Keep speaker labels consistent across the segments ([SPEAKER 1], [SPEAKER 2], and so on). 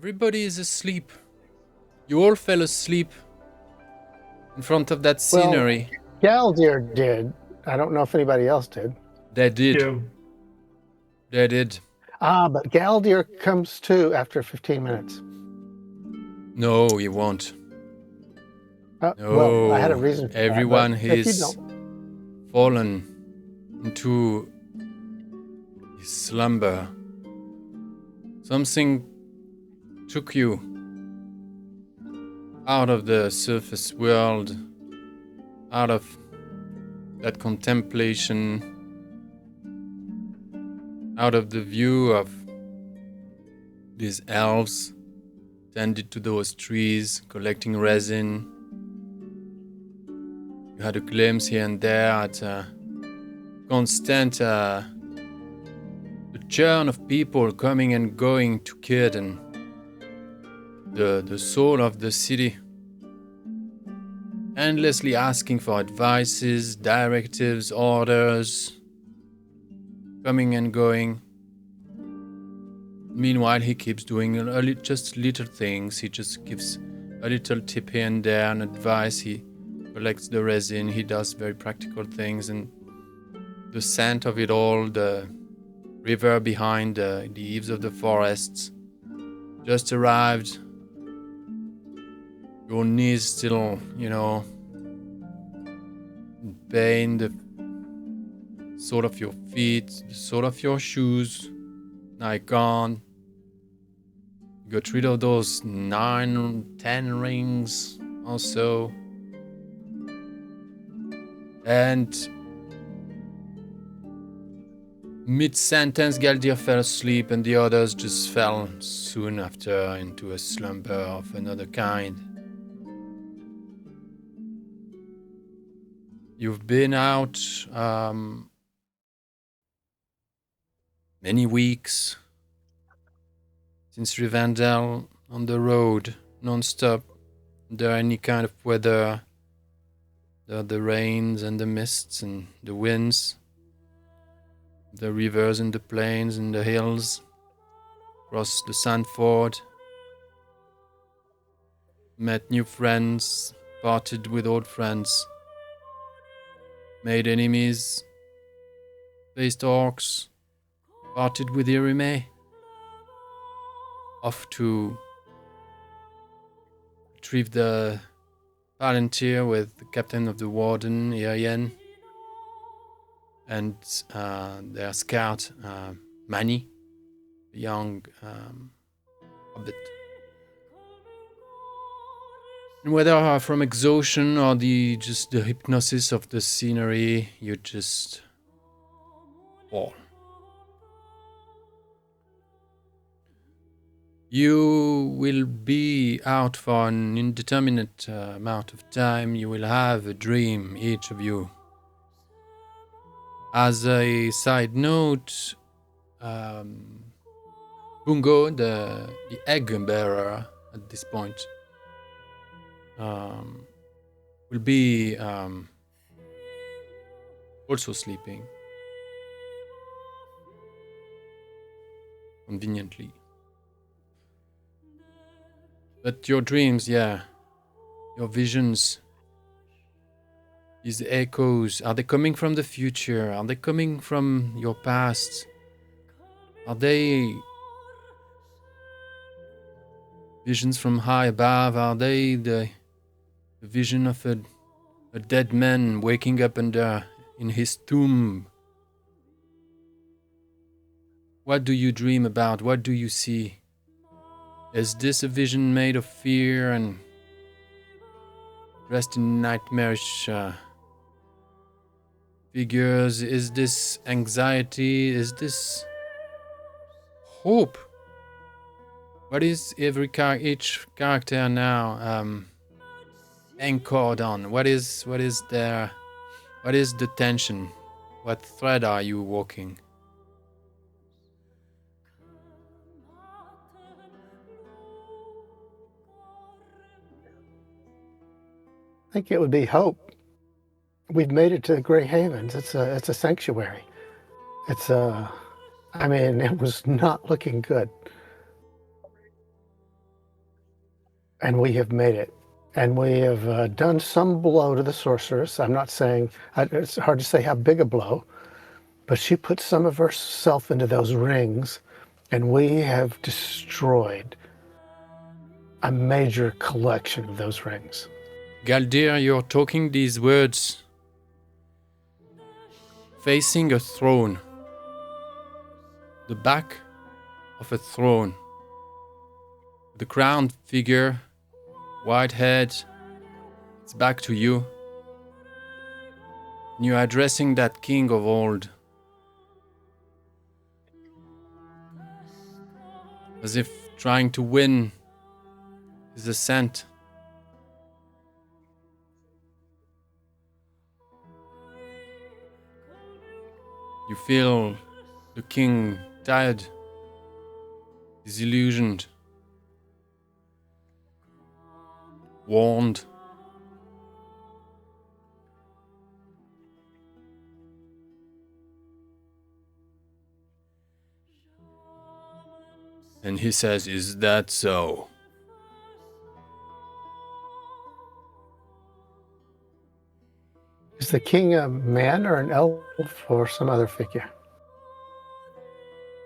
[SPEAKER 1] Everybody is asleep. You all fell asleep in front of that scenery.
[SPEAKER 2] Well, Galdir did. I don't know if anybody else did.
[SPEAKER 1] They did.
[SPEAKER 3] Yeah.
[SPEAKER 1] They did.
[SPEAKER 2] But Galdir comes to after 15 minutes.
[SPEAKER 1] No, he won't. No.
[SPEAKER 2] Well, I had a reason for
[SPEAKER 1] everyone
[SPEAKER 2] that. Everyone
[SPEAKER 1] has fallen into his slumber. Something took you out of the surface world, out of that contemplation, out of the view of these elves tended to those trees, collecting resin. You had a glimpse here and there at a constant the churn of people coming and going to Círdan, the soul of the city, endlessly asking for advices, directives, orders, coming and going. Meanwhile, he keeps doing just little things. He just gives a little tip here and there, and advice. He collects the resin. He does very practical things, and the scent of it all, the river behind the eaves of the forests, just arrived. Your knees still, in pain. The sole of your feet, the sole of your shoes, now gone. You got rid of those 9-10 rings or so. And mid-sentence, Galdir fell asleep, and the others just fell soon after into a slumber of another kind. You've been out many weeks since Rivendell, on the road, non-stop, under any kind of weather, the rains and the mists and the winds, the rivers and the plains and the hills, across the Sandford, met new friends, parted with old friends, made enemies, faced orcs, parted with Irime, off to retrieve the Palantír with the captain of the warden, Irien, and their scout, Mani, a young Hobbit. And whether from exhaustion or just the hypnosis of the scenery, you just fall. You will be out for an indeterminate amount of time. You will have a dream, each of you. As a side note, Bungo, the egg bearer at this point, will be also sleeping, conveniently. But your dreams, your visions, these echoes, are they coming from the future? Are they coming from your past? Are they visions from high above? Are they the vision of a dead man waking up in his tomb? What do you dream about? What do you see? Is this a vision made of fear and dressed in nightmarish figures? Is this anxiety? Is this hope? What is each character now anchored on? What is the tension? What thread are you walking?
[SPEAKER 2] I think it would be hope. We've made it to the Grey Havens. It's a sanctuary. It was not looking good. and we have made it. And we have done some blow to the sorceress. I'm not saying, it's hard to say how big a blow, but she put some of herself into those rings, and we have destroyed a major collection of those rings.
[SPEAKER 1] Galdir, you're talking these words facing a throne. The back of a throne. The crowned figure, white head, it's back to you. And you're addressing that king of old. As if trying to win his assent. You feel the king tired, disillusioned, warned. And he says, "Is that so?"
[SPEAKER 2] Is the king a man or an elf or some other figure?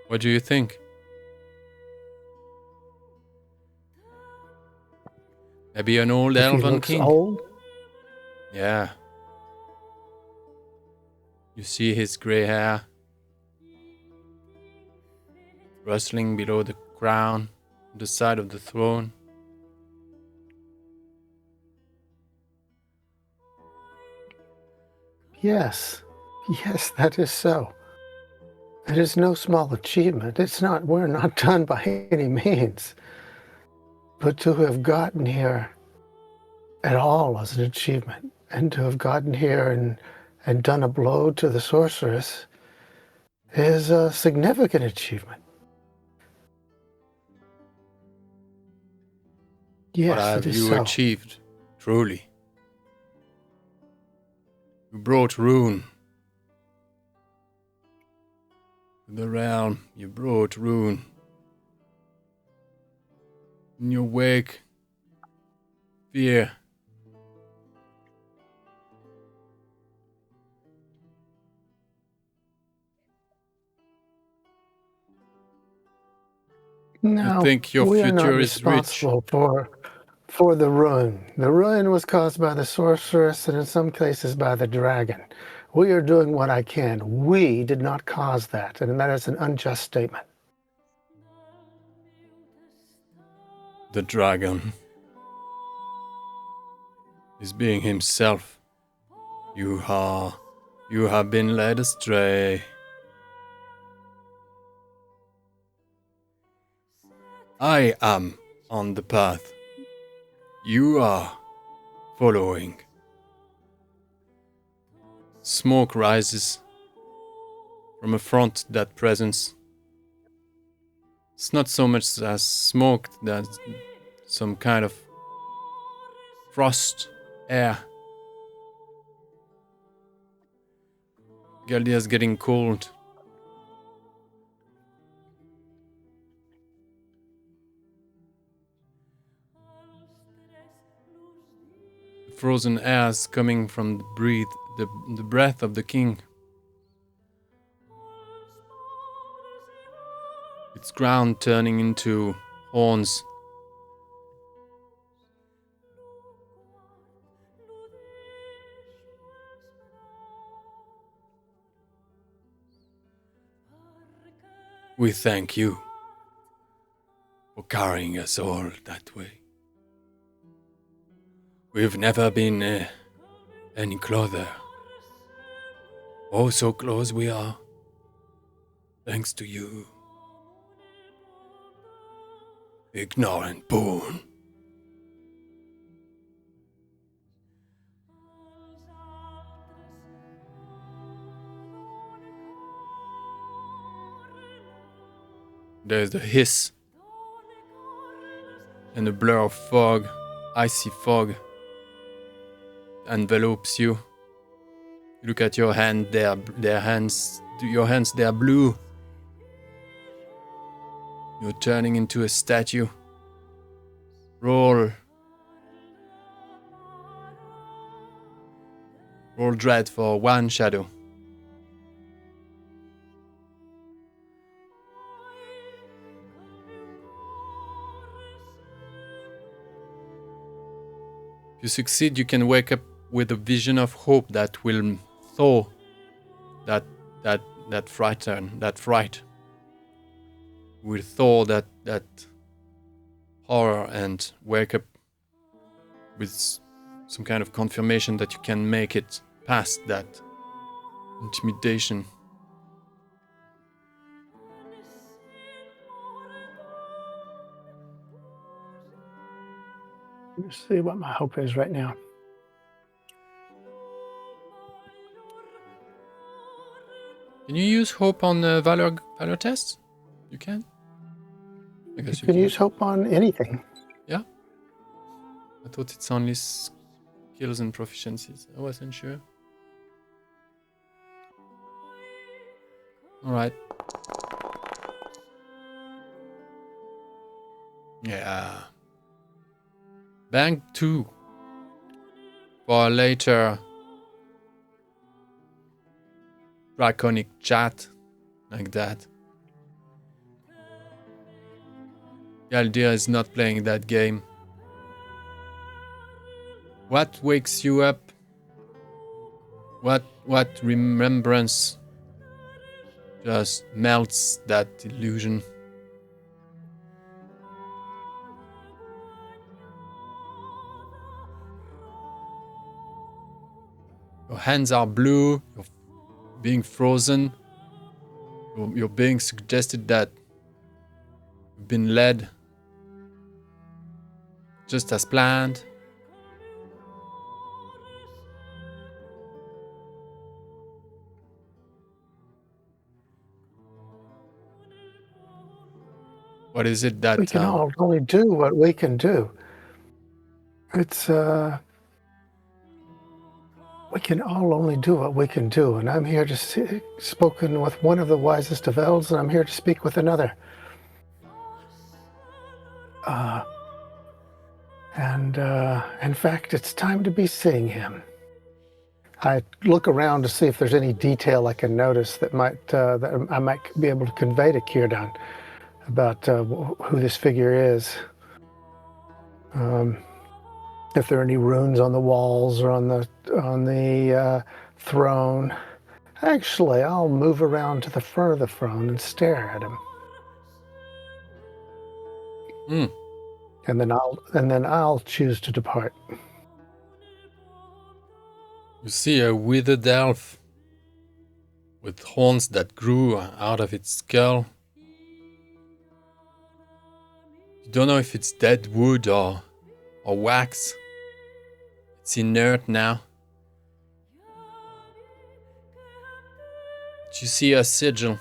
[SPEAKER 1] What do you think? Maybe an old
[SPEAKER 2] If he
[SPEAKER 1] elven
[SPEAKER 2] looks
[SPEAKER 1] king?
[SPEAKER 2] old?
[SPEAKER 1] Yeah. You see his grey hair rustling below the crown, on the side of the throne.
[SPEAKER 2] Yes, that is so. It is no small achievement. We're not done by any means. But to have gotten here at all is an achievement. And to have gotten here and done a blow to the sorceress is a significant achievement. Yes,
[SPEAKER 1] What have
[SPEAKER 2] it is
[SPEAKER 1] you
[SPEAKER 2] so.
[SPEAKER 1] achieved, truly? You brought ruin to the realm. You brought ruin. In your wake, fear.
[SPEAKER 2] No,
[SPEAKER 1] You think your
[SPEAKER 2] we are not
[SPEAKER 1] future is rich.
[SPEAKER 2] responsible for the ruin. The ruin was caused by the sorceress and in some cases by the dragon. We are doing what I can. We did not cause that, and that is an unjust statement.
[SPEAKER 1] The dragon is being himself. You have been led astray. I am on the path. You are following. Smoke rises from a front that presence. It's not so much as smoke, that's some kind of frost air. Galdia's getting cold. Frozen airs coming from the breath of the king. Its ground turning into horns. We thank you for carrying us all that way. We've never been any closer. Oh, so close we are. Thanks to you. Ignorant boon. There's the hiss and the blur of fog, icy fog, envelopes you. You look at your hand, your hands, they are blue. You're turning into a statue. Roll Roll dread for 1 shadow. If you succeed, you can wake up with a vision of hope that will thaw that fright. Will thaw that horror and wake up with some kind of confirmation that you can make it past that intimidation.
[SPEAKER 2] Let's see what my hope is right now.
[SPEAKER 1] Can you use hope on valor tests? You can? I guess
[SPEAKER 2] You can use hope on anything.
[SPEAKER 1] Yeah? I thought it's only skills and proficiencies. I wasn't sure. Alright. Yeah. Bank 2. For later draconic chat like that. The idea is not playing that game. What wakes you up? What remembrance just melts that illusion? Your hands are blue, you're being frozen, you're being suggested that you've been led just as planned. What is it that...
[SPEAKER 2] We can all only do what we can do. It's, we can all only do what we can do, and I'm here to spoken with one of the wisest of elves, and I'm here to speak with another. In fact, it's time to be seeing him. I look around to see if there's any detail I can notice that I might be able to convey to Círdan about who this figure is. If there are any runes on the walls or on the throne. Actually, I'll move around to the front of the throne and stare at him. And then I'll choose to depart.
[SPEAKER 1] You see a withered elf with horns that grew out of its skull. You don't know if it's dead wood or wax. It's inert now. But you see a sigil.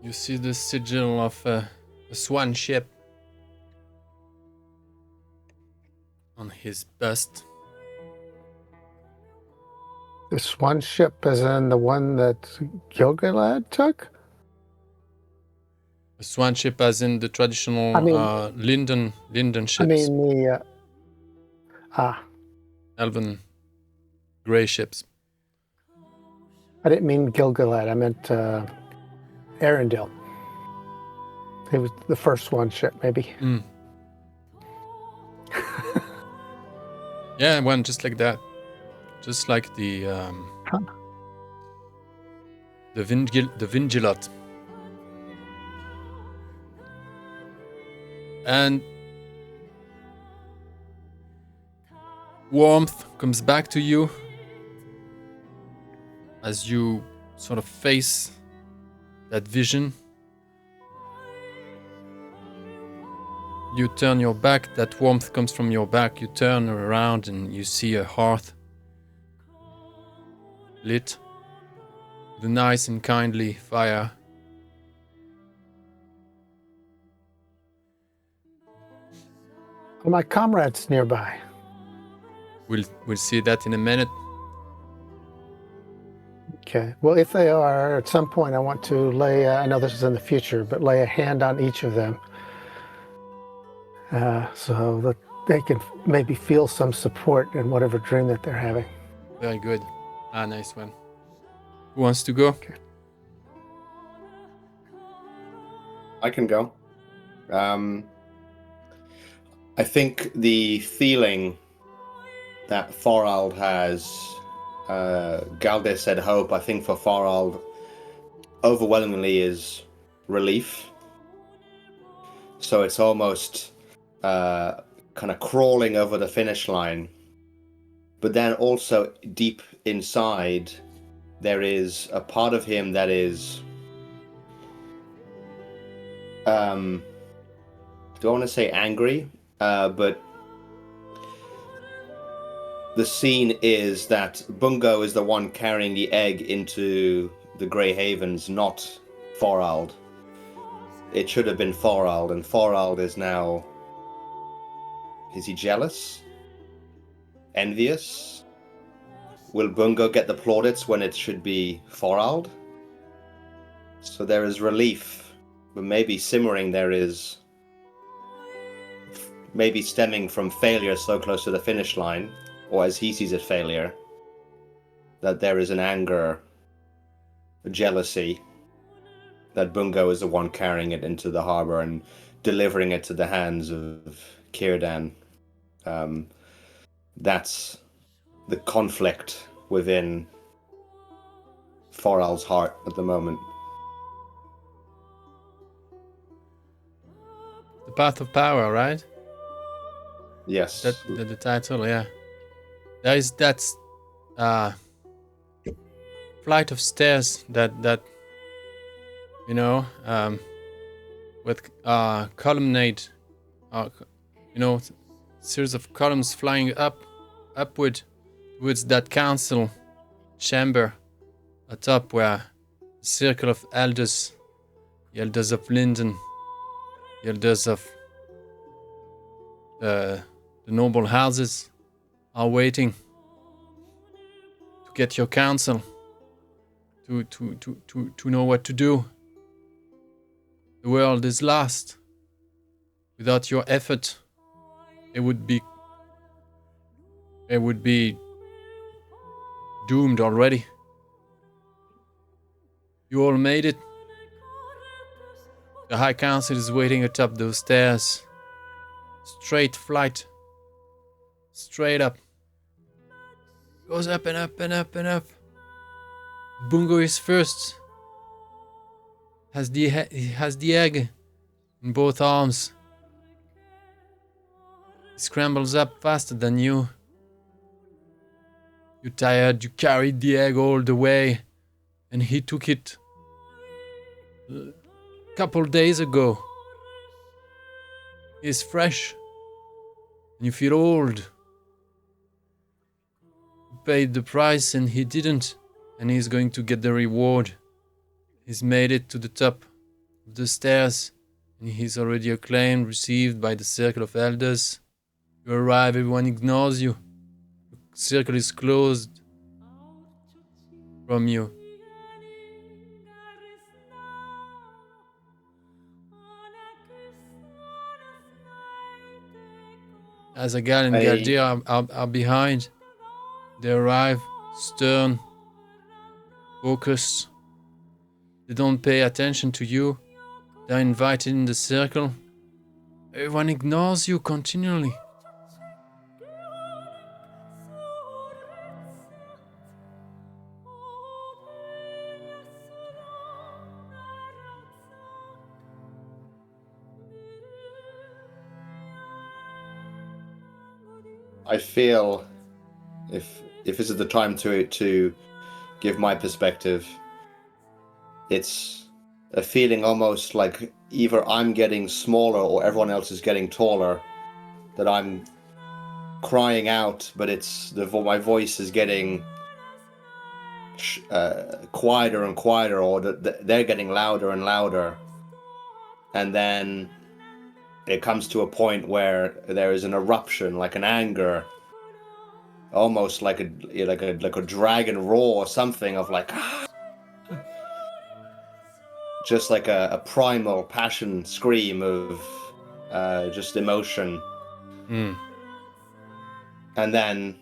[SPEAKER 1] You see the sigil of a swan ship on his bust.
[SPEAKER 2] The swan ship as in the one that Gilgalad took?
[SPEAKER 1] A swan ship as in the traditional Lindon ships.
[SPEAKER 2] I mean the...
[SPEAKER 1] Elven grey ships.
[SPEAKER 2] I didn't mean Gilgalad, I meant Arendelle. It was the first swan ship, maybe.
[SPEAKER 1] Yeah, one just like that. Just like the Vingilot. And warmth comes back to you as you sort of face that vision. You turn your back, that warmth comes from your back, you turn around and you see a hearth lit with a nice and kindly fire.
[SPEAKER 2] Are my comrades nearby?
[SPEAKER 1] We'll see that in a minute.
[SPEAKER 2] Okay. Well, if they are, at some point I want to lay, I know this is in the future, but lay a hand on each of them so that they can maybe feel some support in whatever dream that they're having.
[SPEAKER 1] Very good. Nice one. Who wants to go?
[SPEAKER 2] Okay.
[SPEAKER 3] I can go. I think the feeling that Thorald has, Galdir said hope, I think for Thorald overwhelmingly is relief. So it's almost kind of crawling over the finish line. But then also deep inside, there is a part of him that is... do I want to say angry? But the scene is that Bungo is the one carrying the egg into the Grey Havens, not Thorald. It should have been Thorald, and Thorald is now... Is he jealous? Envious? Will Bungo get the plaudits when it should be Thorald? So there is relief, but maybe simmering there is... Maybe stemming from failure so close to the finish line, or as he sees it, failure, that there is an anger, a jealousy, that Bungo is the one carrying it into the harbor and delivering it to the hands of Círdan. That's the conflict within Thorald's heart at the moment.
[SPEAKER 1] The Path of Power, right?
[SPEAKER 3] Yes.
[SPEAKER 1] The title, yeah. There is that flight of stairs that you know, with columnade, you know, series of columns flying upward towards that council chamber atop where the circle of elders, the elders of Lindon, the elders of the noble houses are waiting to get your counsel, to know what to do. The world is lost. Without your effort, it would be doomed already. You all made it. The High Council is waiting atop those stairs. Straight flight. Straight up. Goes up and up and up and up. Bungo is first. He has the egg in both arms. He scrambles up faster than you. You're tired, you carried the egg all the way, and he took it a couple days ago. He's fresh, and you feel old. You paid the price and he didn't, and he's going to get the reward. He's made it to the top of the stairs, and he's already acclaimed, received by the circle of elders. You arrive, everyone ignores you. The circle is closed from you. Azagal and Galdir are behind. They arrive, stern, focused. They don't pay attention to you. They're invited in the circle. Everyone ignores you continually.
[SPEAKER 3] I feel, if this is the time to give my perspective, it's a feeling almost like either I'm getting smaller or everyone else is getting taller, that I'm crying out, but it's my voice is getting quieter and quieter, or they're getting louder and louder, and then it comes to a point where there is an eruption, like an anger, almost like a dragon roar or something of like just like a primal passion scream of just emotion. And then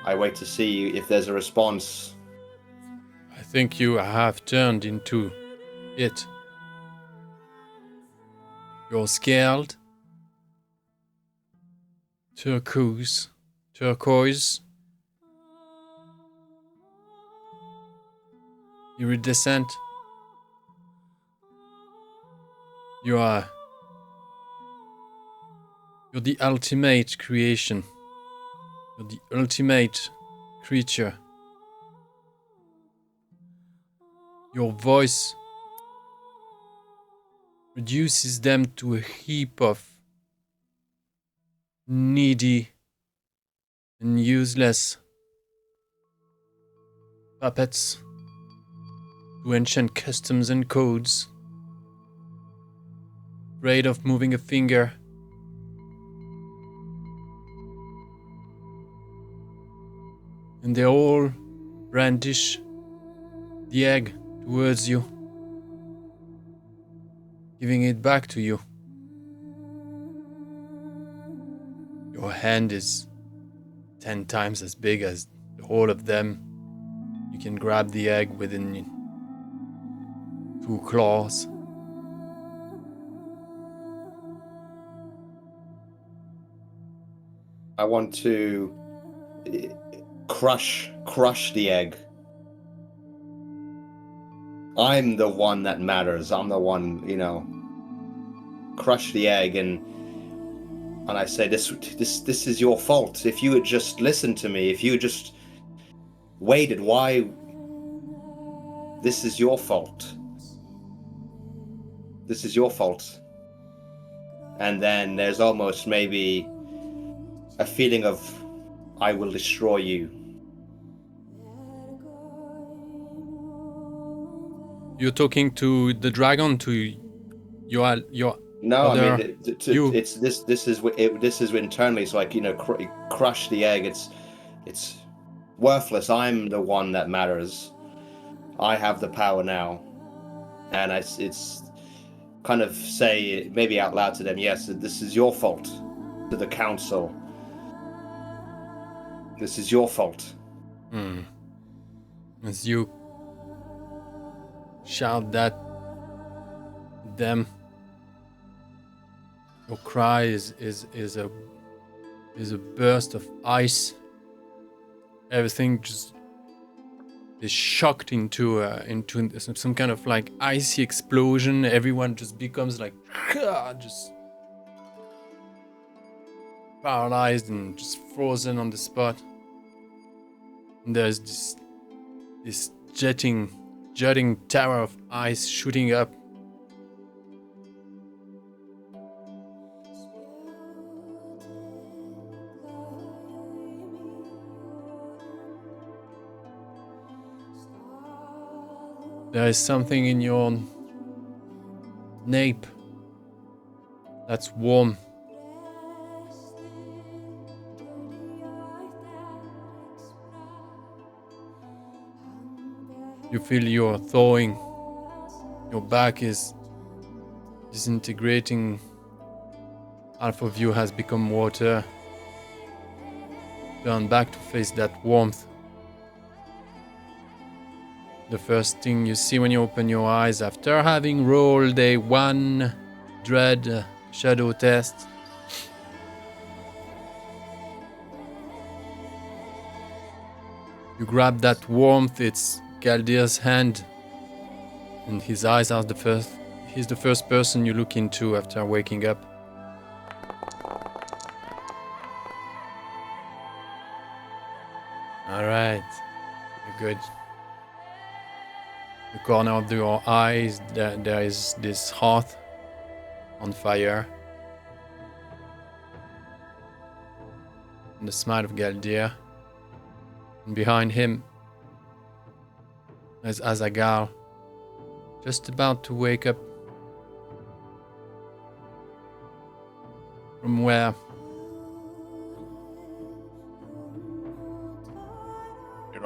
[SPEAKER 3] I wait to see if there's a response.
[SPEAKER 1] I think you have turned into it. You're scaled. Turquoise. Iridescent. You're the ultimate creation. You're the ultimate creature. Your voice reduces them to a heap of needy and useless puppets to ancient customs and codes, afraid of moving a finger. And they all brandish the egg towards you, giving it back to you. Your hand is 10 times as big as the whole of them. You can grab the egg within 2 claws.
[SPEAKER 3] I want to crush the egg. I'm the one that matters. I'm the one, crush the egg, and I say, this is your fault. If you had just listened to me, if you had just waited, why? This is your fault. This is your fault. And then there's almost maybe a feeling of, I will destroy you.
[SPEAKER 1] You're talking to the dragon, to your
[SPEAKER 3] No,
[SPEAKER 1] other,
[SPEAKER 3] I mean, it's this is internally. It's like, crush the egg. It's worthless. I'm the one that matters. I have the power now, and it's kind of say maybe out loud to them. Yes, this is your fault. To the council, this is your fault.
[SPEAKER 1] As you shout that them, your cry is a burst of ice. Everything just is shocked into some kind of like icy explosion. Everyone just becomes like just paralyzed and just frozen on the spot. And there's this jutting tower of ice shooting up. There is something in your nape that's warm. You feel you're thawing. Your back is disintegrating. Half of you has become water. Turn back to face that warmth. The first thing you see when you open your eyes after having rolled a 1 dread shadow test. You grab that warmth, it's Galdir's hand, and his eyes are he's the first person you look into after waking up. Alright, you're good. The corner of your eyes, there is this hearth on fire. And the smile of Galdir. And behind him is Azaghal, just about to wake up from where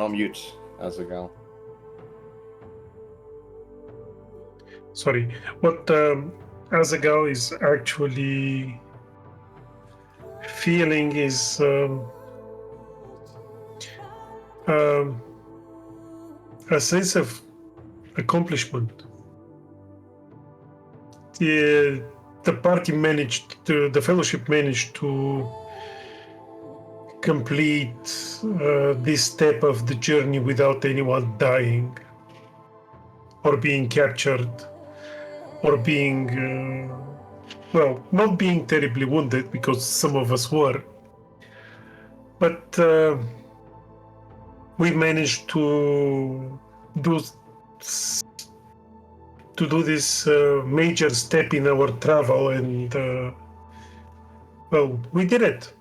[SPEAKER 3] on mute, Azaghal.
[SPEAKER 4] Sorry. What Azaghal is actually feeling is a sense of accomplishment. The party the fellowship managed to complete this step of the journey without anyone dying or being captured or being not being terribly wounded, because some of us were, but we managed to do this major step in our travel, and we did it.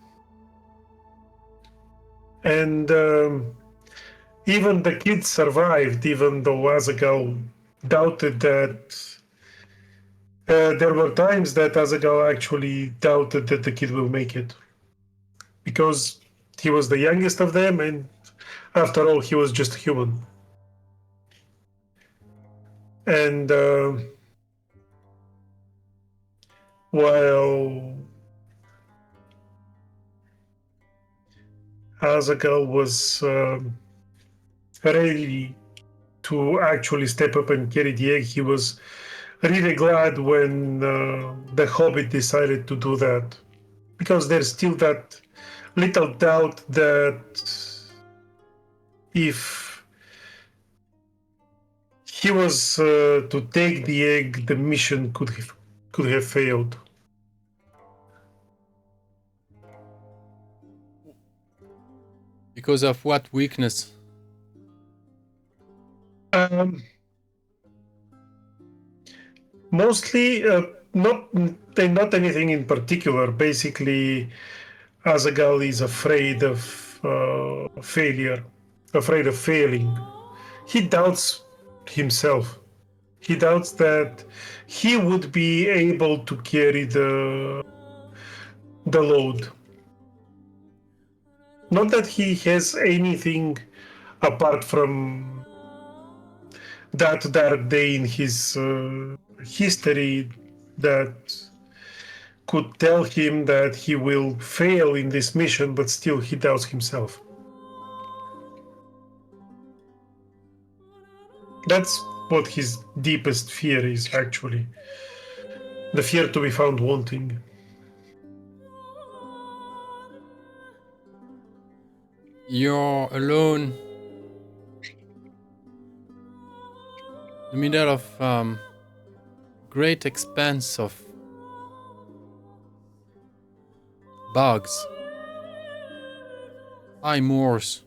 [SPEAKER 4] And even the kid survived, even though Azaghal doubted that. There were times that Azaghal actually doubted that the kid will make it, because he was the youngest of them, and after all, he was just a human. And while Azaghal was ready to actually step up and carry the egg, he was really glad when the Hobbit decided to do that, because there's still that little doubt that if he was to take the egg, the mission could have failed.
[SPEAKER 1] Because of what weakness?
[SPEAKER 4] Mostly, not anything in particular. Basically, Azaghal is afraid of failure, afraid of failing. He doubts himself. He doubts that he would be able to carry the load. Not that he has anything apart from that dark day in his history that could tell him that he will fail in this mission, but still he doubts himself. That's what his deepest fear is, actually. The fear to be found wanting.
[SPEAKER 1] You're alone in the middle of great expanse of bogs, high moors,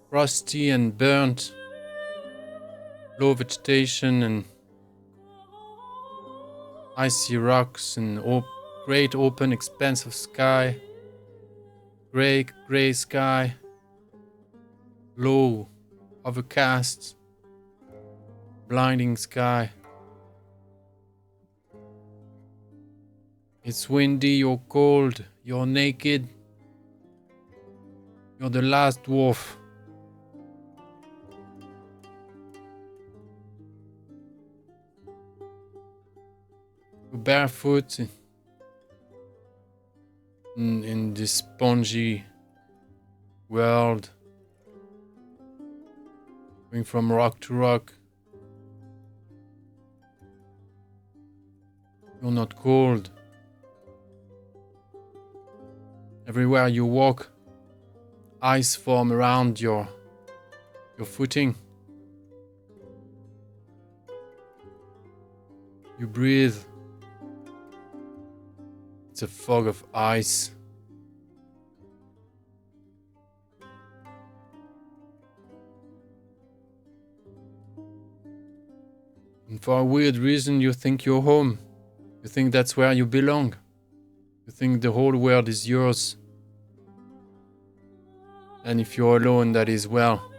[SPEAKER 1] rusty and burnt, low vegetation and icy rocks and great open expanse of sky, grey sky, low, overcast, blinding sky. It's windy, you're cold, you're naked, you're the last dwarf. You're barefoot in this spongy world, going from rock to rock. You're not cold. Everywhere you walk, ice form around your footing. You breathe. It's a fog of ice. And for a weird reason, you think you're home. You think that's where you belong. You think the whole world is yours. And if you're alone, that is well.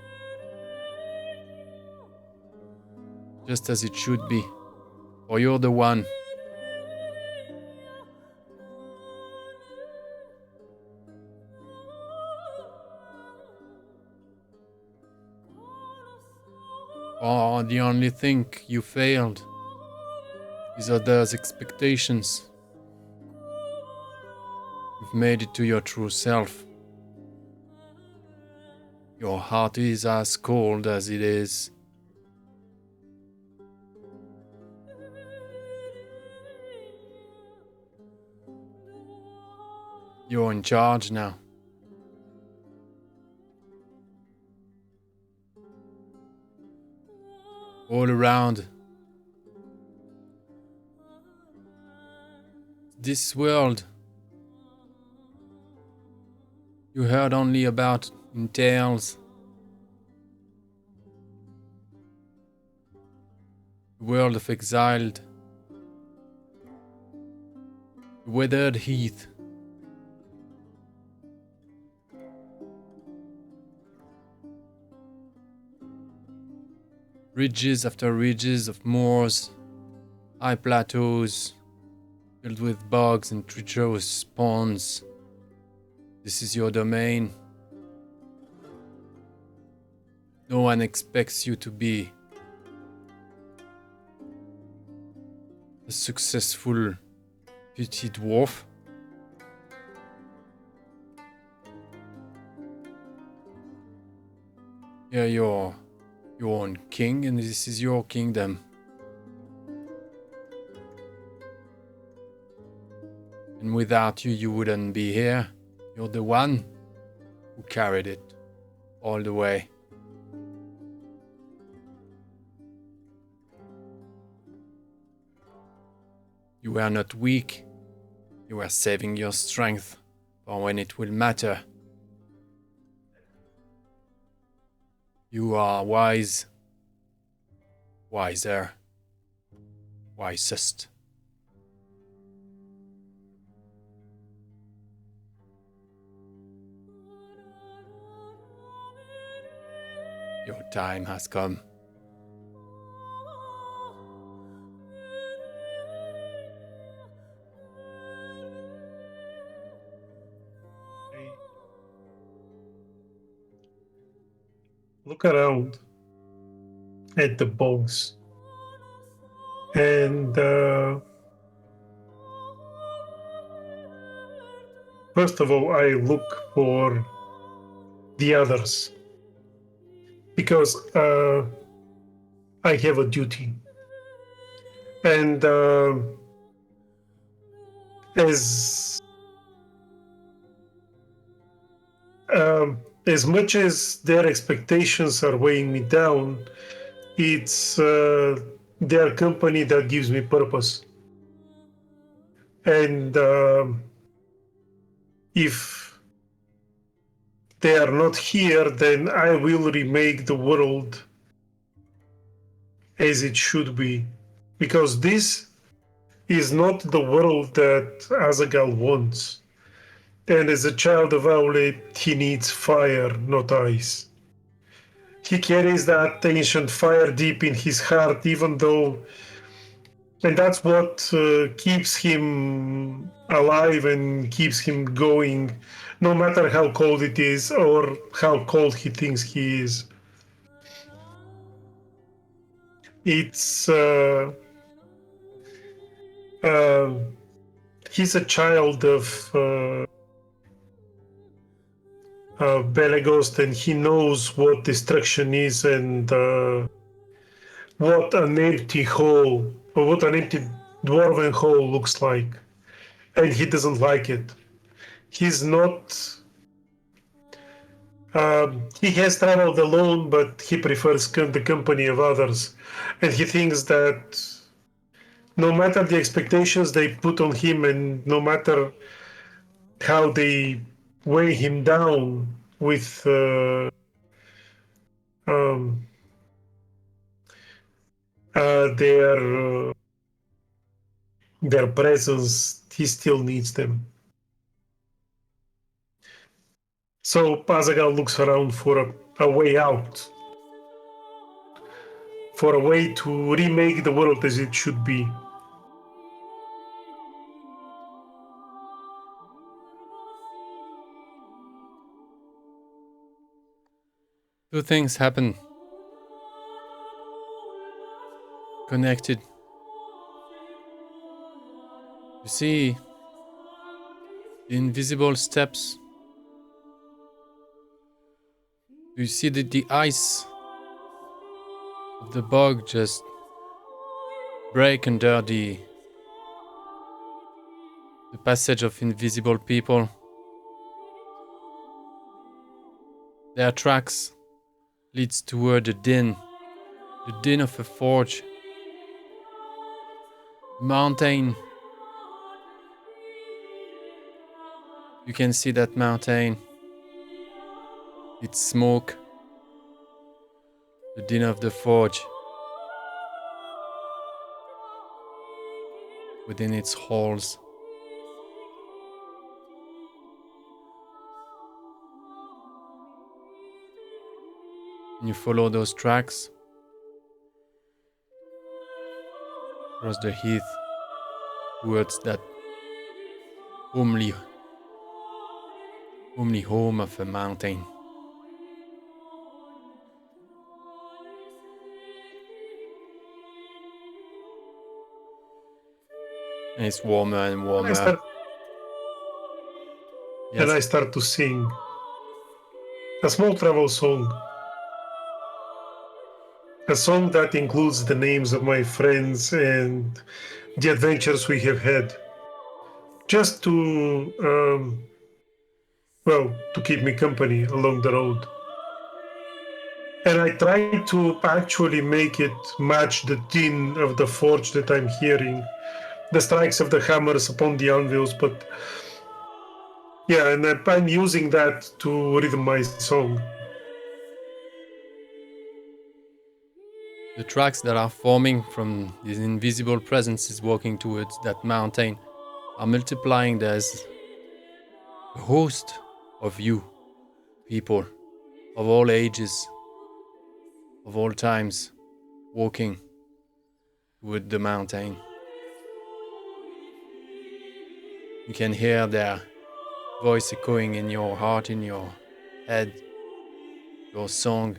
[SPEAKER 1] Just as it should be. For you're the one. Or the only thing you failed is others' expectations. You've made it to your true self. Your heart is as cold as it is. You're in charge now. All around. This world you heard only about in tales. The world of exiled. The withered heath. Ridges after ridges of moors, high plateaus, filled with bugs and treacherous ponds. This is your domain. No one expects you to be a successful petit dwarf. You're your own king, and this is your kingdom. And without you, you wouldn't be here. You're the one who carried it all the way. You were not weak. You were saving your strength for when it will matter. You are wise, wiser, wisest. Your time has come.
[SPEAKER 4] Look around at the bogs, and first of all, I look for the others because I have a duty, and as much as their expectations are weighing me down, it's their company that gives me purpose. And if they are not here, then I will remake the world as it should be. Because this is not the world that Azaghal wants. And as a child of Owlet, he needs fire, not ice. He carries that ancient fire deep in his heart, even though... And that's what keeps him alive and keeps him going, no matter how cold it is or how cold he thinks he is. It's... he's a child of Belegost, and he knows what destruction is and what an empty hole, or what an empty dwarven hole looks like. And he doesn't like it. He's not... he has traveled alone, but he prefers the company of others. And he thinks that no matter the expectations they put on him and no matter how they weigh him down with their presence, he still needs them. So Azaghal looks around for a way out, for a way to remake the world as it should be.
[SPEAKER 1] Two things happen. connected. You see the invisible steps. You see the ice of the bog just break under the passage of invisible people. Their tracks leads toward the din of a forge. Mountain. You can see that mountain. Its smoke. The din of the forge. Within its halls. And you follow those tracks across the heath towards that homely home of a mountain. And it's warmer and warmer.
[SPEAKER 4] And I start to sing a small travel song. A song that includes the names of my friends and the adventures we have had. Just to, to keep me company along the road. And I try to actually make it match the din of the forge that I'm hearing. The strikes of the hammers upon the anvils, but yeah, and I'm using that to rhythm my song.
[SPEAKER 1] The tracks that are forming from these invisible presences walking towards that mountain are multiplying. There's a host of you, people of all ages, of all times, walking toward the mountain. You can hear their voice echoing in your heart, in your head, your song.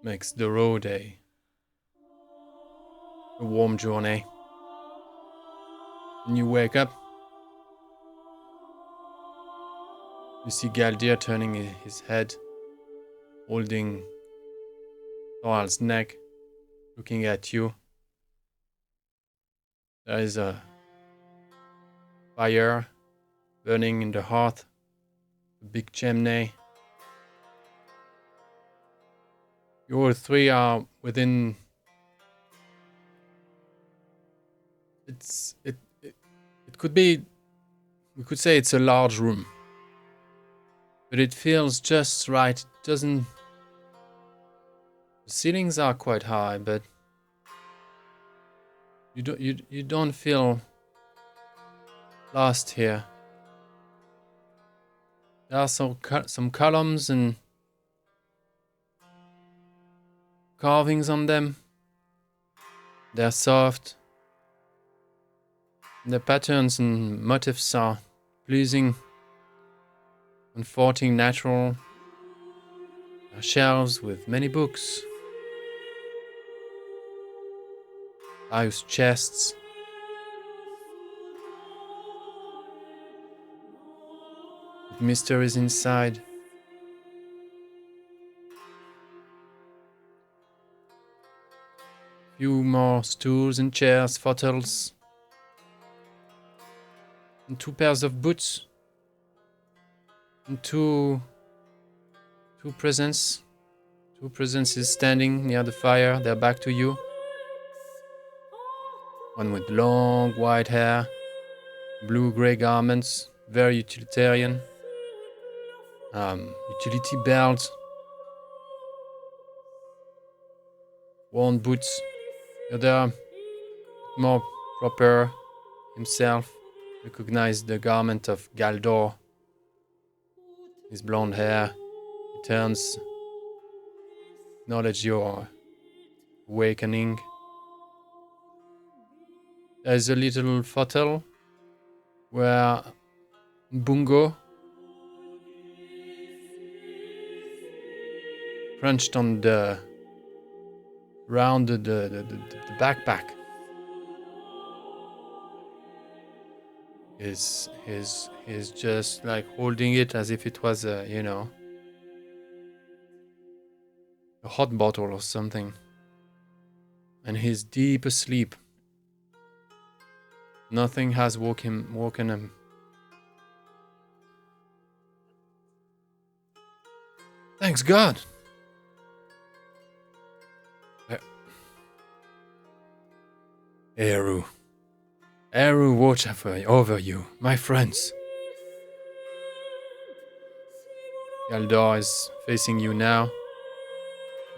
[SPEAKER 1] Makes the road a warm journey. When you wake up, you see Galdir turning his head, holding Thorald's neck, looking at you. There is a fire burning in the hearth, a big chimney. You all three are within. It could be. We could say it's a large room, but it feels just right. It doesn't. The ceilings are quite high, but you don't feel lost here. There are some columns and carvings on them. They're soft. The patterns and motifs are pleasing, comforting, natural. There are shelves with many books. House chests. With mysteries inside. Few more stools and chairs, footstools, and 2 pairs of boots, and two presents. 2 presences standing near the fire, their back to you. One with long white hair, blue-gray garments, very utilitarian. Utility belt, worn boots. The other, more proper himself, recognized the garment of Galdor. His blonde hair, he turns, acknowledge your awakening. There's a little photo where Bungo crunched on the around the backpack. He's just like holding it as if it was a hot bottle or something. And he's deep asleep. Nothing has woken him. Thanks God. Eru, watch over you, my friends. Galdor is facing you now.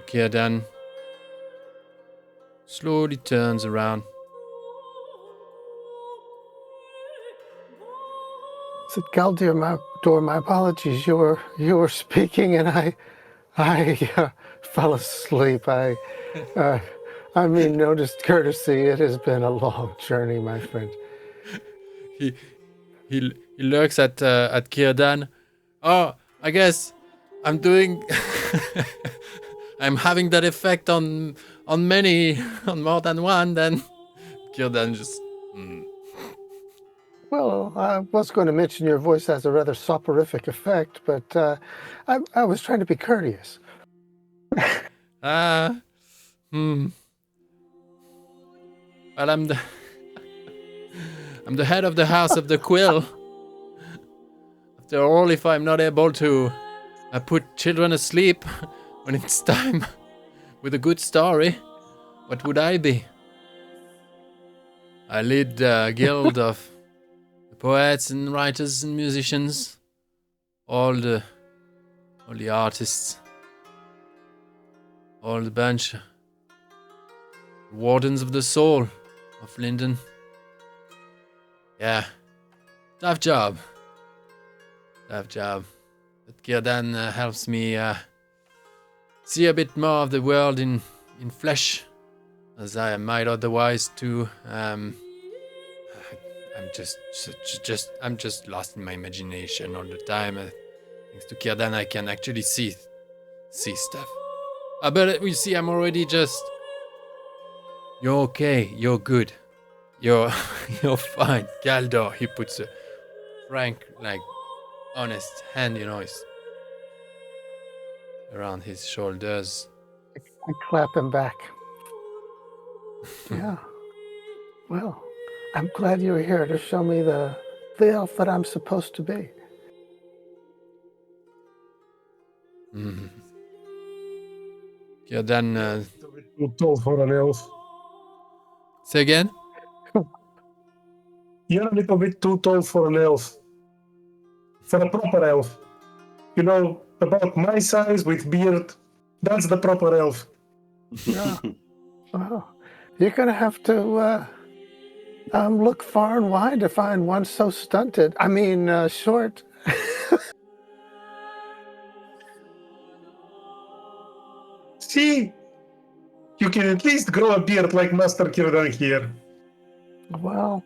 [SPEAKER 1] Círdan slowly turns around.
[SPEAKER 2] Said Galdir, my apologies. You were speaking, and I fell asleep. I mean, no discourtesy. It has been a long journey, my friend.
[SPEAKER 1] He looks at Círdan. Oh, I guess I'm doing. I'm having that effect on more than one. Then Círdan just.
[SPEAKER 2] Well, I was going to mention your voice has a rather soporific effect, but I was trying to be courteous.
[SPEAKER 1] Well, I'm the head of the House of the Quill. After all, if I'm not able to put children asleep when it's time with a good story, what would I be? I lead the guild of the poets and writers and musicians, all the artists, all the bunch, wardens of the soul of Lindon. Yeah, tough job. But Círdan helps me see a bit more of the world in flesh, as I might otherwise do. I'm just lost in my imagination all the time. Thanks to Círdan, I can actually see stuff. But we see, I'm already just. You're okay. You're good. You're fine, Galdor. He puts a frank, honest hand, around his shoulders.
[SPEAKER 2] I clap him back. Yeah. Well, I'm glad you're here to show me the elf that I'm supposed to be.
[SPEAKER 1] Círdan.
[SPEAKER 4] Too tall for an elf.
[SPEAKER 1] Say again?
[SPEAKER 4] You're a little bit too tall for an elf. For a proper elf. About my size with beard, that's the proper elf.
[SPEAKER 2] Yeah. Well, you're going to have to look far and wide to find one so stunted. I mean, short.
[SPEAKER 4] See? You can at least grow a beard like Master Círdan here.
[SPEAKER 2] Well,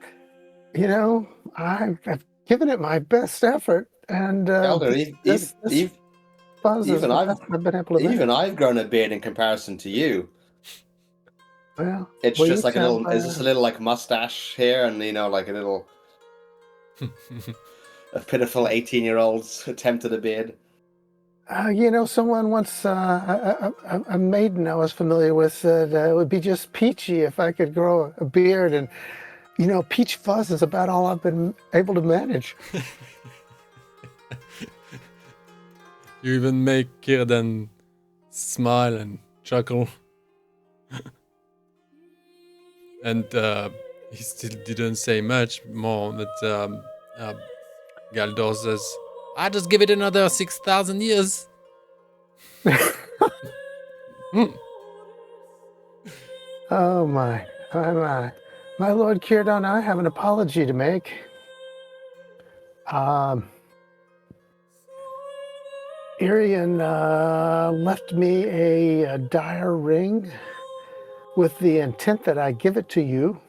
[SPEAKER 2] I've given it my best effort, and
[SPEAKER 3] even I've grown a beard in comparison to you.
[SPEAKER 2] Well,
[SPEAKER 3] it's just like a little. Is this a little like mustache here, and like a little, a pitiful 18-year-old's attempt at a beard.
[SPEAKER 2] Someone once, a maiden I was familiar with said it would be just peachy if I could grow a beard, and peach fuzz is about all I've been able to manage.
[SPEAKER 1] You even make Círdan smile and chuckle. And he still didn't say much more, but Galdor says, I just give it another 6,000 years.
[SPEAKER 2] Oh my. My Lord Círdan, I have an apology to make. Irien left me a dire ring with the intent that I give it to you.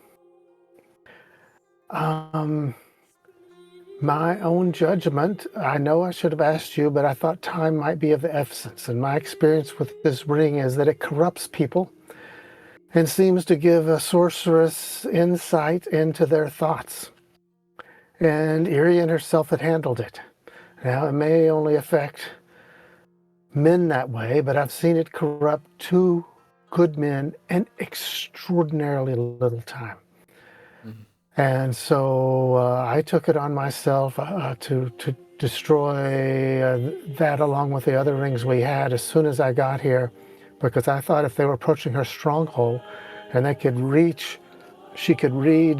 [SPEAKER 2] My own judgment, I know I should have asked you, but I thought time might be of the essence. And my experience with this ring is that it corrupts people and seems to give a sorceress insight into their thoughts. And Irien herself had handled it. Now, it may only affect men that way, but I've seen it corrupt 2 good men in extraordinarily little time.
[SPEAKER 1] Mhm.
[SPEAKER 2] And so I took it on myself to destroy that along with the other rings we had as soon as I got here, because I thought if they were approaching her stronghold and they could reach, she could read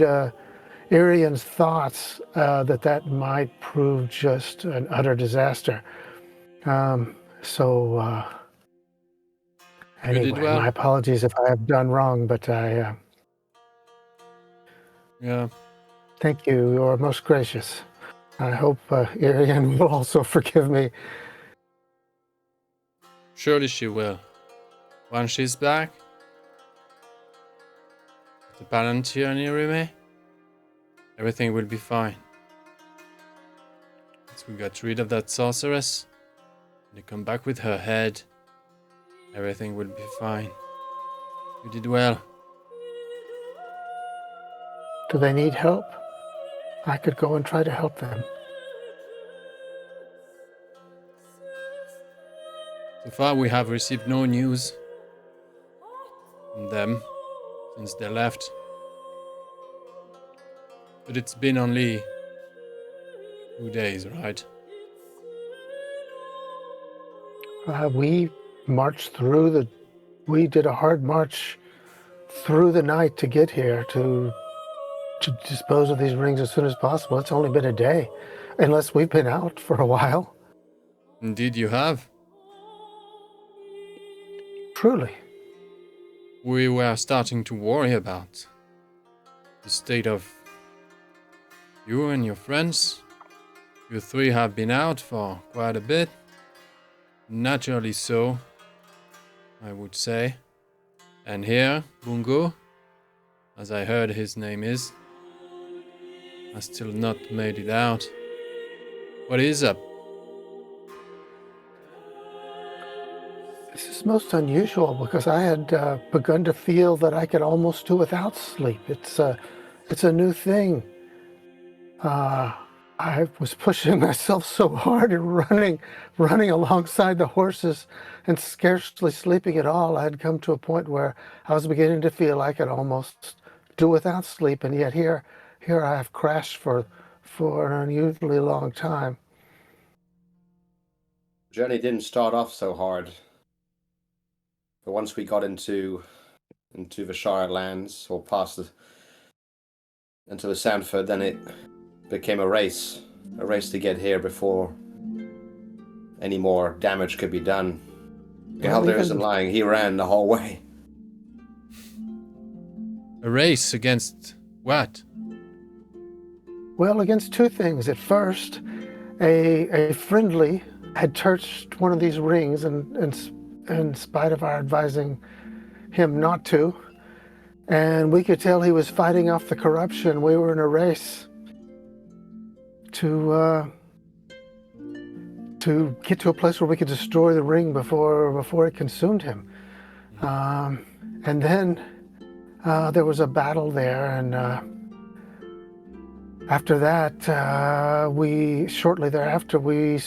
[SPEAKER 2] Irien's thoughts, that might prove just an utter disaster.
[SPEAKER 1] You did
[SPEAKER 2] Anyway,
[SPEAKER 1] well.
[SPEAKER 2] my apologies if I have done wrong, but I
[SPEAKER 1] Yeah.
[SPEAKER 2] thank you. You're most gracious. I hope Irien will also forgive me.
[SPEAKER 1] Surely she will. Once she's back, the Palantír and Irime, everything will be fine. Once we got rid of that sorceress, and they come back with her head, everything will be fine. You did well.
[SPEAKER 2] Do they need help? I could go and try to help them.
[SPEAKER 1] So far we have received no news from them since they left. But it's been only 2 days, right?
[SPEAKER 2] We marched through we did a hard march through the night to get here to dispose of these rings as soon as possible. It's only been a day, unless we've been out for a while.
[SPEAKER 1] Indeed you have.
[SPEAKER 2] Truly.
[SPEAKER 1] We were starting to worry about the state of you and your friends. You 3 have been out for quite a bit. Naturally so, I would say. And here, Bungo, as I heard his name is, has still not made it out. What is up?
[SPEAKER 2] This is most unusual because I had begun to feel that I could almost do without sleep. It's a new thing. I was pushing myself so hard and running alongside the horses and scarcely sleeping at all. I had come to a point where I was beginning to feel I could almost do without sleep, and yet here I have crashed for an unusually long time.
[SPEAKER 3] The journey didn't start off so hard. But once we got into the Shire lands, or past into the Sandford, then it became a race to get here before any more damage could be done. Galder isn't lying, he ran the whole way.
[SPEAKER 1] A race against what?
[SPEAKER 2] Well, against 2 things. At first, a friendly had touched one of these rings, and in spite of our advising him not to, and we could tell he was fighting off the corruption. We were in a race to get to a place where we could destroy the ring before it consumed him. And then there was a battle there, and after that, shortly thereafter, we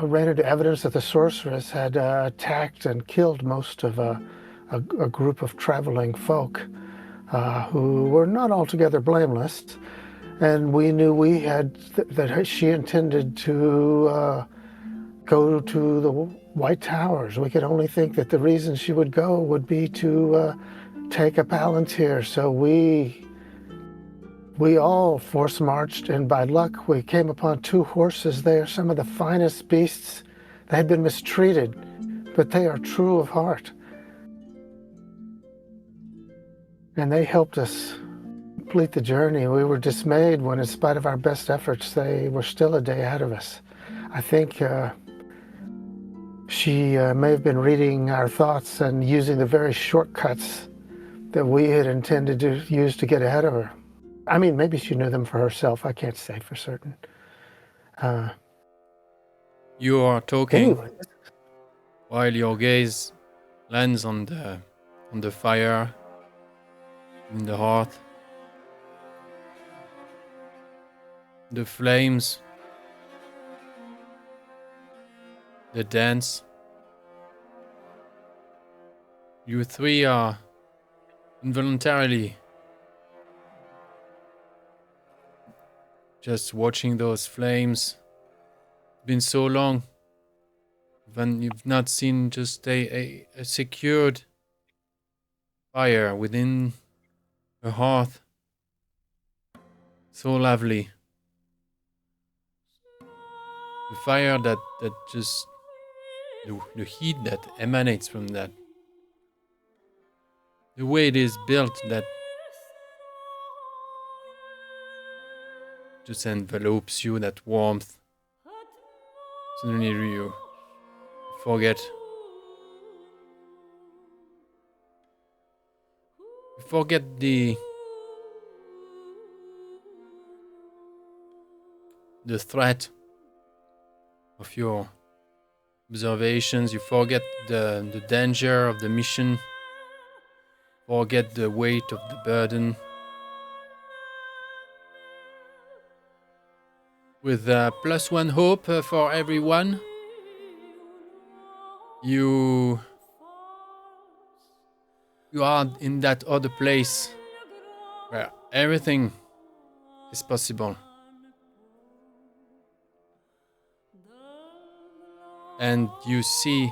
[SPEAKER 2] ran into evidence that the sorceress had attacked and killed most of a group of traveling folk who were not altogether blameless. And we knew that she intended to go to the White Towers. We could only think that the reason she would go would be to take a Palantír. So we all force marched, and by luck we came upon 2 horses. They are some of the finest beasts. They had been mistreated, but they are true of heart. And they helped us complete the journey. We were dismayed when, in spite of our best efforts, they were still a day ahead of us. I think she may have been reading our thoughts and using the very shortcuts that we had intended to use to get ahead of her. I mean, maybe she knew them for herself. I can't say for certain.
[SPEAKER 1] You are talking
[SPEAKER 2] Anyway,
[SPEAKER 1] while your gaze lands on the fire in the hearth. The flames, the dance. You three are involuntarily just watching those flames. It's been so long when you've not seen just a secured fire within a hearth. So lovely. The fire that just, the heat that emanates from that. The way it is built that just envelopes you, that warmth. Suddenly you forget. You forget the threat of your observations. You forget the danger of the mission. Forget the weight of the burden. With +1 hope for everyone, you are in that other place where everything is possible. And you see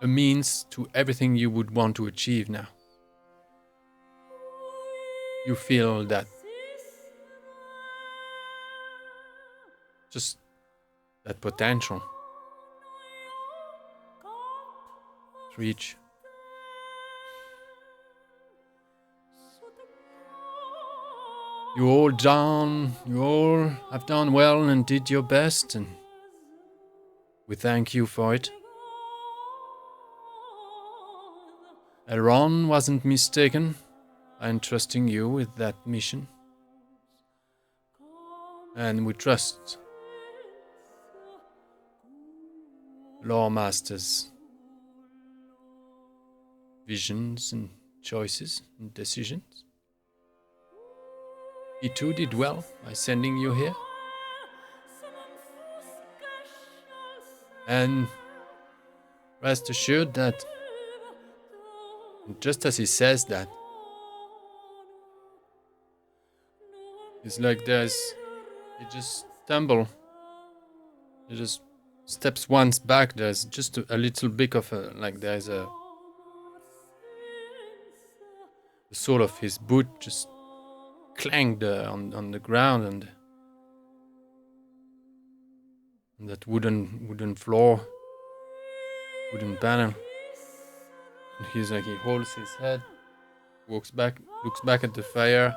[SPEAKER 1] a means to everything you would want to achieve now. You feel that just that potential to reach. You all have done well and did your best, and we thank you for it. Elrond wasn't mistaken in trusting you with that mission. And we trust Lore Master's visions and choices and decisions. He too did well by sending you here. And rest assured that just as he says that, it's like you just stumble. He just steps once back. There's just a little bit of the sole of his boot just clanged on the ground, and that wooden floor, wooden panel. And he holds his head, looks back at the fire,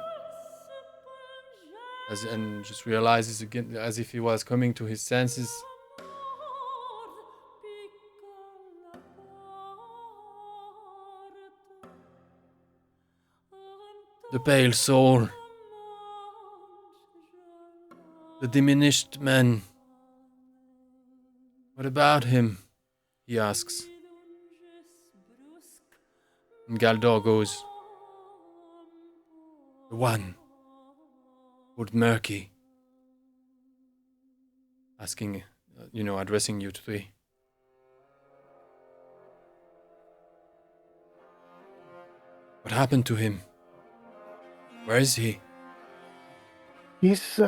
[SPEAKER 1] and just realizes again, as if he was coming to his senses. The pale soul, the diminished man. What about him? He asks. And Galdor goes, the one, old Murky, asking, addressing you three. What happened to him? Where is he?
[SPEAKER 2] He's,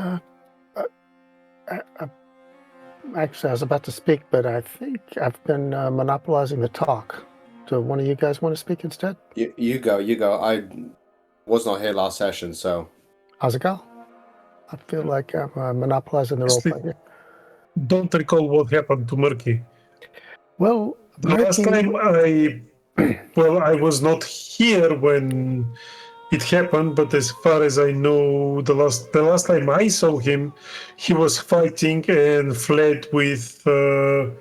[SPEAKER 2] actually, I was about to speak, but I think I've been monopolizing the talk. Do one of you guys want to speak instead?
[SPEAKER 3] You go. I was not here last session, so.
[SPEAKER 2] How's it go? I feel like I'm monopolizing the role play here.
[SPEAKER 4] Don't recall what happened to Murky.
[SPEAKER 2] Well,
[SPEAKER 4] The last time I was not here when it happened, but as far as I know, the last time I saw him, he was fighting and fled with
[SPEAKER 3] The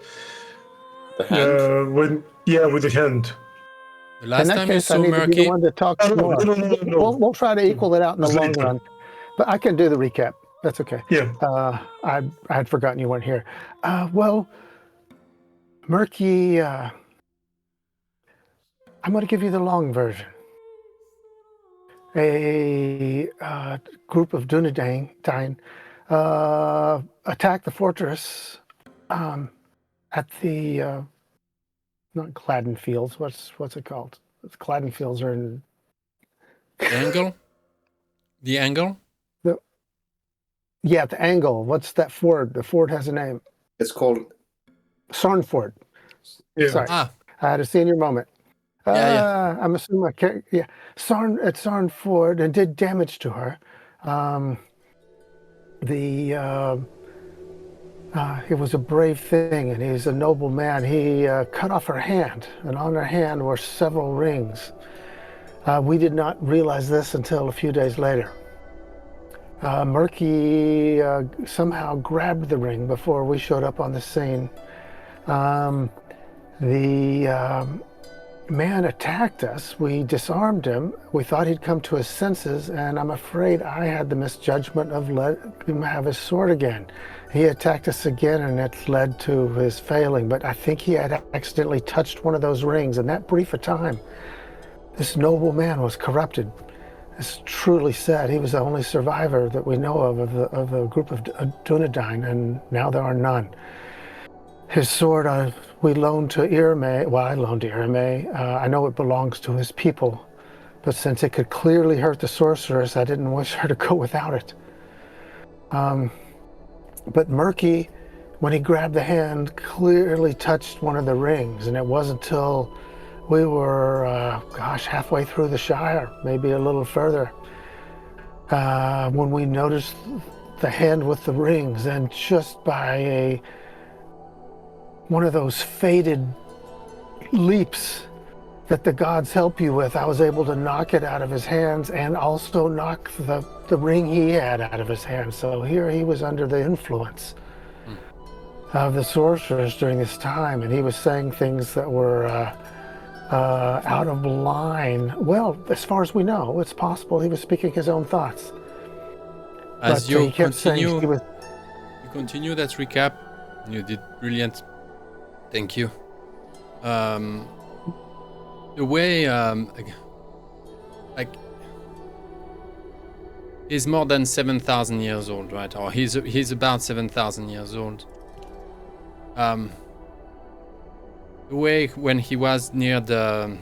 [SPEAKER 3] hand?
[SPEAKER 4] with the hand.
[SPEAKER 1] The last
[SPEAKER 2] in that
[SPEAKER 1] time you
[SPEAKER 2] case, I
[SPEAKER 1] saw
[SPEAKER 2] need to be the
[SPEAKER 1] Murky,
[SPEAKER 2] one that talks more. We'll try to equal it out in the
[SPEAKER 4] Just
[SPEAKER 2] long
[SPEAKER 4] later.
[SPEAKER 2] run. But I can do the recap. That's okay.
[SPEAKER 4] Yeah.
[SPEAKER 2] I had forgotten you weren't here. Well, Murky, I'm going to give you the long version. A group of Dunedain attacked the fortress at the not Gladden Fields. What's it called? Gladden Fields are in
[SPEAKER 1] the angle? The angle?
[SPEAKER 2] the Angle. What's that ford? The ford has a name.
[SPEAKER 3] It's called.
[SPEAKER 2] Sarnford.
[SPEAKER 4] Yeah.
[SPEAKER 2] Sorry,
[SPEAKER 1] Ah,
[SPEAKER 2] I had a senior moment.
[SPEAKER 1] Yeah.
[SPEAKER 2] I'm assuming I can't. Yeah, Sarnford and did damage to her. It was a brave thing, and he's a noble man. He cut off her hand, and on her hand were several rings. We did not realize this until a few days later. Murky somehow grabbed the ring before we showed up on the scene. The man attacked us. We disarmed him. We thought he'd come to his senses, and I'm afraid I had the misjudgment of letting him have his sword again. He attacked us again, and it led to his failing, but I think he had accidentally touched one of those rings. In that brief a time, this noble man was corrupted. It's truly sad. He was the only survivor that we know of a group of Dunedain, and now there are none. His sword we loaned to Irime. Well, I loaned to Irime. I know it belongs to his people, but since it could clearly hurt the sorceress, I didn't wish her to go without it. But Murky, when he grabbed the hand, clearly touched one of the rings, and it wasn't until we were, halfway through the Shire, maybe a little further, when we noticed the hand with the rings, and just by one of those fated leaps that the gods help you with, I was able to knock it out of his hands and also knock the ring he had out of his hand. So here he was under the influence of the sorcerers during this time, and he was saying things that were out of line. Well, as far as we know, it's possible he was speaking his own thoughts.
[SPEAKER 1] As
[SPEAKER 2] But,
[SPEAKER 1] you
[SPEAKER 2] he kept saying
[SPEAKER 1] continue,
[SPEAKER 2] he was,
[SPEAKER 1] you continue that recap. You did brilliant. Thank you. The way, like, he's more than 7,000 years old, right? Or he's about 7,000 years old. The way when he was near the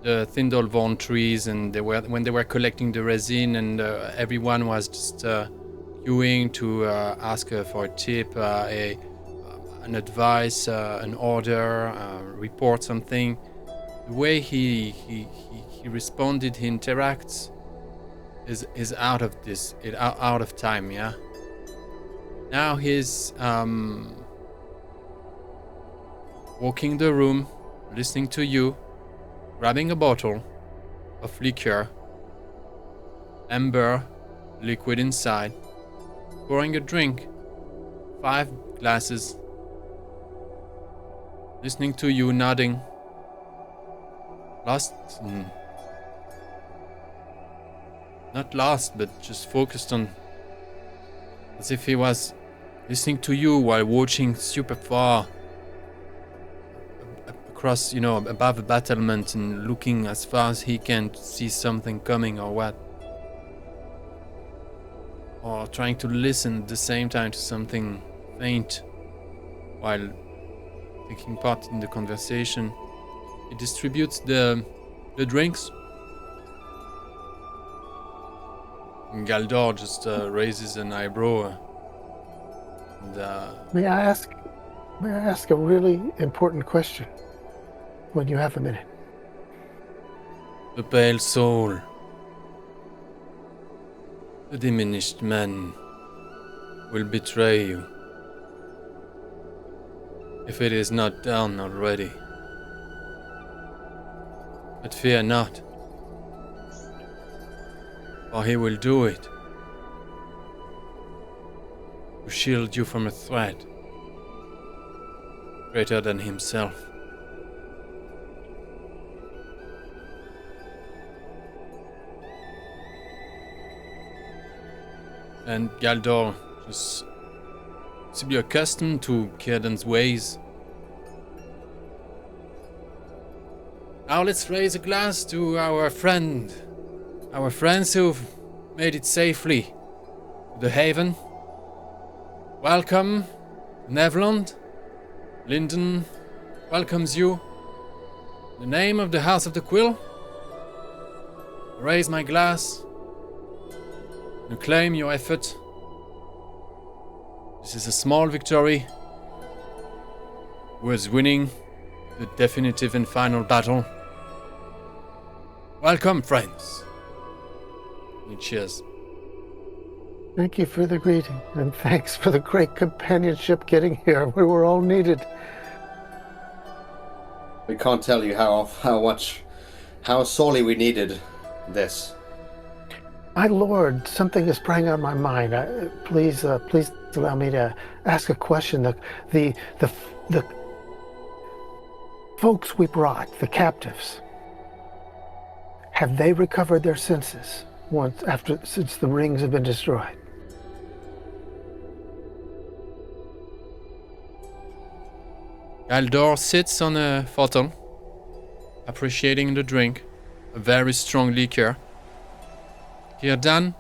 [SPEAKER 1] Thindolvorn trees, and when they were collecting the resin, and everyone was just queuing to ask for a tip, an advice, an order, report something. The way he responded, he interacts, is out of this, out of time. Yeah. Now he's walking the room, listening to you, grabbing a bottle of liquor, amber liquid inside, pouring a drink, 5 glasses, listening to you, nodding, not lost, but just focused on, as if he was listening to you while watching super far across, above a battlement, and looking as far as he can to see something coming or what. Or trying to listen at the same time to something faint while taking part in the conversation. He distributes the drinks. And Galdor just raises an eyebrow. And,
[SPEAKER 2] May I ask a really important question when you have a minute?
[SPEAKER 1] the pale soul, the diminished man, will betray you if it is not done already. But fear not, for he will do it to shield you from a threat greater than himself. And Galdor just to be accustomed to Círdan's ways. Now let's raise a glass to our friends who've made it safely to the haven. Welcome, Mithlond. Lindon welcomes you. In the name of the House of the Quill, I raise my glass and acclaim your effort. This is a small victory worth winning the definitive and final battle. Welcome, friends. And cheers.
[SPEAKER 2] Thank you for the greeting, and thanks for the great companionship getting here. We were all needed.
[SPEAKER 3] We can't tell you how sorely we needed this.
[SPEAKER 2] My lord, something is preying on my mind. Please allow me to ask a question. The folks we brought, the captives, have they recovered their senses since the rings have been destroyed?
[SPEAKER 1] Galdor sits on a futon, appreciating the drink, a very strong liquor. Círdan,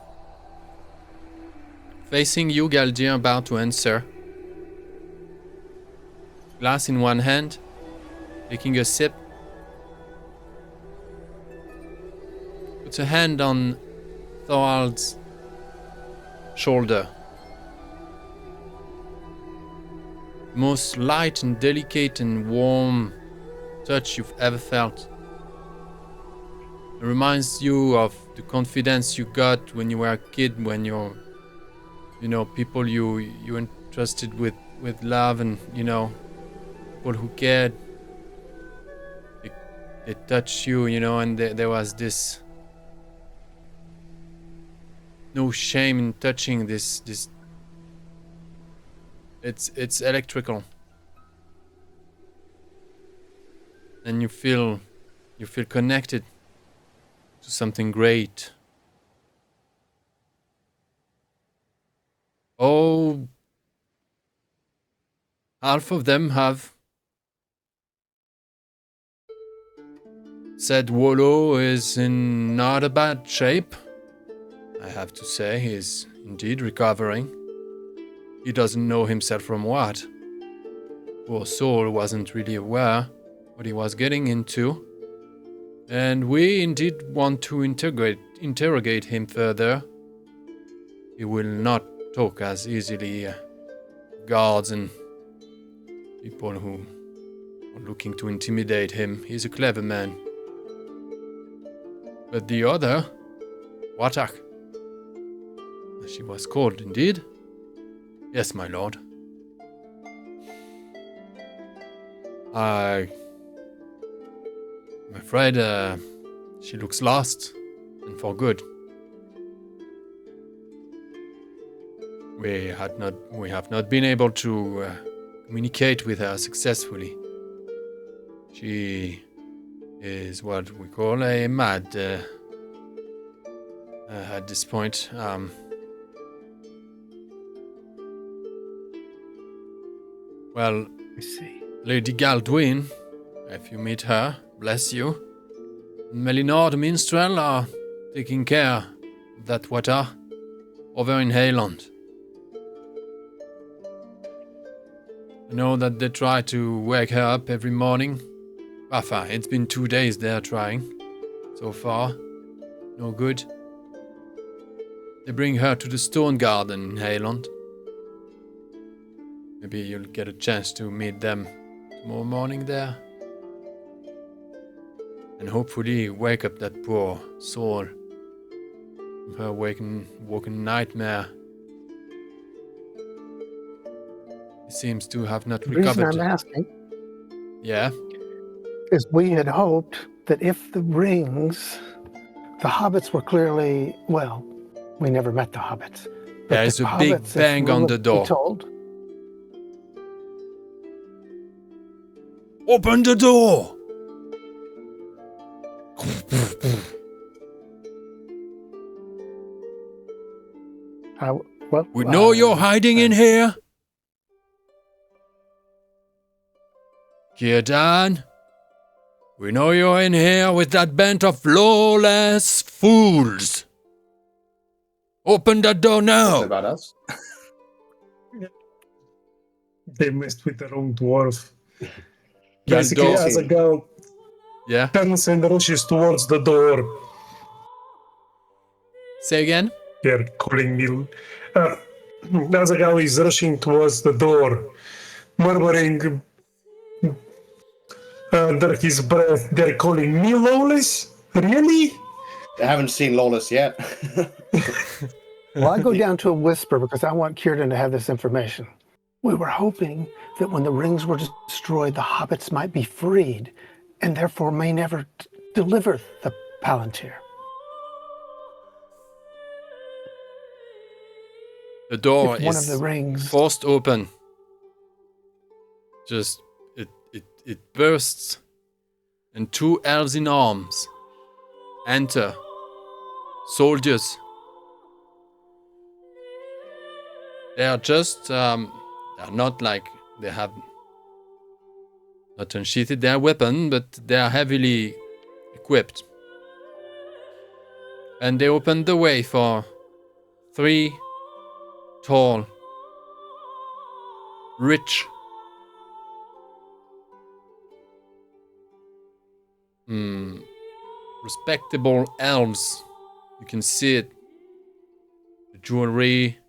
[SPEAKER 1] facing you, Galdir, about to answer. Glass in one hand, taking a sip. Puts a hand on Thorald's shoulder. Most light and delicate and warm touch you've ever felt. It reminds you of the confidence you got when you were a kid, when people you entrusted with love, and people who cared. They touched you, and there was this no shame in touching this. It's electrical, and you feel connected to something great. Oh, half of them have said Wollo is in not a bad shape. I have to say, he is indeed recovering. He doesn't know himself from what. Poor soul wasn't really aware what he was getting into. And we indeed want to interrogate him further. He will not talk as easily. Guards and people who are looking to intimidate him. He's a clever man. But the other, Watak, as she was called, indeed. Yes, my lord. I'm afraid she looks lost, and for good. We have not been able to communicate with her successfully. She is what we call a mad at this point. Well,
[SPEAKER 2] I see.
[SPEAKER 1] Lady Galdwin, if you meet her, bless you. Melinor the Minstrel are taking care of that water over in Hayland. I know that they try to wake her up every morning. Enfin, it's been 2 days they're trying. So far, no good. They bring her to the Stone Garden in Hayland. Maybe you'll get a chance to meet them tomorrow morning there. And hopefully wake up that poor soul from her woken nightmare. He seems to have not recovered.
[SPEAKER 2] The reason I'm asking,
[SPEAKER 1] yeah,
[SPEAKER 2] is we had hoped that if the rings, the hobbits were clearly, well, we never met the hobbits. But
[SPEAKER 1] there's
[SPEAKER 2] the
[SPEAKER 1] a big
[SPEAKER 2] hobbits,
[SPEAKER 1] bang on the door.
[SPEAKER 2] Told,
[SPEAKER 1] Open the door!
[SPEAKER 2] Well,
[SPEAKER 1] We know you're hiding in here. Círdan, we know you're in here with that band of lawless fools. Open that door
[SPEAKER 3] Talking
[SPEAKER 1] now.
[SPEAKER 3] about us.
[SPEAKER 4] They messed with the wrong dwarf.
[SPEAKER 1] That
[SPEAKER 4] Basically,
[SPEAKER 1] door-
[SPEAKER 4] Azaghal
[SPEAKER 1] Yeah.
[SPEAKER 4] turns and rushes towards the door.
[SPEAKER 1] Say again.
[SPEAKER 4] They're calling me. Azaghal is rushing towards the door, murmuring under his breath, "They're calling me lawless? Really?"
[SPEAKER 3] I haven't seen Lawless yet.
[SPEAKER 2] Well, I go down to a whisper because I want Círdan to have this information. We were hoping that when the rings were destroyed, the hobbits might be freed and therefore may never deliver the Palantír.
[SPEAKER 1] The door
[SPEAKER 2] If one of
[SPEAKER 1] is
[SPEAKER 2] the rings...
[SPEAKER 1] forced open. Just it bursts, and two elves in arms enter. Soldiers. They are just they're not like they have not unsheathed their weapon, but they are heavily equipped. And they open the way for three tall, rich, respectable elves. You can see it. The jewelry,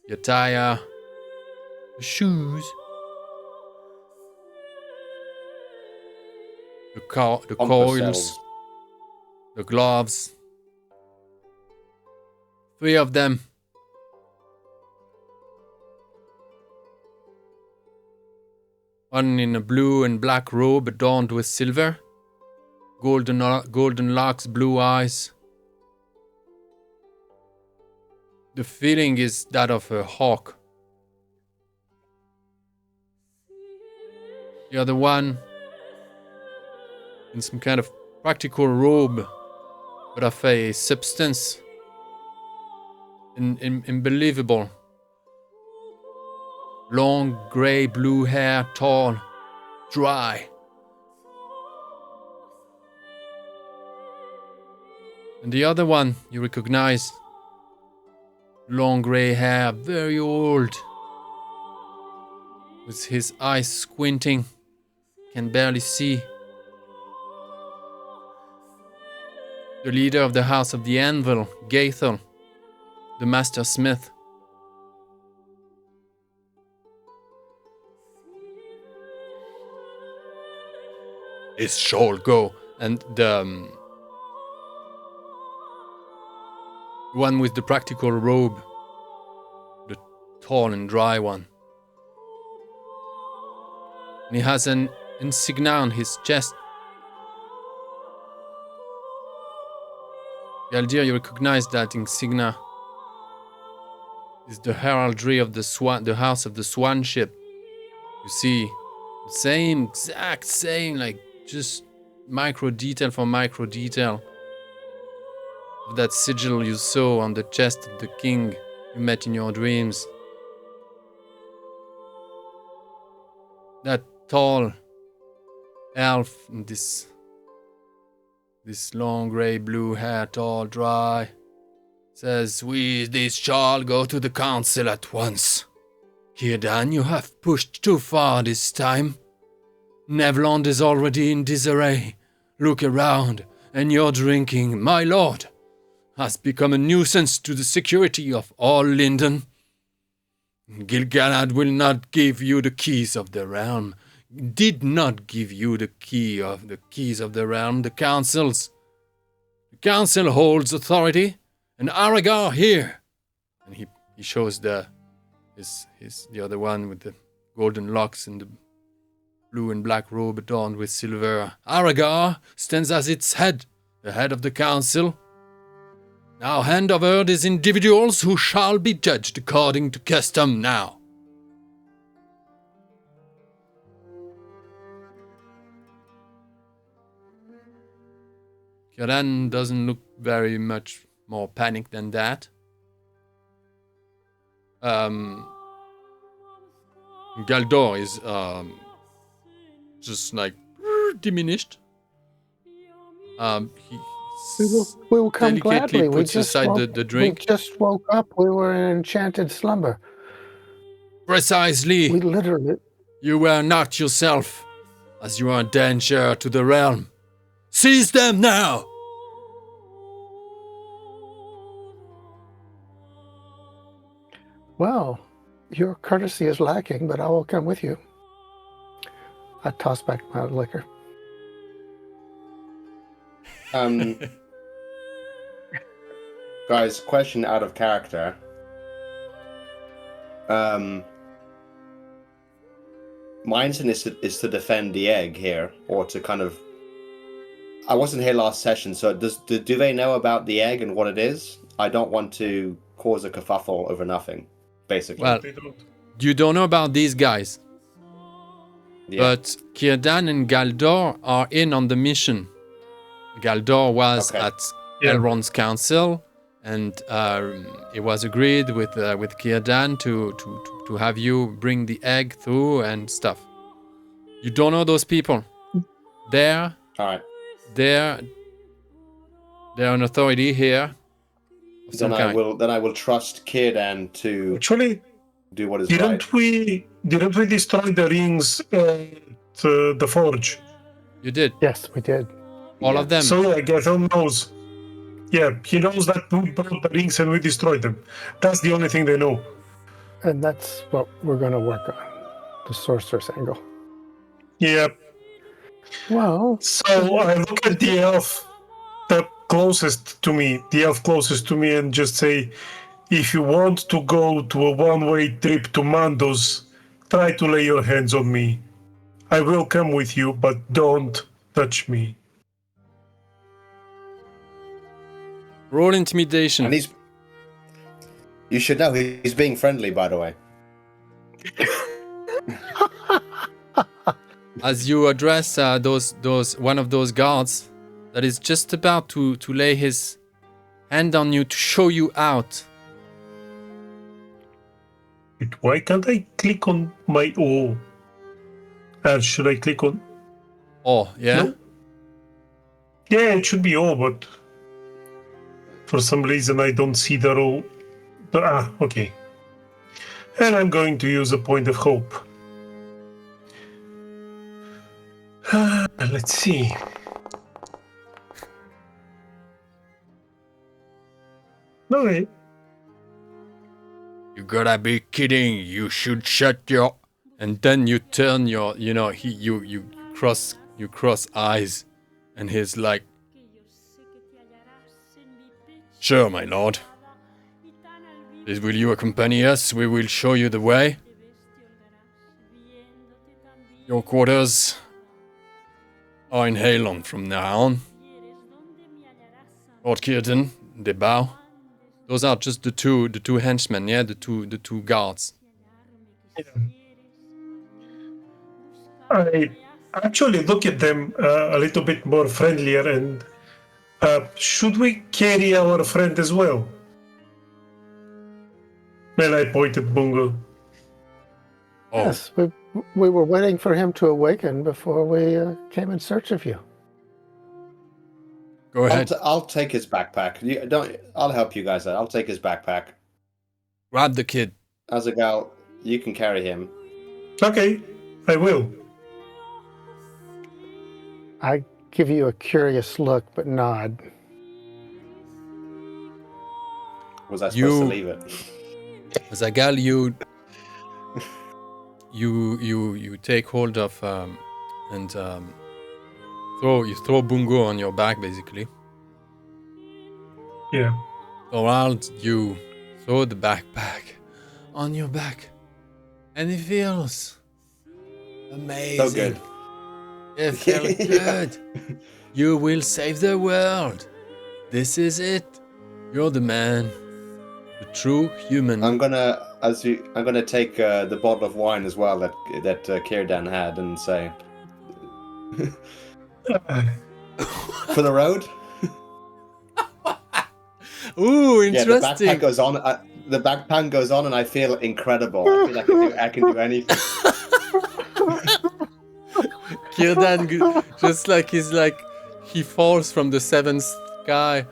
[SPEAKER 1] the attire, the shoes, the
[SPEAKER 3] Pompous
[SPEAKER 1] coils,
[SPEAKER 3] elves.
[SPEAKER 1] the gloves. Three of them. One in a blue and black robe adorned with silver, golden locks, blue eyes. The feeling is that of a hawk. The other one in some kind of practical robe, but of a substance unbelievable. Long grey blue hair, tall, dry. And the other one you recognize. Long grey hair, very old. With his eyes squinting, can barely see. The leader of the House of the Anvil, Gaethel, the Master Smith. It shall go. And the one with the practical robe, the tall and dry one. And he has an insignia on his chest. Galdir, you recognize that insignia is the heraldry of the House of the Swan Ship. You see, the exact same, like just micro detail for micro detail of that sigil you saw on the chest of the king you met in your dreams. That tall elf in this long grey blue hair, tall, dry, says, "This shall go to the council at once. Círdan, you have pushed too far this time. Nameless is already in disarray. Look around, and your drinking, my lord, has become a nuisance to the security of all Lindon. Gil-galad will not give you the keys of the realm. Did not give you the keys of the realm, the councils. The council holds authority, and Aragar here." And he shows the other one with the golden locks and the blue and black robe adorned with silver. "Aragar stands as its head, the head of the council. Now hand over these individuals who shall be judged according to custom now." Círdan doesn't look very much more panicked than that. Galdor is just like diminished. He
[SPEAKER 2] We will come
[SPEAKER 1] delicately
[SPEAKER 2] gladly.
[SPEAKER 1] puts aside the drink.
[SPEAKER 2] We just woke up. We were in an enchanted slumber.
[SPEAKER 1] Precisely.
[SPEAKER 2] We literally.
[SPEAKER 1] You were not yourself, as you are a danger to the realm. Seize them now!
[SPEAKER 2] Well, your courtesy is lacking, but I will come with you. I toss back my liquor.
[SPEAKER 3] Guys, question out of character. My instinct is to defend the egg here, or to kind of. I wasn't here last session, so do they know about the egg and what it is? I don't want to cause a kerfuffle over nothing, basically.
[SPEAKER 1] Well, you don't know about these guys.
[SPEAKER 3] Yeah.
[SPEAKER 1] But Círdan and Galdor are in on the mission. Galdor was
[SPEAKER 3] Okay.
[SPEAKER 1] at Elrond's council, and it was agreed with Círdan to have you bring the egg through and stuff. You don't know those people. They're
[SPEAKER 3] All right.
[SPEAKER 1] they're an authority here. Of some
[SPEAKER 3] Then
[SPEAKER 1] kind.
[SPEAKER 3] I will trust Círdan to
[SPEAKER 4] Actually,
[SPEAKER 3] do what is right.
[SPEAKER 4] didn't we destroy the rings at the forge?
[SPEAKER 1] You did.
[SPEAKER 2] Yes, we did.
[SPEAKER 1] All
[SPEAKER 3] Yeah.
[SPEAKER 1] of them.
[SPEAKER 4] So yeah, Gathon knows. Yeah, he knows that we brought the rings and we destroyed them. That's the only thing they know.
[SPEAKER 2] And that's what we're going to work on, the sorcerer's angle.
[SPEAKER 4] Yeah.
[SPEAKER 2] Well,
[SPEAKER 4] So I look at the elf closest to me, and just say, if you want to go to a one-way trip to Mandos, try to lay your hands on me. I will come with you, but don't touch me.
[SPEAKER 1] Roll intimidation.
[SPEAKER 3] And you should know he's being friendly, by the way.
[SPEAKER 1] As you address those one of those guards that is just about to lay his hand on you to show you out.
[SPEAKER 4] Wait, why can't I click on my O? Should I click on?
[SPEAKER 1] Oh, yeah?
[SPEAKER 4] No? Yeah, it should be O, but for some reason I don't see the O. Okay. And I'm going to use a point of hope. Let's see. Okay.
[SPEAKER 1] You gotta be kidding. You should shut your... And then you turn your, you cross eyes, and he's like, "Sure, my lord. Please, will you accompany us? We will show you the way. Your quarters are in Halon from now on." Lord Círdan, they bow. Those are just the two henchmen, yeah, the two guards.
[SPEAKER 4] I actually look at them a little bit more friendlier, and should we carry our friend as well? And I point at Bungo.
[SPEAKER 1] Oh,
[SPEAKER 2] yes, we were waiting for him to awaken before we came in search of you.
[SPEAKER 1] go ahead.
[SPEAKER 3] I'll take his backpack. I'll help you guys out. I'll take his backpack.
[SPEAKER 1] Grab the kid.
[SPEAKER 3] Azaghal, you can carry him.
[SPEAKER 4] Okay, I will.
[SPEAKER 2] I give you a curious look, but nod.
[SPEAKER 3] Was I supposed to
[SPEAKER 1] You-
[SPEAKER 3] leave it?
[SPEAKER 1] Zagal, you take hold of and throw Bungo on your back, basically.
[SPEAKER 4] Yeah.
[SPEAKER 1] Thorald, you throw the backpack on your back, and it feels amazing.
[SPEAKER 3] So good.
[SPEAKER 1] It felt
[SPEAKER 3] Yeah.
[SPEAKER 1] good. You will save the world. This is it. You're the man, the true human.
[SPEAKER 3] I'm gonna take the bottle of wine as well that Círdan had and say, for the road.
[SPEAKER 1] Ooh,
[SPEAKER 3] Yeah,
[SPEAKER 1] interesting.
[SPEAKER 3] the backpack goes on. the bagpan goes on, and I feel incredible. I feel like I can do anything.
[SPEAKER 1] Círdan just like he falls from the seventh sky.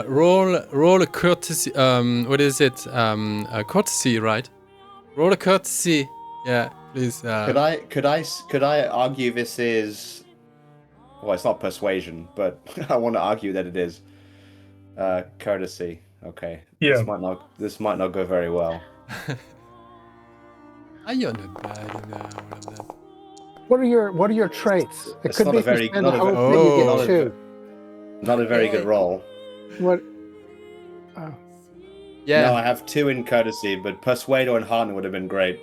[SPEAKER 1] Roll a courtesy. What is it? A courtesy, right? Roll a courtesy. Yeah, please.
[SPEAKER 3] Could I argue this is? Well, it's not persuasion, but I want to argue that it is courtesy. Okay.
[SPEAKER 4] Yeah.
[SPEAKER 3] This might not go very well.
[SPEAKER 1] You're not bad in all of that.
[SPEAKER 2] What are your traits? It
[SPEAKER 3] It's
[SPEAKER 2] could
[SPEAKER 3] not
[SPEAKER 2] be
[SPEAKER 3] a very-
[SPEAKER 2] if you spend
[SPEAKER 3] not a
[SPEAKER 2] hope
[SPEAKER 3] very-
[SPEAKER 2] that you
[SPEAKER 1] Oh.
[SPEAKER 2] get two.
[SPEAKER 3] Not a very good roll.
[SPEAKER 2] What?
[SPEAKER 1] Yeah.
[SPEAKER 3] No, I have 2 in courtesy, but persuade or enhearten would have been great.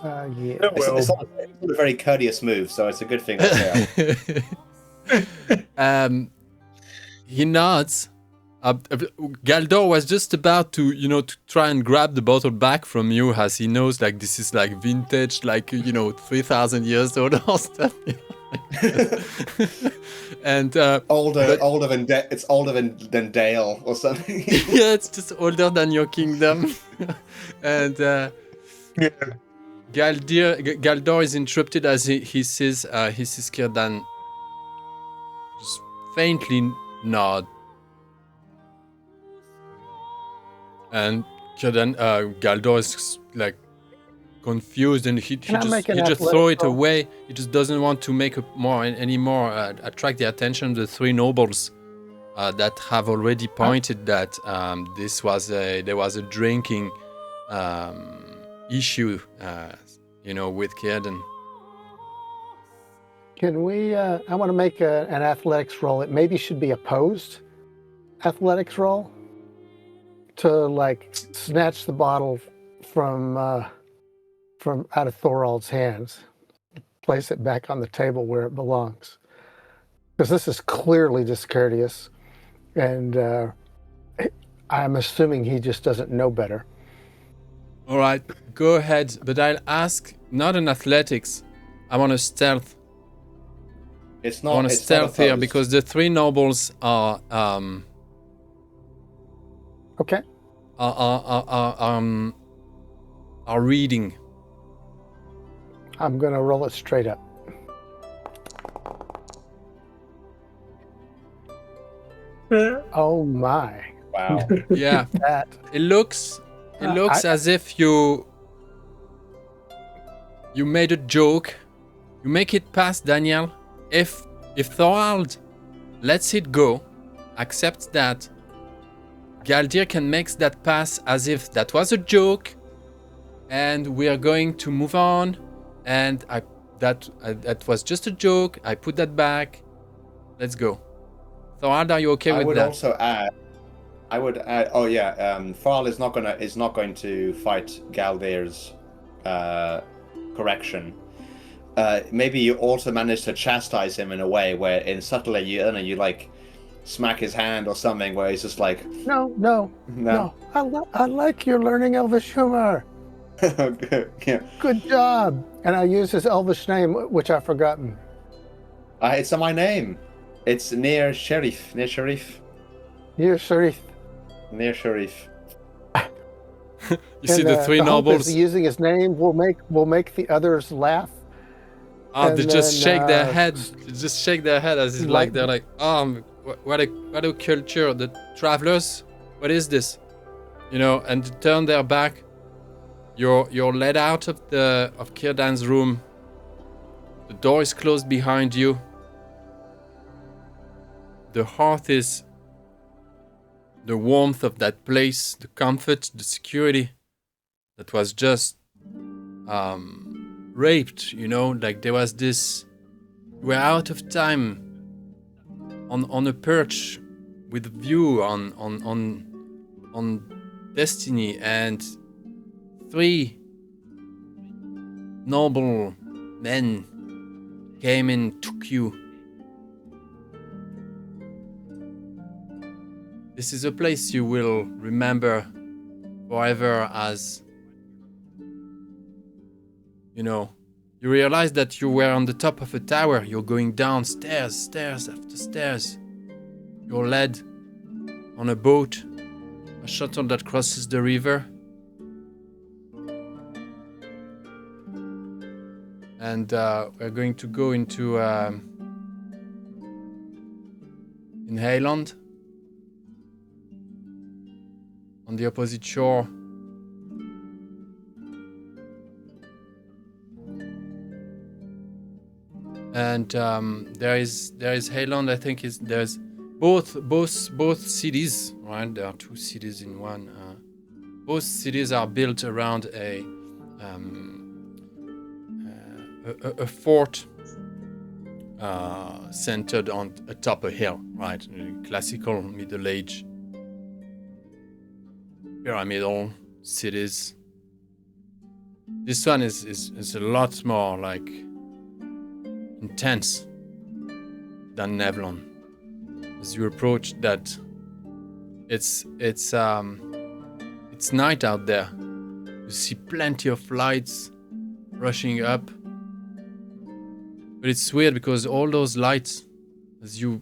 [SPEAKER 2] Yeah.
[SPEAKER 4] Oh, well.
[SPEAKER 3] It's not a very courteous move, so it's a good thing. That
[SPEAKER 1] He nods. Galdor was just about to try and grab the bottle back from you, as he knows like this is like vintage, like 3,000 years old or stuff. And
[SPEAKER 3] older than it's older than Dale or something.
[SPEAKER 1] yeah, it's just older than your kingdom. And Galdor is interrupted as he sees Círdan just faintly nod. And Galdor is like confused, and he just throw it away. He just doesn't want to make attract the attention of the 3 nobles that have already pointed that there was a drinking issue, with Círdan.
[SPEAKER 2] Can we? I want to make an athletics roll. It maybe should be opposed athletics roll to like snatch the bottle from out of Thorald's hands, place it back on the table where it belongs, because this is clearly discourteous, and I'm assuming he just doesn't know better.
[SPEAKER 1] All right, go ahead, but I'll ask not an athletics. I want a stealth.
[SPEAKER 3] It's not.
[SPEAKER 1] I want a
[SPEAKER 3] it's
[SPEAKER 1] stealth
[SPEAKER 3] not
[SPEAKER 1] here
[SPEAKER 3] opposed.
[SPEAKER 1] because the 3 nobles are
[SPEAKER 2] Okay.
[SPEAKER 1] are reading.
[SPEAKER 2] I'm gonna roll it straight up. Oh my!
[SPEAKER 3] Wow.
[SPEAKER 1] Yeah,
[SPEAKER 2] That
[SPEAKER 1] it looks as if you made a joke. You make it past Daniel. If Thorald lets it go, accepts that, Galdir can make that pass as if that was a joke, and we are going to move on. And that was just a joke. I put that back. Let's go. Thorald, are you okay with that?
[SPEAKER 3] I would add. Oh yeah. Thorald is not going to fight Galdir's correction. Maybe you also manage to chastise him in a way where, in subtly, you like smack his hand or something, where he's just like,
[SPEAKER 2] no. I like your learning Elvish humor.
[SPEAKER 3] yeah.
[SPEAKER 2] Good job. And I use his Elvish name, which I've forgotten.
[SPEAKER 3] It's my name. It's near Sharif.
[SPEAKER 2] You're Sharif.
[SPEAKER 3] Near Sharif.
[SPEAKER 1] You see the 3
[SPEAKER 2] the hope
[SPEAKER 1] nobles.
[SPEAKER 2] is using his name will make the others laugh.
[SPEAKER 1] They
[SPEAKER 2] and
[SPEAKER 1] just
[SPEAKER 2] then,
[SPEAKER 1] shake their head. They just shake their head as it's like they're like, what a culture. The travelers. What is this? And to turn their back. You're led out of Círdan's room. The door is closed behind you. The hearth is the warmth of that place, the comfort, the security that was just raped, like there was this, we're out of time on a perch with a view on destiny, and 3 noble men came and took you. This is a place you will remember forever as, you realize that you were on the top of a tower. You're going down stairs after stairs. You're led on a boat, a shuttle that crosses the river. And we're going to go into in Hayland on the opposite shore. And there is Hayland. I think there's both cities, right? There are two cities in one. Both cities are built around a fort centered on atop a hill, right? Classical Middle Age pyramidal cities. This one is a lot more like intense than Nameless. As you approach that, it's night out there. You see plenty of lights rushing up. But it's weird because all those lights, as you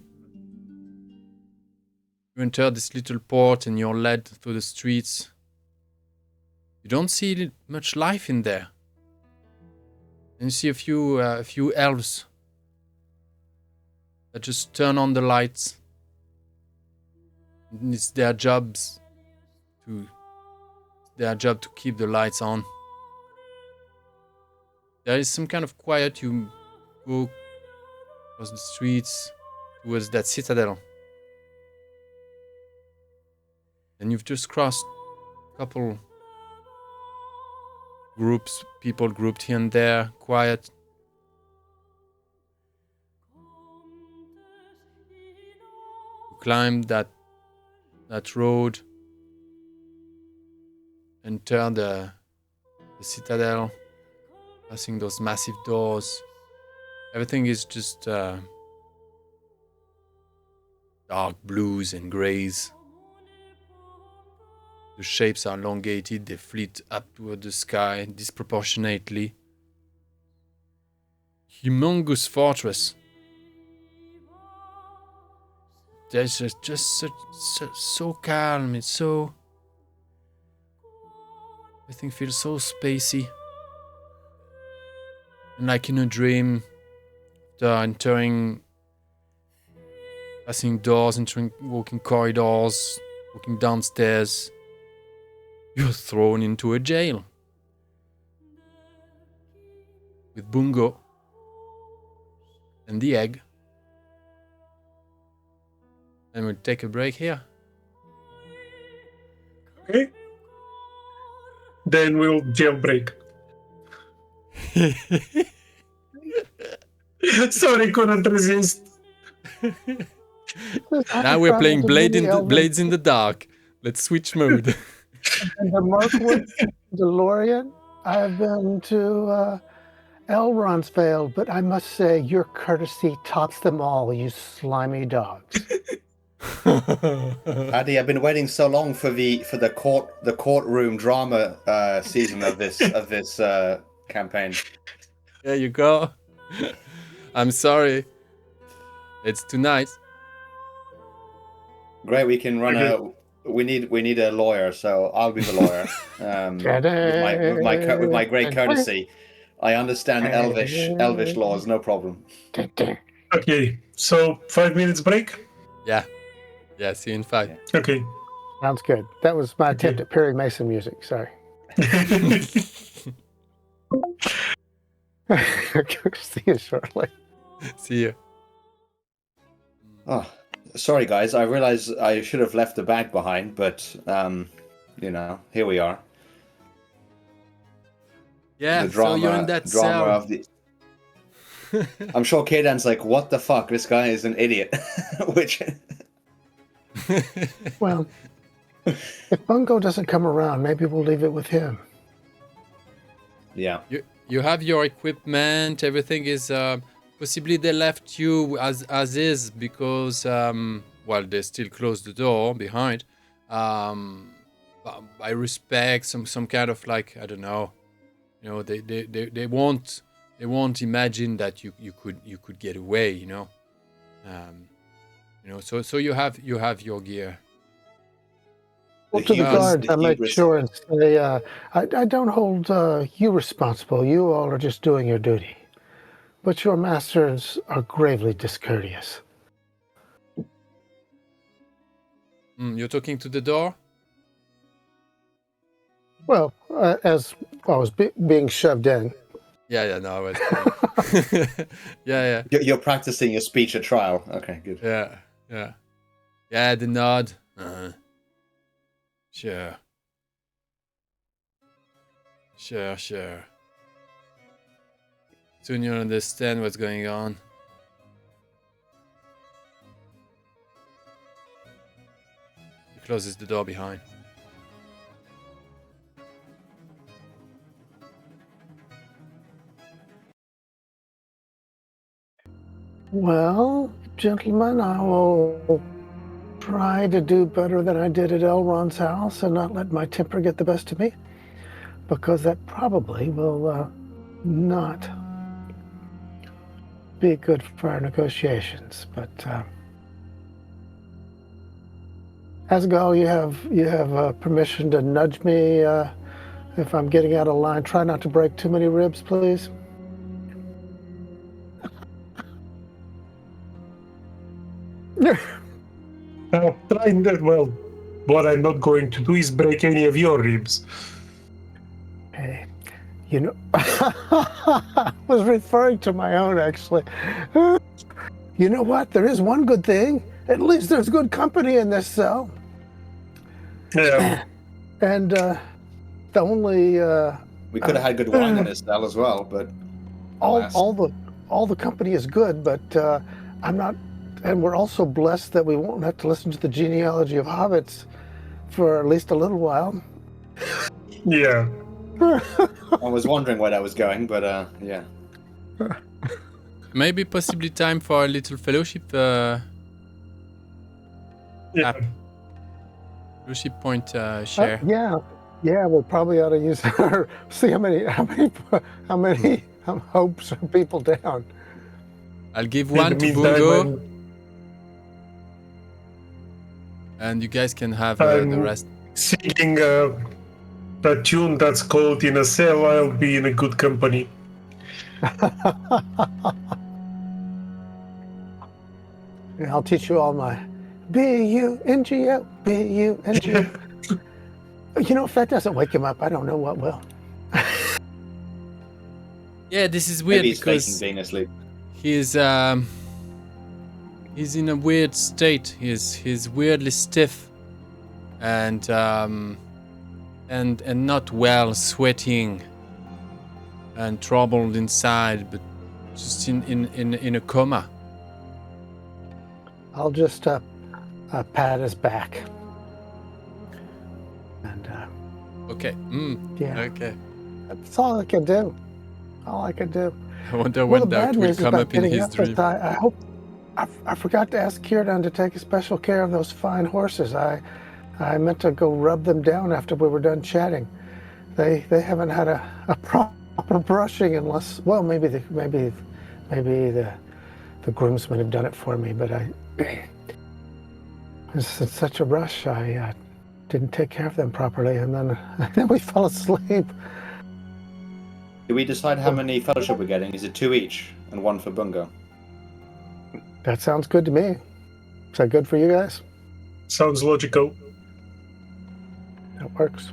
[SPEAKER 1] enter this little port and you're led through the streets, you don't see much life in there. And you see a few elves that just turn on the lights. And it's their job to keep the lights on. There is some kind of quiet. You go across the streets towards that citadel. And you've just crossed a couple groups, people grouped here and there, quiet. You climb that road, enter the citadel, passing those massive doors. Everything is just dark blues and grays. The shapes are elongated, they flit up toward the sky disproportionately. Humongous fortress. There's just so calm, it's so... Everything feels so spacey. And like in a dream, passing doors, walking corridors, walking downstairs, you're thrown into a jail. With Bungo and the egg. And we'll take a break here.
[SPEAKER 4] Okay. Then we'll jailbreak. Sorry, couldn't resist.
[SPEAKER 1] Now we're playing Blades in the Dark. Let's switch mode.
[SPEAKER 2] And the Mirkwood DeLorean. I've been to Elronsvale, but I must say your courtesy tops them all, you slimy dogs.
[SPEAKER 3] Addy, I've been waiting so long for the courtroom drama season of this campaign.
[SPEAKER 1] There you go. I'm sorry. It's too nice.
[SPEAKER 3] Great, we can run we need a lawyer, so I'll be the lawyer. With my great courtesy. I understand Elvish laws, no problem.
[SPEAKER 4] Okay, so 5 minutes break?
[SPEAKER 1] Yeah, see you in 5.
[SPEAKER 4] Okay.
[SPEAKER 2] Sounds good. That was my attempt at Perry Mason music, sorry. See you shortly.
[SPEAKER 1] See you.
[SPEAKER 3] Oh, sorry guys, I realize I should have left the bag behind, but here we are.
[SPEAKER 1] Yeah, so you're in that cell.
[SPEAKER 3] I'm sure Círdan's like, what the fuck? This guy is an idiot. Which
[SPEAKER 2] Well, if Bungo doesn't come around, maybe we'll leave it with him.
[SPEAKER 3] Yeah.
[SPEAKER 1] You have your equipment, everything is possibly they left you as is because they still closed the door behind. I respect some kind of like, I don't know, they won't imagine that you could get away, so you have your gear.
[SPEAKER 2] Well, to the guards, I make sure and say, I don't hold you responsible. You all are just doing your duty. but your masters are gravely discourteous.
[SPEAKER 1] You're talking to the door?
[SPEAKER 2] Well, as I was being shoved in.
[SPEAKER 1] Yeah, no, I was kidding. yeah.
[SPEAKER 3] You're practicing your speech at trial. Okay, good.
[SPEAKER 1] Yeah. Yeah, the nod. Sure. Soon you'll understand what's going on. He closes the door behind.
[SPEAKER 2] Well, gentlemen, I will try to do better than I did at Elrond's house and not let my temper get the best of me, because that probably will not be good for our negotiations. But Asgal, you have permission to nudge me if I'm getting out of line. Try not to break too many ribs, please.
[SPEAKER 4] Trying that. Well, what I'm not going to do is break any of your ribs.
[SPEAKER 2] Hey, you know, I was referring to my own, actually. You know what? There is one good thing. At least there's good company in this cell.
[SPEAKER 4] Yeah.
[SPEAKER 2] And the only
[SPEAKER 3] We could have had good wine in this cell as well, but
[SPEAKER 2] all the company is good, but I'm not. And we're also blessed that we won't have to listen to the genealogy of hobbits for at least a little while.
[SPEAKER 4] Yeah.
[SPEAKER 3] I was wondering where that was going, but yeah.
[SPEAKER 1] Maybe possibly time for a little fellowship.
[SPEAKER 4] Yeah.
[SPEAKER 1] Fellowship point share.
[SPEAKER 2] Yeah. We'll probably ought to use our see how many hopes are people down.
[SPEAKER 1] I'll give
[SPEAKER 4] In
[SPEAKER 1] one
[SPEAKER 4] the
[SPEAKER 1] to
[SPEAKER 4] meantime,
[SPEAKER 1] Bungo, and you guys can have the rest.
[SPEAKER 4] Singing a tune that's called "In a Cell I'll Be in a Good Company."
[SPEAKER 2] Yeah, I'll teach you all my B-U-N-G-O, B-U-N-G-O. You know, if that doesn't wake him up, I don't know what will.
[SPEAKER 1] Yeah, this is weird
[SPEAKER 3] Maybe he's
[SPEAKER 1] because
[SPEAKER 3] faking being asleep.
[SPEAKER 1] he's in a weird state. He's weirdly stiff and not well, sweating and troubled inside, but just in a coma.
[SPEAKER 2] I'll just pat his back. And
[SPEAKER 1] Okay.
[SPEAKER 2] yeah,
[SPEAKER 1] Okay.
[SPEAKER 2] that's all I can do. All I can do.
[SPEAKER 1] I wonder
[SPEAKER 2] Well,
[SPEAKER 1] when
[SPEAKER 2] the
[SPEAKER 1] that
[SPEAKER 2] bad
[SPEAKER 1] will
[SPEAKER 2] news
[SPEAKER 1] come
[SPEAKER 2] about
[SPEAKER 1] up in
[SPEAKER 2] getting
[SPEAKER 1] his
[SPEAKER 2] up is
[SPEAKER 1] dream.
[SPEAKER 2] I hope I forgot to ask Círdan to take special care of those fine horses. I meant to go rub them down after we were done chatting. They haven't had a proper brushing unless, well, maybe the groomsmen have done it for me, but it's in such a rush. I didn't take care of them properly, and then we fell asleep.
[SPEAKER 3] Did we decide how many fellowship we're getting? Is it 2 each and 1 for Bungo?
[SPEAKER 2] That sounds good to me. Is that good for you guys?
[SPEAKER 4] Sounds logical.
[SPEAKER 2] That works.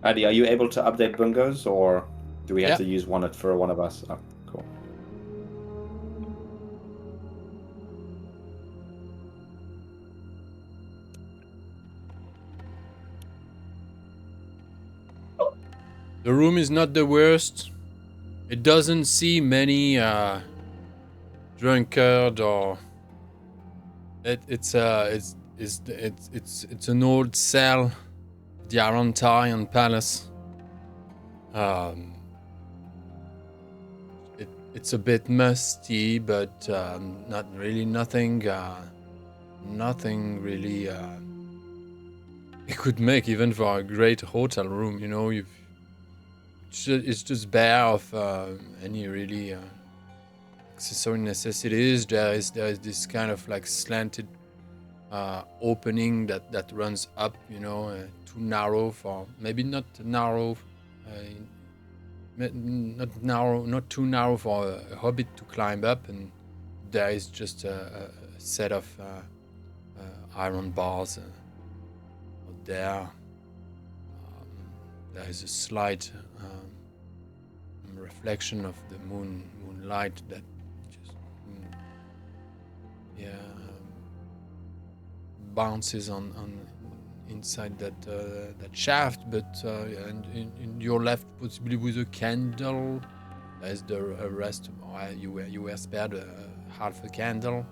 [SPEAKER 3] Addy, are you able to update Bungo's, or do we have
[SPEAKER 1] Yeah.
[SPEAKER 3] to use one for one of us? Oh, cool.
[SPEAKER 1] The room is not the worst. It doesn't see many drunkard or it's an old cell, the Arantian Palace. It's a bit musty, but not really nothing really it could make even for a great hotel room. You know, it's just bare of any really accessory necessities. There is this kind of like slanted opening that runs up, too narrow for, maybe not narrow, not too narrow for a hobbit to climb up, and there is just a set of iron bars out there. There is a slight reflection of the moonlight that just bounces on inside that shaft, but and in your left, possibly with a candle, there's the rest. You were spared half a candle.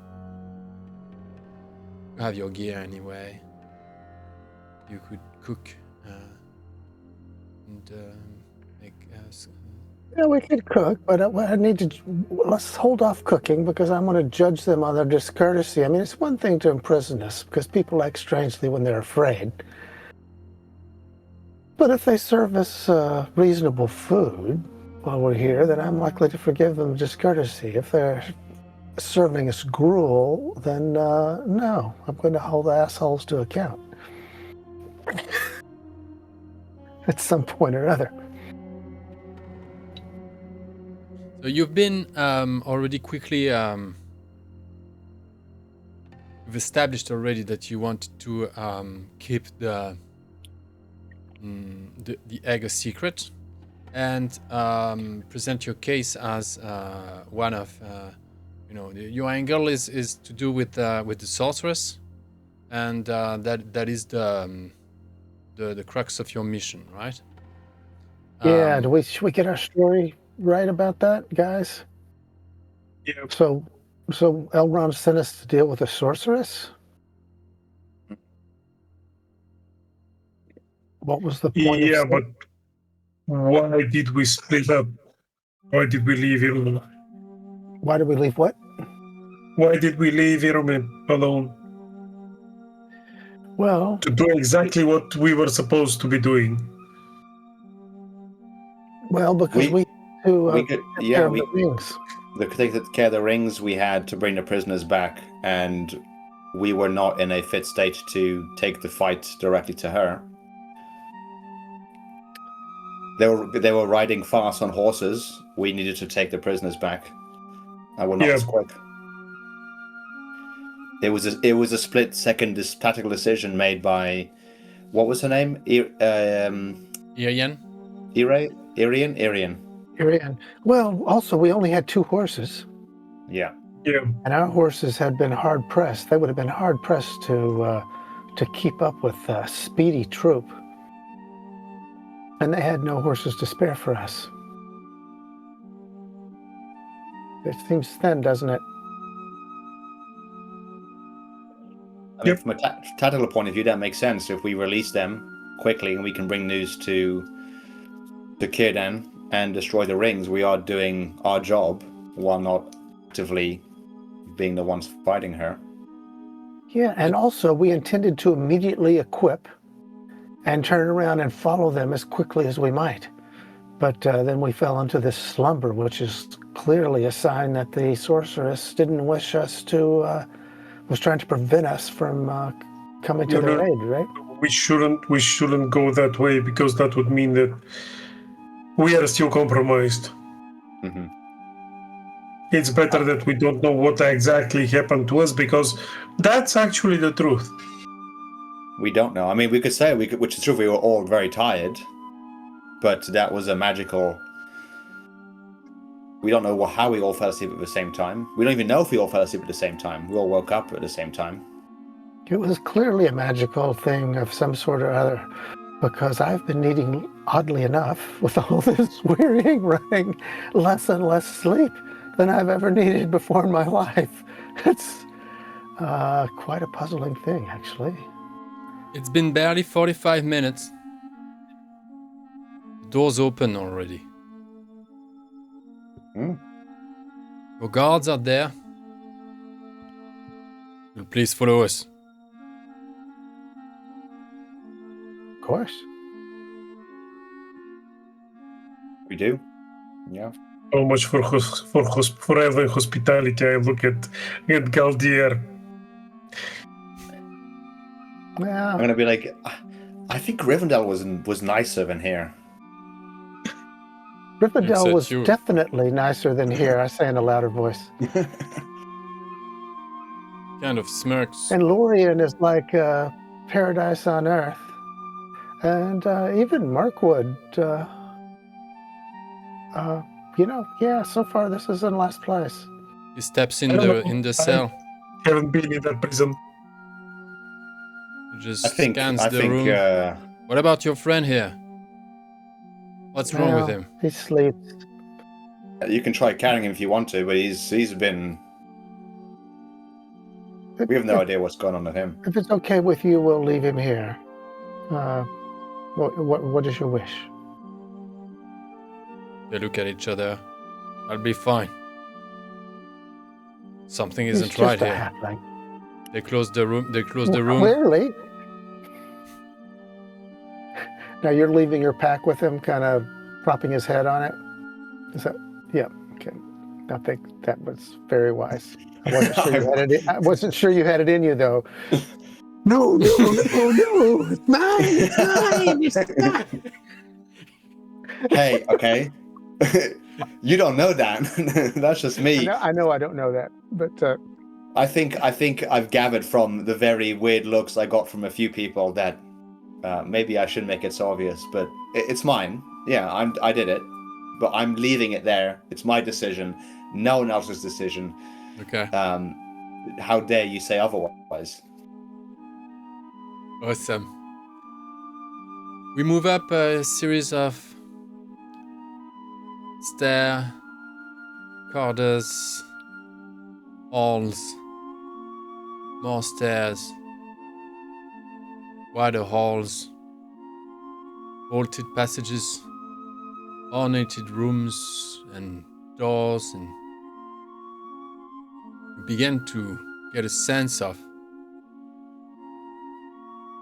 [SPEAKER 1] You have your gear anyway. You could cook and make.
[SPEAKER 2] Yeah, we could cook, but I need to. Let's hold off cooking because I'm going to judge them on their discourtesy. I mean, it's one thing to imprison us because people act strangely when they're afraid. But if they serve us reasonable food while we're here, then I'm likely to forgive them discourtesy. If they're serving us gruel, then no, I'm going to hold the assholes to account at some point or other.
[SPEAKER 1] So you've been already quickly. You've established already that you want to keep the egg a secret, and present your case as one of your angle is to do with the sorceress, and that is the crux of your mission, right?
[SPEAKER 2] Yeah. Should we get our story right about that, guys?
[SPEAKER 4] Yeah.
[SPEAKER 2] So Elrond sent us to deal with a sorceress? What was the point of
[SPEAKER 4] Yeah, but why did we split up? Why did we leave Irime?
[SPEAKER 2] Why did we leave what?
[SPEAKER 4] Why did we leave Irime alone
[SPEAKER 2] Well,
[SPEAKER 4] to do exactly what we were supposed to be doing?
[SPEAKER 2] because we
[SPEAKER 3] could,
[SPEAKER 2] take care of the rings.
[SPEAKER 3] The take care of the rings we had to bring the prisoners back, and we were not in a fit state to take the fight directly to her. They were riding fast on horses. We needed to take the prisoners back. I will not as quick. It was a split second tactical decision made by, what was her name?
[SPEAKER 1] Irien.
[SPEAKER 3] Irien.
[SPEAKER 2] Well, also we only had 2 horses.
[SPEAKER 3] Yeah.
[SPEAKER 4] Yeah.
[SPEAKER 2] And our horses had been hard pressed. They would have been hard pressed to keep up with a speedy troop. And they had no horses to spare for us. It seems thin, doesn't it?
[SPEAKER 3] I mean, from a tactical point of view, that makes sense. If we release them quickly and we can bring news to Círdan and destroy the rings, we are doing our job while not actively being the ones fighting her.
[SPEAKER 2] Yeah, and also we intended to immediately equip and turn around and follow them as quickly as we might. But then we fell into this slumber, which is clearly a sign that the sorceress didn't wish us to, was trying to prevent us from coming to their aid, right?
[SPEAKER 4] We shouldn't go that way, because that would mean that we are still compromised.
[SPEAKER 3] Mm-hmm.
[SPEAKER 4] It's better that we don't know what exactly happened to us, because that's actually the truth.
[SPEAKER 3] We don't know. I mean, we could say, which is true, we were all very tired, but that was a magical... We don't know how we all fell asleep at the same time. We don't even know if we all fell asleep at the same time. We all woke up at the same time.
[SPEAKER 2] It was clearly a magical thing of some sort or other, because I've been needing, oddly enough, with all this wearying, running, less and less sleep than I've ever needed before in my life. It's quite a puzzling thing, actually.
[SPEAKER 1] It's been barely 45 minutes. The door's open already. Your guards are there. Will please follow us.
[SPEAKER 2] Of course.
[SPEAKER 3] We do? Yeah.
[SPEAKER 4] So much for having hospitality. I look at Galdier.
[SPEAKER 2] Yeah,
[SPEAKER 3] I'm gonna be like, I think Rivendell was nicer than here.
[SPEAKER 2] Rivendell
[SPEAKER 1] Except
[SPEAKER 2] was
[SPEAKER 1] you.
[SPEAKER 2] definitely nicer than here, I say in a louder voice.
[SPEAKER 1] Kind of smirks.
[SPEAKER 2] And Lorien is like paradise on earth. And even Mirkwood, yeah, so far this is in last place.
[SPEAKER 1] He steps
[SPEAKER 4] I
[SPEAKER 1] in
[SPEAKER 4] don't know.
[SPEAKER 1] the
[SPEAKER 4] I
[SPEAKER 1] cell.
[SPEAKER 4] haven't been in that prison.
[SPEAKER 1] He just
[SPEAKER 3] I think
[SPEAKER 1] scans the room. What about your friend here? What's wrong with him?
[SPEAKER 2] He sleeps.
[SPEAKER 3] you can try carrying him if you want to, but he's been. We have no idea what's going on with him.
[SPEAKER 2] If it's okay with you, we'll leave him here. What is your wish?
[SPEAKER 1] They look at each other. I'll be fine. Something
[SPEAKER 2] He's
[SPEAKER 1] isn't
[SPEAKER 2] just
[SPEAKER 1] right
[SPEAKER 2] a
[SPEAKER 1] here.
[SPEAKER 2] halfling.
[SPEAKER 1] They close the room. They close the room.
[SPEAKER 2] Clearly. Now you're leaving your pack with him, kind of propping his head on it. Is that? Yeah. Okay. I think that was very wise. I wasn't sure you had it. I wasn't sure you had it in you, though. No! It's mine! It's mine!
[SPEAKER 3] Hey, okay. You don't know that. That's just me.
[SPEAKER 2] I know. I don't know that, but
[SPEAKER 3] I think I've gathered from the very weird looks I got from a few people that maybe I shouldn't make it so obvious, but it's mine. Yeah, I did it, but I'm leaving it there. It's my decision, no one else's decision.
[SPEAKER 1] Okay.
[SPEAKER 3] How dare you say otherwise?
[SPEAKER 1] Awesome. We move up a series of stair, corridors, halls, more stairs, wider halls, vaulted passages, ornated rooms and doors, and you begin to get a sense of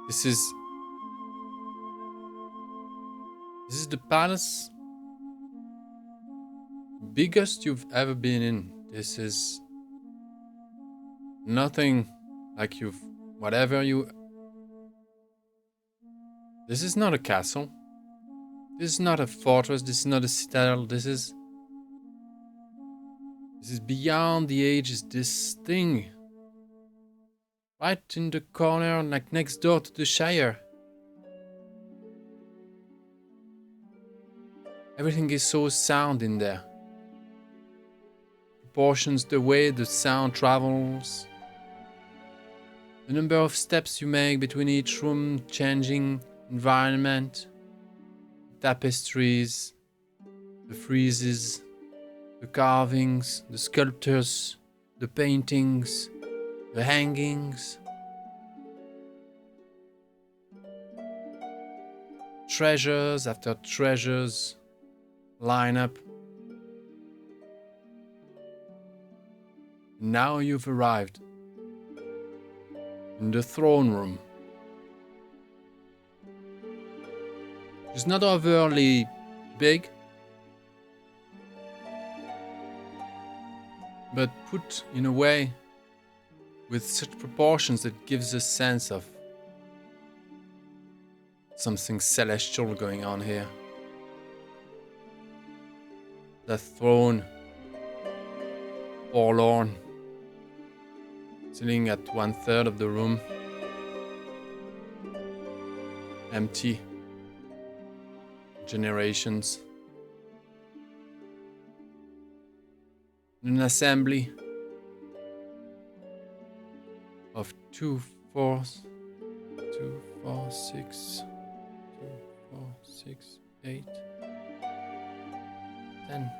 [SPEAKER 1] this is the palace biggest you've ever been in. This is nothing like this is not a castle. This is not a fortress. This is not a citadel. This is beyond the ages. This thing right in the corner, like next door to the Shire. Everything is so sound in there. Proportions the way the sound travels. The number of steps you make between each room, changing environment, tapestries, the friezes, the carvings, the sculptures, the paintings, the hangings. Treasures after treasures line up. Now you've arrived in the throne room. It's not overly big, but put in a way with such proportions that gives a sense of something celestial going on here. The throne, forlorn, sitting at 1/3 of the room, empty, generations. An assembly of 2, 4, 2, 4, 6, 2, 4, 6, 8, 10,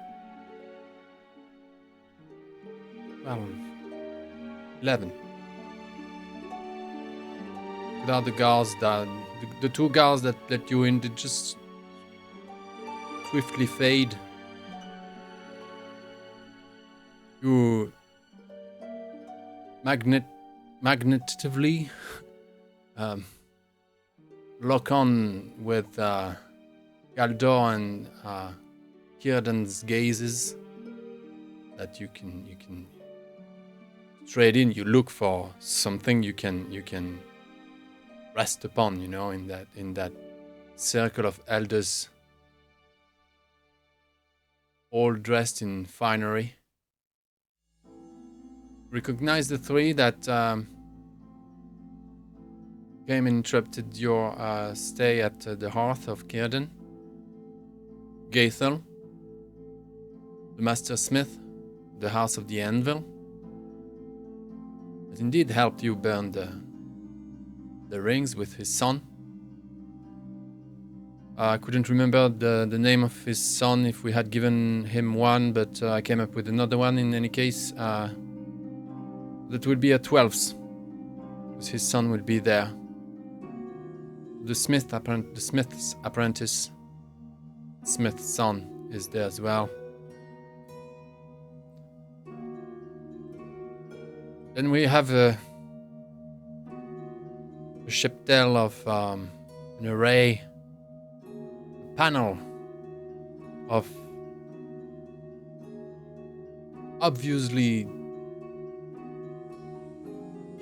[SPEAKER 1] 12, 11. Without the guards, the two guards that let you in, they just swiftly fade. You magnetically lock on with Galdor and Círdan's gazes. That you can straight in. You look for something you can rest upon, in that circle of elders, all dressed in finery. Recognize the three that came and interrupted your stay at the hearth of Círdan. Gaethel, the Master Smith, the House of the Anvil, that indeed helped you burn the rings with his son. I couldn't remember the name of his son, if we had given him one, but I came up with another one in any case. That would be a 12th, because his son will be there. The Smith's apprentice, Smith's son, is there as well. Then we have a cheptel of an array, a panel of obviously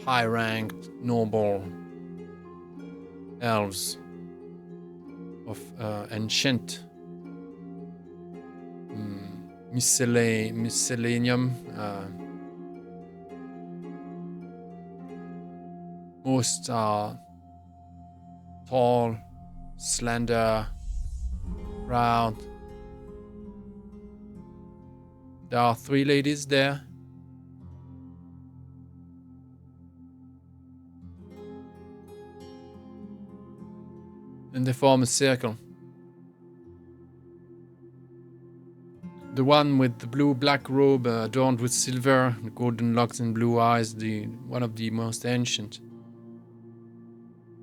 [SPEAKER 1] high-ranked, noble elves of ancient miscellaneum. Most are tall, slender, proud. There are 3 ladies there. And they form a circle. The one with the blue-black robe adorned with silver, the golden locks and blue eyes, one of the most ancient,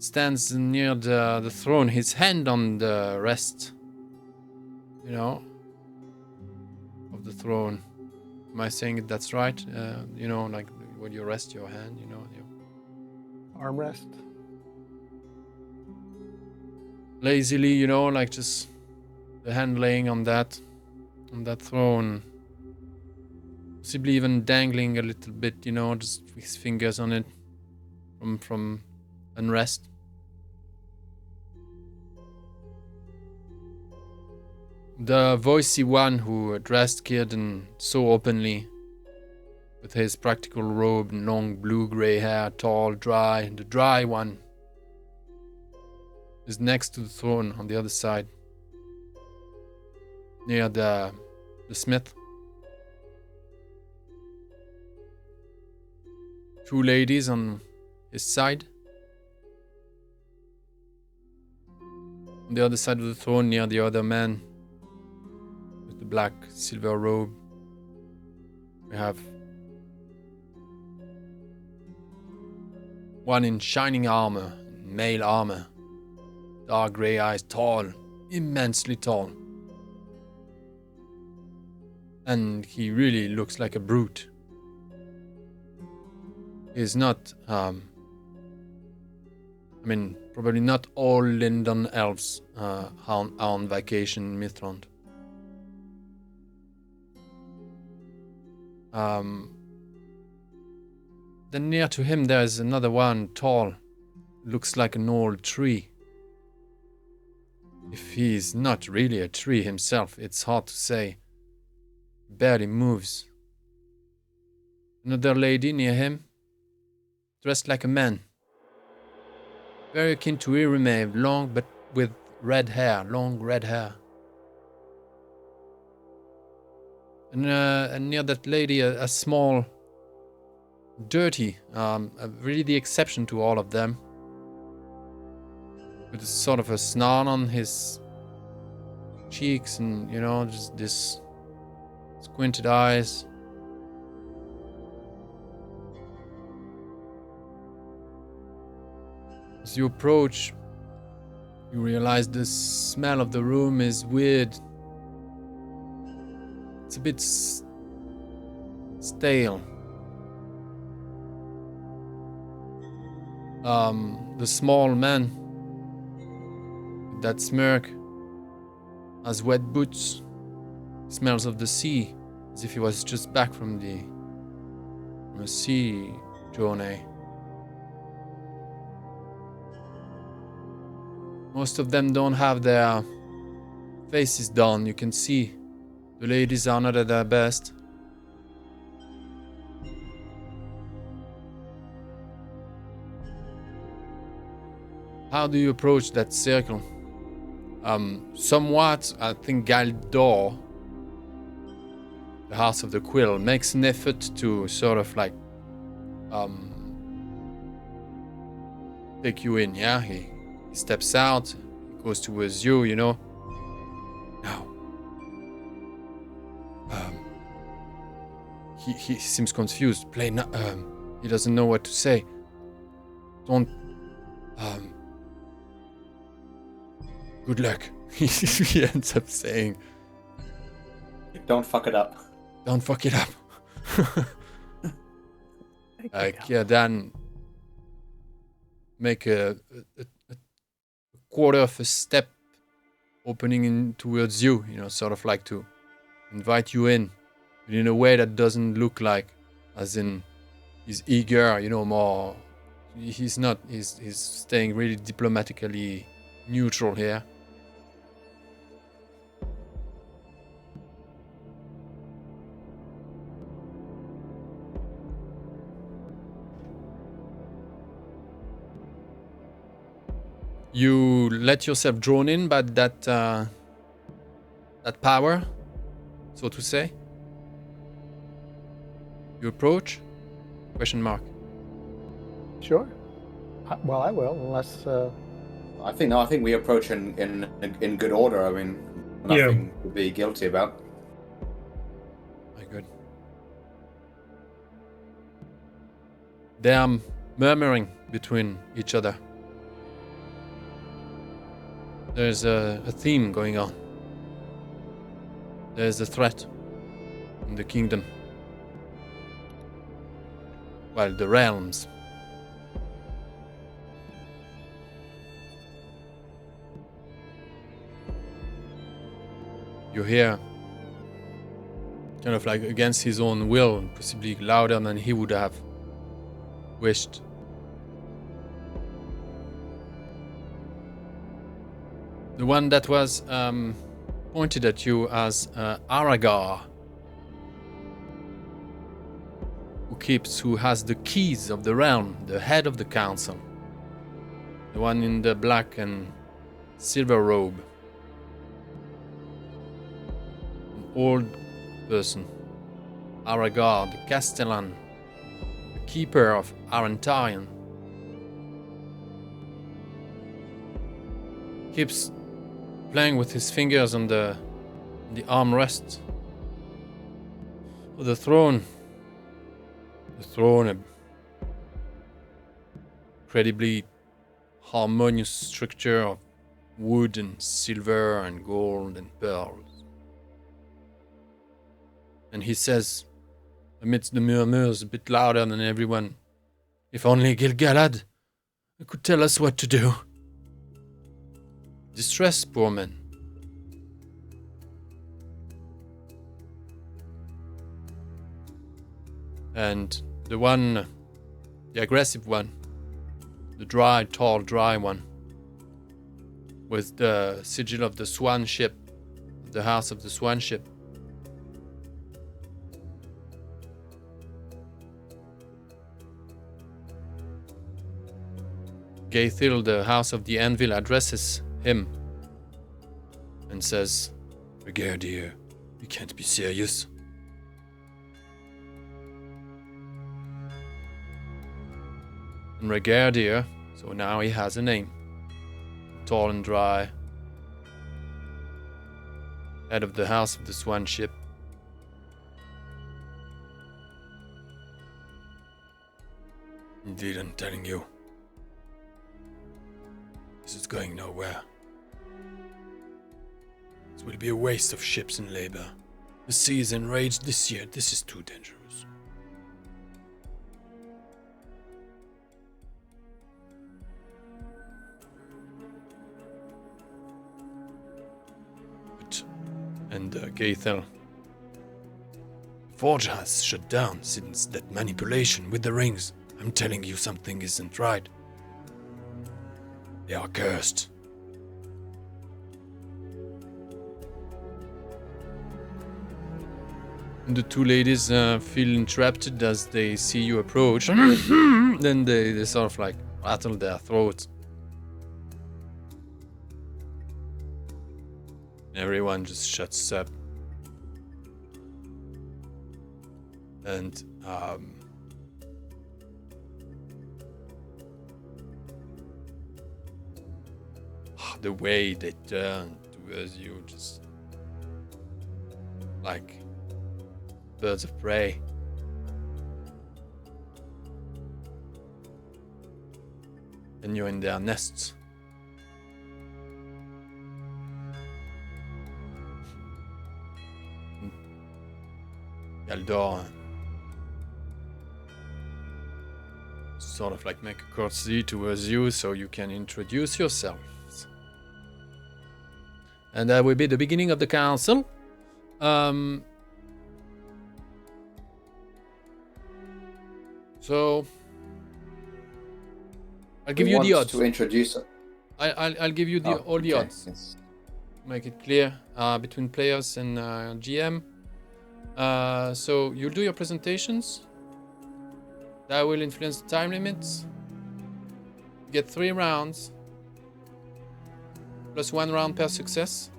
[SPEAKER 1] stands near the throne, his hand on the rest, of the throne. Am I saying that's right? Like when you rest your hand,
[SPEAKER 2] Armrest.
[SPEAKER 1] lazily, like just the hand laying on that throne, possibly even dangling a little bit, just with his fingers on it from unrest. The voicey one who addressed Círdan so openly, with his practical robe and long blue-grey hair, tall, dry, the dry one is next to the throne on the other side, near the smith. 2 ladies on his side. On the other side of the throne, near the other man with the black silver robe, we have one in shining armor, mail armor, dark grey eyes, tall, immensely tall. And he really looks like a brute. He's not, probably not all Lindon elves are on vacation in Mithlond. Then near to him there's another one, tall, looks like an old tree. If he's not really a tree himself, it's hard to say. Barely moves. Another lady near him, dressed like a man. Very akin to Irime, long but with red hair, long red hair. And near that lady, a small, dirty, really the exception to all of them, with sort of a snarl on his cheeks and, just this squinted eyes. As you approach, you realize the smell of the room is weird. It's a bit stale. The small man with that smirk has wet boots, smells of the sea, as if he was just back from a sea journey. Most of them don't have their faces done. You can see the ladies are not at their best. How do you approach that circle? Somewhat, I think Galdor, the House of the Quill, makes an effort to sort of like take you in, yeah? He steps out, he goes towards you, you know. Now, he seems confused. He doesn't know what to say. Don't, good luck. He ends up saying,
[SPEAKER 3] Don't fuck it up.
[SPEAKER 1] don't fuck it up.
[SPEAKER 2] Thank you.
[SPEAKER 1] Círdan make a quarter of a step opening in towards you, you know, sort of like to invite you in, but in a way that doesn't look like, as in, he's eager, you know, more, he's not, he's staying really diplomatically neutral here. You let yourself drawn in by that power, so to say. You approach? Question mark.
[SPEAKER 2] Sure. Well, I will, unless.
[SPEAKER 3] I think we approach in good order. I mean, nothing to be guilty about.
[SPEAKER 1] Very good. They are murmuring between each other. There's a theme going on. There's a threat in the kingdom. Well, the realms. You hear, kind of like against his own will, possibly louder than he would have wished. The one that was pointed at you as Aragar, who has the keys of the realm, the head of the council, the one in the black and silver robe, an old person, Aragar, the Castellan, the keeper of Arantarian, keeps playing with his fingers on the armrest of the throne. The throne, a incredibly harmonious structure of wood and silver and gold and pearls. And he says, amidst the murmurs, a bit louder than everyone, "If only Gil-galad could tell us what to do." Distress, poor man. And the aggressive one, the tall, dry one, with the sigil of the swan ship, the house of the swan ship. Gaethil, the house of the anvil, addresses him and says, "Brigadier, you can't be serious." And Brigadier, so now he has a name, tall and dry, head of the house of the swan ship. "Indeed, I'm telling you, this is going nowhere. It will be a waste of ships and labor. The sea is enraged this year. This is too dangerous." And Gaethel, Forge has shut down since that manipulation with the rings. I'm telling you, something isn't right. They are cursed. The two ladies feel interrupted as they see you approach. Then they sort of like rattle their throats. Everyone just shuts up. And the way they turn towards you, just like birds of prey. And you're in their nests. Galdor sort of like make a courtesy towards you so you can introduce yourselves. And that will be the beginning of the council. So I'll give you the odds.
[SPEAKER 3] To introduce it.
[SPEAKER 1] I'll give you all the odds.
[SPEAKER 3] Yes.
[SPEAKER 1] Make it clear between players and GM. So you'll do your presentations. That will influence the time limits. You get 3 rounds. Plus 1 round per success.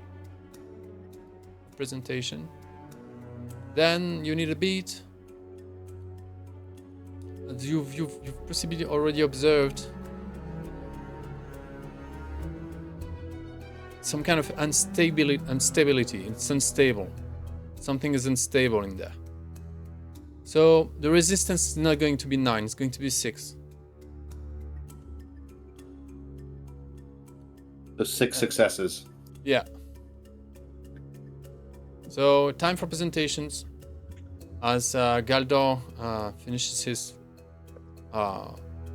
[SPEAKER 1] Presentation. Then you need a beat. You've possibly already observed some kind of instability. It's unstable. Something is unstable in there. So the resistance is not going to be 9, it's going to be 6.
[SPEAKER 3] The 6 successes.
[SPEAKER 1] Yeah. So time for presentations. As Galdor finishes his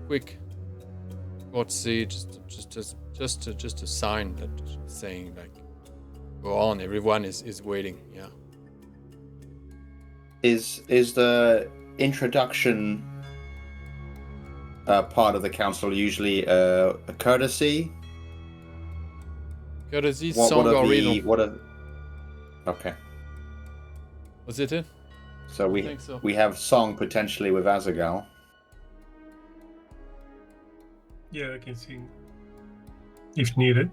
[SPEAKER 1] quick courtesy, just a sign that saying like, go on. Everyone is waiting. Yeah.
[SPEAKER 3] Is the introduction part of the council usually a courtesy?
[SPEAKER 1] Courtesy, song or riddle.
[SPEAKER 3] Okay.
[SPEAKER 1] Was it?
[SPEAKER 3] So
[SPEAKER 1] I think so.
[SPEAKER 3] we have song potentially with Azagal.
[SPEAKER 4] Yeah, I can sing if needed.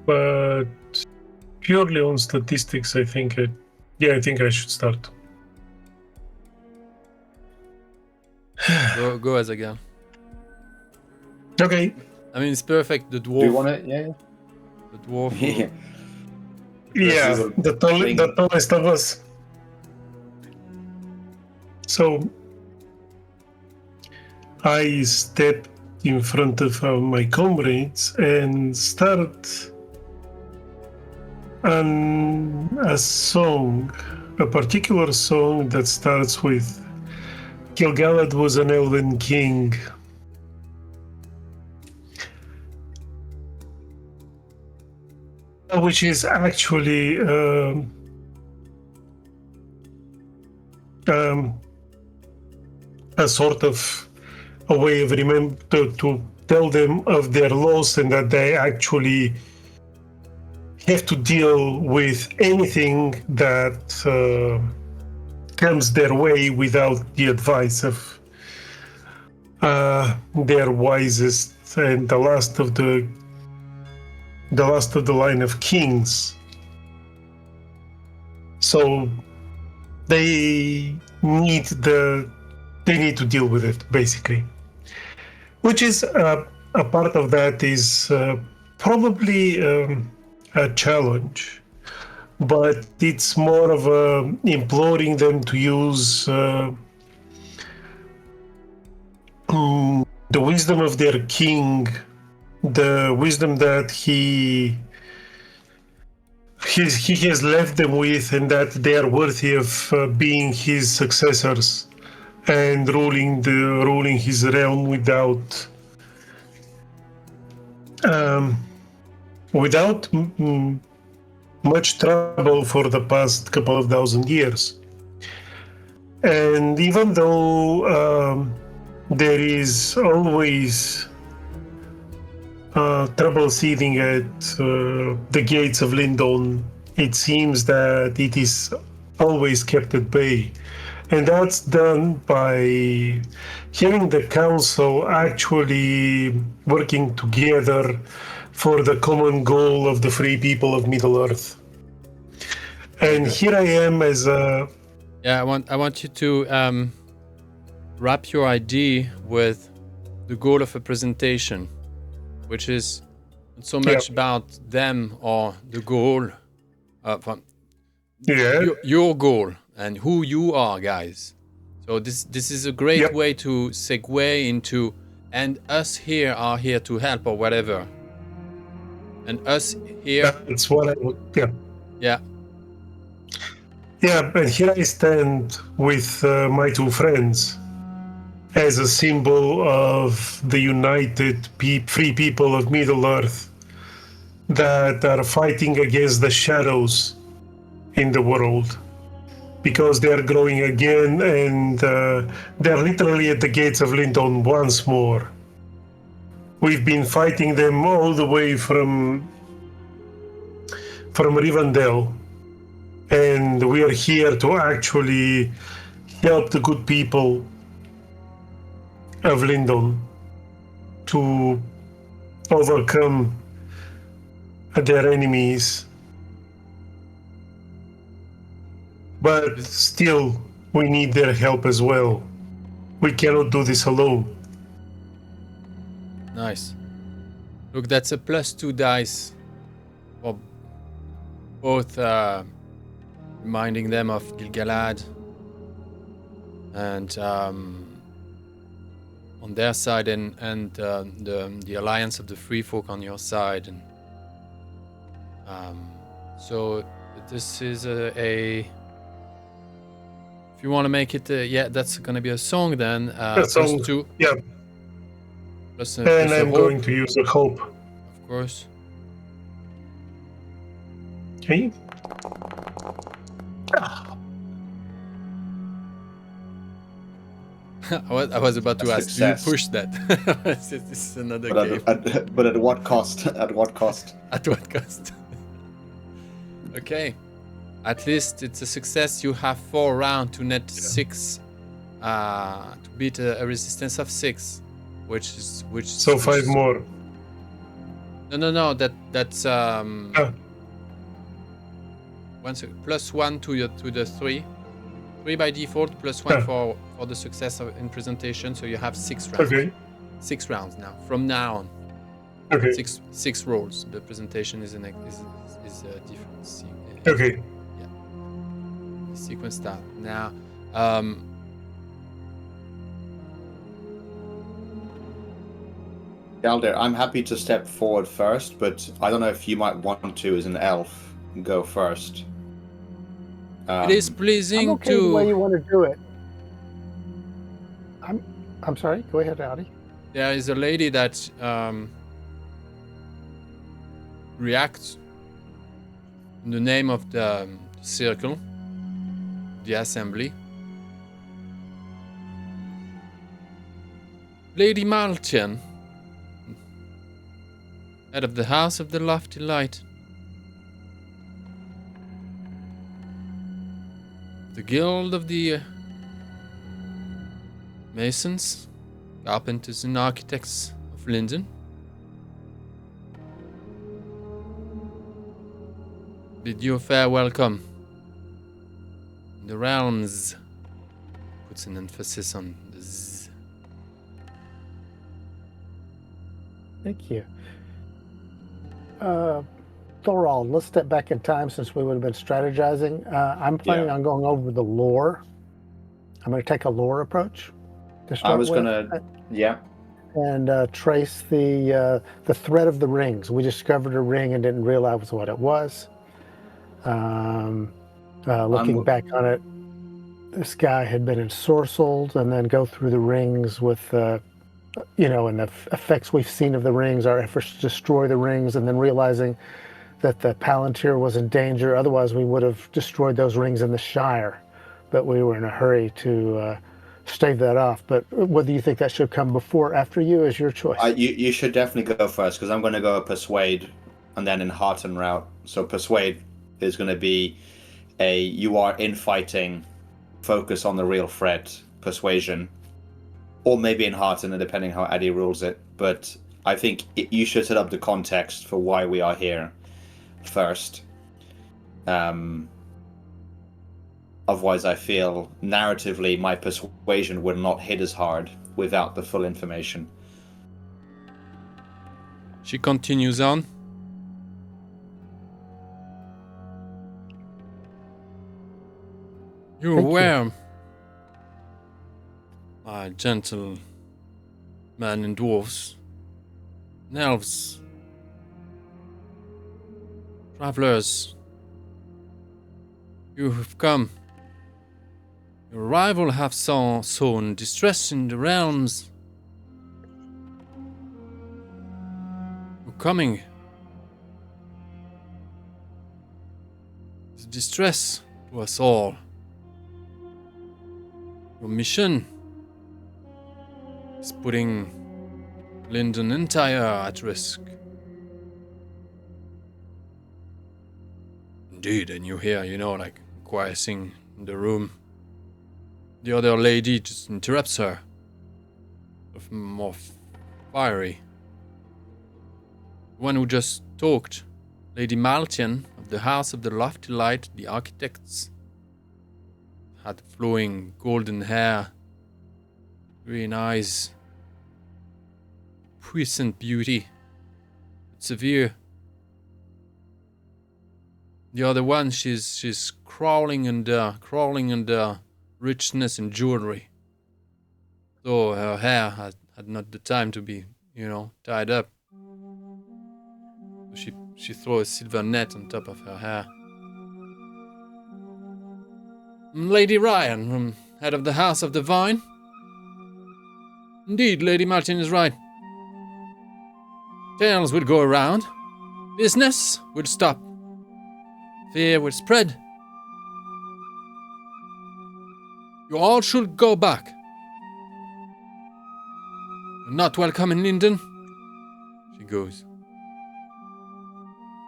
[SPEAKER 4] But purely on statistics, I think I think I should start.
[SPEAKER 1] Go as again.
[SPEAKER 4] Okay.
[SPEAKER 1] I mean, it's perfect. The dwarf.
[SPEAKER 3] Do you want it? Yeah.
[SPEAKER 1] The dwarf.
[SPEAKER 3] Yeah.
[SPEAKER 4] Yeah, the tallest of us. So I step in front of my comrades and start a song, a particular song that starts with Gil-galad was an elven king. Which is actually a sort of a way of to tell them of their loss and that they actually have to deal with anything that comes their way without the advice of their wisest and the last of the line of kings. So they need to deal with it, basically. Which is a part of that is probably a challenge, but it's more of imploring them to use the wisdom of their king, the wisdom that he has left them with, and that they are worthy of being his successors and ruling his realm without much trouble for the past couple of thousand years. And even though there is always trouble seething at the gates of Lindon it seems that it is always kept at bay. And that's done by having the council actually working together for the common goal of the free people of Middle-earth. And here I am as a...
[SPEAKER 1] Yeah, I want you to wrap your idea with the goal of a presentation, which is not so much about them or the goal, your goal and who you are, guys. So this is a great way to segue into, and us here are here to help or whatever. And us here.
[SPEAKER 4] That's what I would.
[SPEAKER 1] Yeah.
[SPEAKER 4] Yeah, and here I stand with my two friends as a symbol of the united free people of Middle-earth that are fighting against the shadows in the world, because they are growing again, and they're literally at the gates of Lindon once more. We've been fighting them all the way from Rivendell, and we are here to actually help the good people of Lindon to overcome their enemies. But still, we need their help as well. We cannot do this alone.
[SPEAKER 1] Nice. Look, that's a +2 dice for both reminding them of Gil-galad and on their side, and the alliance of the free folk on your side. And so this is a if you want to make it that's gonna be a song then. +2.
[SPEAKER 4] Yeah. And I'm going to use a hope.
[SPEAKER 1] Of course.
[SPEAKER 4] Okay.
[SPEAKER 1] I was about to ask,
[SPEAKER 3] success.
[SPEAKER 1] do you push that? This is another game.
[SPEAKER 3] But at what cost? At what cost?
[SPEAKER 1] At what cost? Okay. At least it's a success. You have 4 rounds to net 6 to beat a resistance of 6, which
[SPEAKER 4] So 5 more.
[SPEAKER 1] No. That's +1 to the 3. 3 by default, +1 for the success in presentation. So you have 6 rounds.
[SPEAKER 4] Okay.
[SPEAKER 1] 6 rounds now. From now on.
[SPEAKER 4] Okay.
[SPEAKER 1] 6 rolls. The presentation is a different.
[SPEAKER 4] Okay.
[SPEAKER 1] Sequence start now.
[SPEAKER 3] Galder, I'm happy to step forward first, but I don't know if you might want to, as an elf, go first.
[SPEAKER 1] It is pleasing
[SPEAKER 2] I'm okay the way
[SPEAKER 1] to.
[SPEAKER 2] you want to do it. I'm sorry. Go ahead, Audi.
[SPEAKER 1] There is a lady that reacts in the name of the circle, the assembly. Lady Maltian, head of the House of the Lofty Light, the Guild of the Masons, Carpenters and Architects of Lindon. Bid you a fair welcome. The realms puts an emphasis on the Z.
[SPEAKER 2] Thank you. Thorald, let's step back in time since we would have been strategizing. I'm planning on going over the lore. I'm going to take a lore approach to start
[SPEAKER 3] I was
[SPEAKER 2] with,
[SPEAKER 3] gonna, yeah.
[SPEAKER 2] and trace the thread of the rings. We discovered a ring and didn't realize what it was. Looking back on it, this guy had been ensorcelled, and then go through the rings with, and the effects we've seen of the rings, our efforts to destroy the rings, and then realizing that the Palantír was in danger. Otherwise, we would have destroyed those rings in the Shire, but we were in a hurry to stave that off. But whether you think that should come before or after you is your choice.
[SPEAKER 3] You should definitely go first, because I'm going to go Persuade and then in Heart and Route. So Persuade there's going to be a you are infighting, focus on the real threat, persuasion, or maybe enhearten, depending how Addy rules it. But I think you should set up the context for why we are here first. Otherwise, I feel narratively my persuasion would not hit as hard without the full information.
[SPEAKER 1] She continues on. You're
[SPEAKER 2] Thank you.
[SPEAKER 1] aware, my gentle men and dwarves, and elves, travelers, you have come. Your arrival have sown distress in the realms. Your coming is distress to us all. Your mission is putting Lindon entire at risk. Indeed, and you hear, like quiescing in the room. The other lady just interrupts her. More fiery. The one who just talked, Lady Maltian of the House of the Lofty Light, the Architects, had flowing golden hair, green eyes, puissant beauty, but severe. The other one, she's crawling under richness and jewelry. So her hair had not the time to be, tied up. So she throws a silver net on top of her hair. Lady Ryan, head of the House of the Vine. Indeed, Lady Martin is right. Tales would go around. Business would stop. Fear would spread. You all should go back. You're not welcome in Lindon. She goes.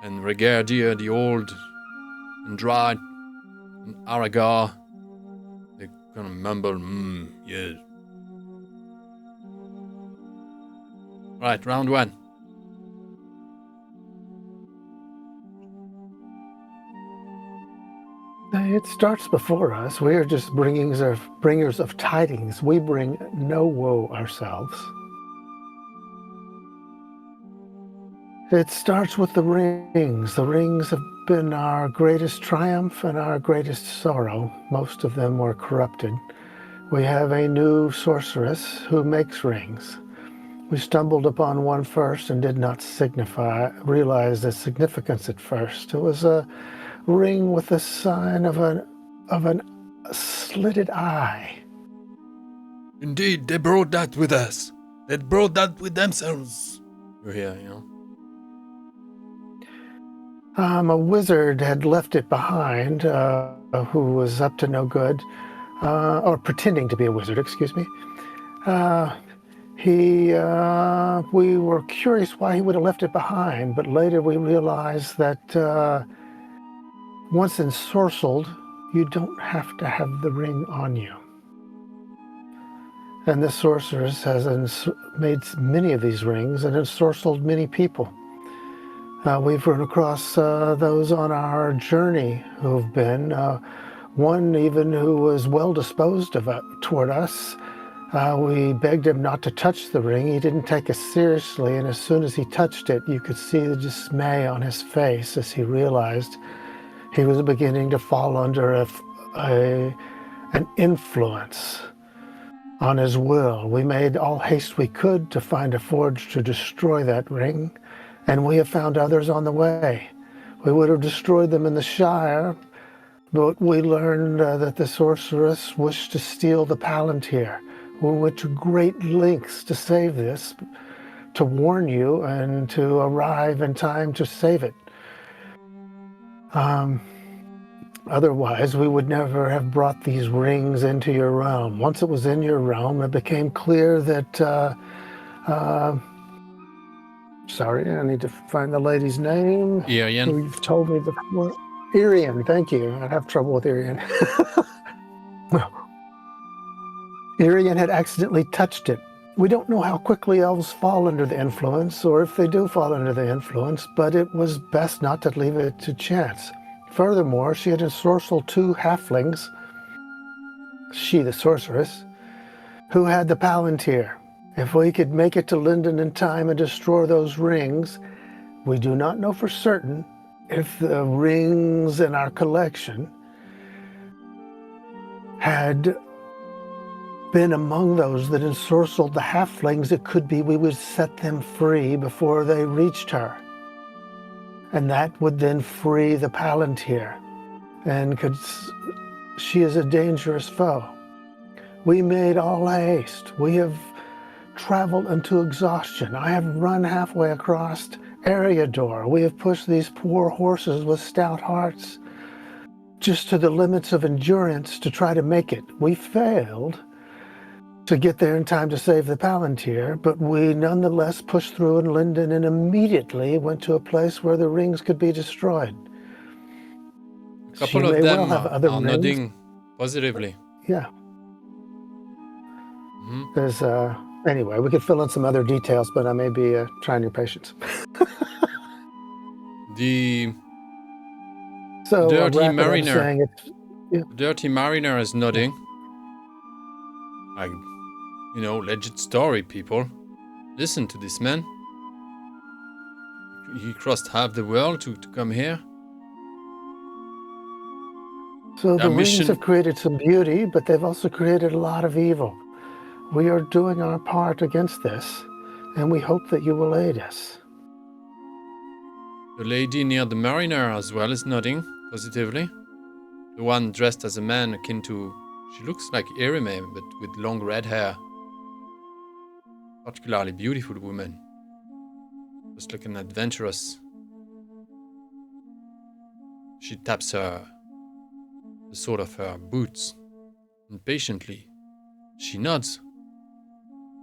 [SPEAKER 1] And Regardier, the old Andrade, and Aragar, they're gonna mumble, yes. Right, round one.
[SPEAKER 2] It starts before us. We are just bringers of tidings. We bring no woe ourselves. It starts with the rings. The rings have been our greatest triumph and our greatest sorrow. Most of them were corrupted. We have a new sorceress who makes rings. We stumbled upon one first and did not realize the significance at first. It was a ring with the sign of an slitted eye.
[SPEAKER 1] Indeed, they brought that with us. They brought that with themselves. You're here,
[SPEAKER 2] A wizard had left it behind, who was up to no good, or pretending to be a wizard, excuse me. We were curious why he would have left it behind, but later we realized that once ensorcelled, you don't have to have the ring on you. And the sorceress has made many of these rings and ensorcelled many people. We've run across those on our journey who've been, one even who was well disposed toward us. We begged him not to touch the ring. He didn't take us seriously, and as soon as he touched it, you could see the dismay on his face as he realized he was beginning to fall under an influence on his will. We made all haste we could to find a forge to destroy that ring, and we have found others on the way. We would have destroyed them in the Shire, but we learned that the sorceress wished to steal the Palantír. We went to great lengths to save this, to warn you and to arrive in time to save it. Otherwise, we would never have brought these rings into your realm. Once it was in your realm, it became clear that, sorry, I need to find the lady's name.
[SPEAKER 1] Irien.
[SPEAKER 2] Who you've told me before. Irien, thank you. I have trouble with Irien. Irien had accidentally touched it. We don't know how quickly elves fall under the influence, or if they do fall under the influence, but it was best not to leave it to chance. Furthermore, she had ensorcelled 2 halflings, she the sorceress, who had the Palantír. If we could make it to Lindon in time and destroy those rings, we do not know for certain if the rings in our collection had been among those that ensorcelled the halflings. It could be we would set them free before they reached her. And that would then free the Palantír. And she is a dangerous foe. We made all haste. We have traveled unto exhaustion. I have run halfway across Eriador. We have pushed these poor horses with stout hearts just to the limits of endurance to try to make it. We failed to get there in time to save the Palantír, but we nonetheless pushed through in Lindon and immediately went to a place where the rings could be destroyed.
[SPEAKER 1] A couple of them are nodding positively.
[SPEAKER 2] Yeah. There's anyway, we could fill in some other details, but I may be trying your patience.
[SPEAKER 1] The
[SPEAKER 2] so
[SPEAKER 1] dirty mariner.
[SPEAKER 2] Yeah.
[SPEAKER 1] Dirty mariner is nodding. Like, you know, legit story, people. Listen to this man. He crossed half the world to come here.
[SPEAKER 2] So the rings have created some beauty, but they've also created a lot of evil. We are doing our part against this, and we hope that you will aid us.
[SPEAKER 1] The lady near the mariner as well is nodding positively. The one dressed as a man akin to... She looks like Irime, but with long red hair. Particularly beautiful woman. Just looking adventurous. She taps the sole of her boots. Impatiently, she nods,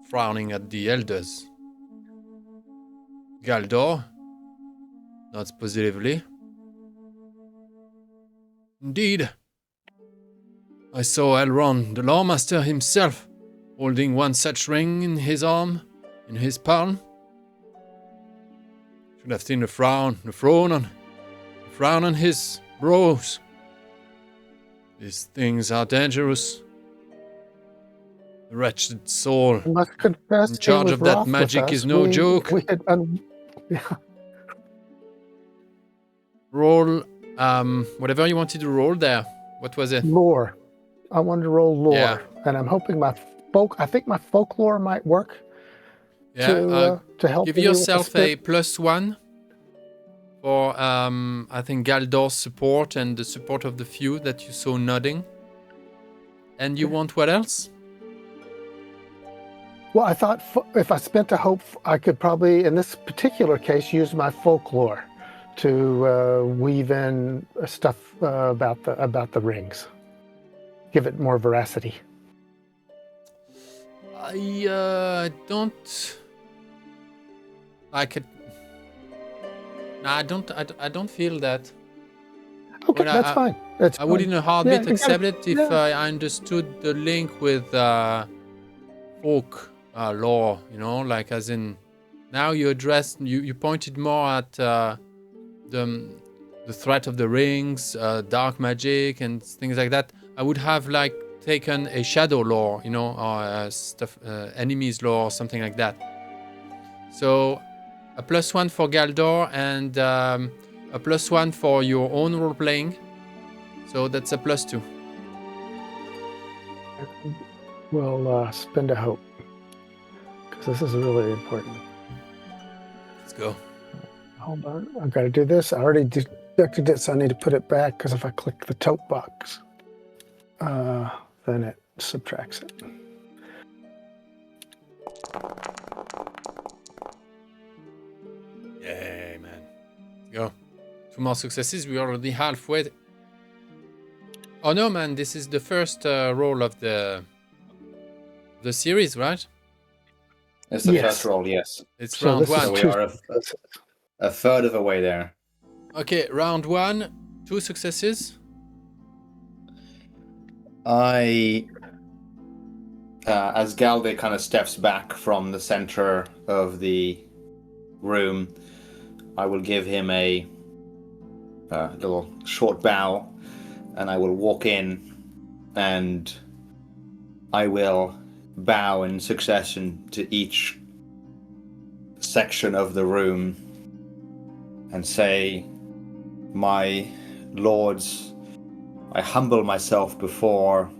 [SPEAKER 1] frowning at the elders. Galdor nods positively. Indeed. I saw Elrond, the Lawmaster himself, holding one such ring in his arm, in his palm. Should have seen the frown on his brows. These things are dangerous. The wretched soul
[SPEAKER 2] I must confess,
[SPEAKER 1] in charge of that magic is no joke. Roll, whatever you wanted to roll there. What was it?
[SPEAKER 2] Lore. I wanted to roll lore,
[SPEAKER 1] yeah.
[SPEAKER 2] And I'm hoping I think my folklore might work.
[SPEAKER 1] Yeah,
[SPEAKER 2] to help.
[SPEAKER 1] Give yourself a +1 for I think Galdor's support and the support of the few that you saw nodding. And you want what else?
[SPEAKER 2] Well, I thought if I spent a hope, I could probably, in this particular case, use my folklore to weave in stuff about the rings. Give it more veracity.
[SPEAKER 1] I don't like it. No, I don't feel that.
[SPEAKER 2] Okay, that's fine.
[SPEAKER 1] I would in a heartbeat accept it if I understood the link with folk lore. You know, like as in now you addressed, you pointed more at the threat of the rings, dark magic, and things like that. I would have like taken a shadow lore, you know, or stuff, enemies lore, or something like that. So a +1 for Galdor and a +1 for your own role playing. So that's a +2.
[SPEAKER 2] We'll spend a hope because this is really important.
[SPEAKER 1] Let's go.
[SPEAKER 2] Hold on, I've got to do this. I already deducted it, so I need to put it back because if I click the tote box, then it subtracts it.
[SPEAKER 1] Yay, man. Let's go. 2 more successes. We're already halfway. Oh no, man. This is the first roll of the series, right?
[SPEAKER 3] It's the first roll, yes.
[SPEAKER 1] It's round 1.
[SPEAKER 3] So we are a third of the way there.
[SPEAKER 1] Okay, round 1. 2 successes.
[SPEAKER 3] As Galde kind of steps back from the center of the room, I will give him a little short bow, and I will walk in, and I will bow in succession to each section of the room and say, "My lords, I humble myself before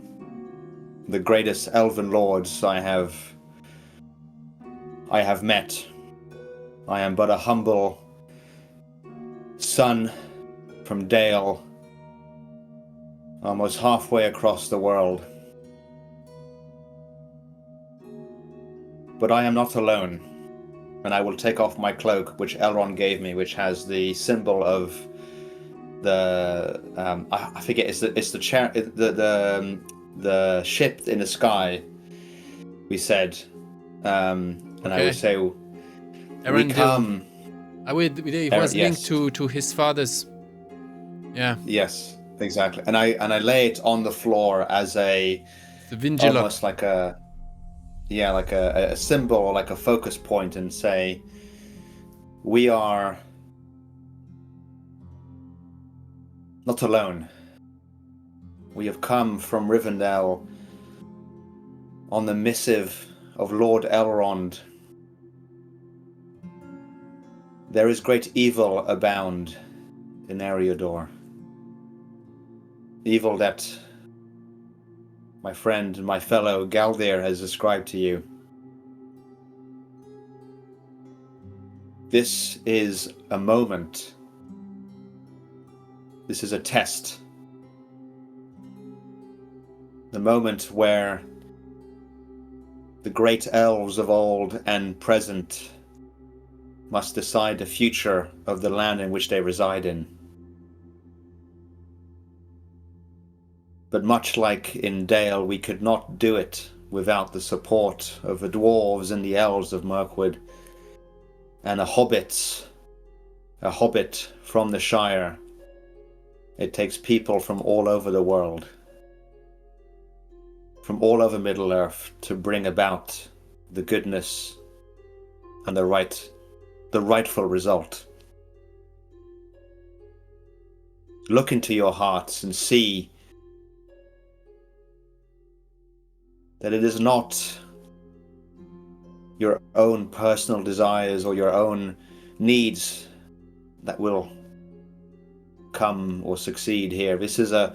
[SPEAKER 3] the greatest elven lords I have met. I am but a humble son from Dale, almost halfway across the world. But I am not alone, and I will take off my cloak, which Elrond gave me, which has the symbol of the I forget, it's the chair, the ship in the sky. We said, and I
[SPEAKER 1] Okay.
[SPEAKER 3] would say, we
[SPEAKER 1] Arendelle.
[SPEAKER 3] come.
[SPEAKER 1] It was
[SPEAKER 3] Yes.
[SPEAKER 1] linked to his father's. Yeah,
[SPEAKER 3] Yes, exactly. And I lay it on the floor as
[SPEAKER 1] the Vingilok.
[SPEAKER 3] almost like a symbol or like a focus point, and say, we are not alone. We have come from Rivendell on the missive of Lord Elrond. There is great evil abound in Eriador. Evil that my friend and my fellow Galdir has described to you. This is a moment. This is a test. The moment where the great elves of old and present must decide the future of the land in which they reside in. But much like in Dale, we could not do it without the support of the dwarves and the elves of Mirkwood, and a hobbit from the Shire. It takes people from all over the world, from all over Middle-earth, to bring about the goodness and the rightful result. Look into your hearts and see that it is not your own personal desires or your own needs that will come or succeed here. This is a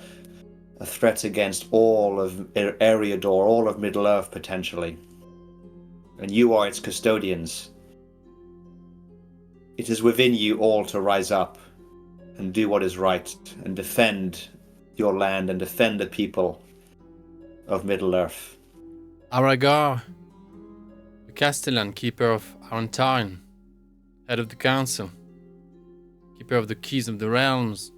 [SPEAKER 3] threat against all of Eriador, all of Middle-earth potentially. And you are its custodians. It is within you all to rise up and do what is right and defend your land and defend the people of Middle-earth.
[SPEAKER 1] Aragar, the Castellan, keeper of Arantarn, head of the council, keeper of the keys of the realms,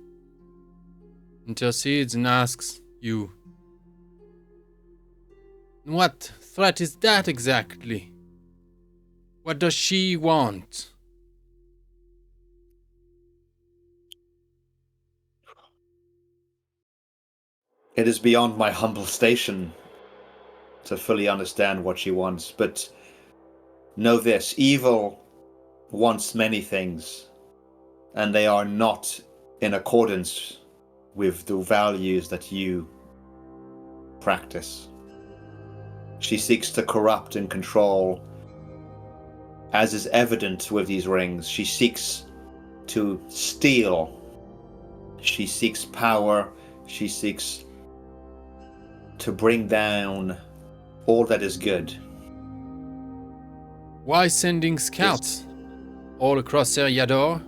[SPEAKER 1] intercedes and asks you, what threat is that exactly? What does she want?
[SPEAKER 3] It is beyond my humble station to fully understand what she wants, but know this: evil wants many things, and they are not in accordance with the values that you practice. She seeks to corrupt and control, as is evident with these rings. She seeks to steal. She seeks power. She seeks to bring down all that is good.
[SPEAKER 1] Why sending scouts all across Eriador?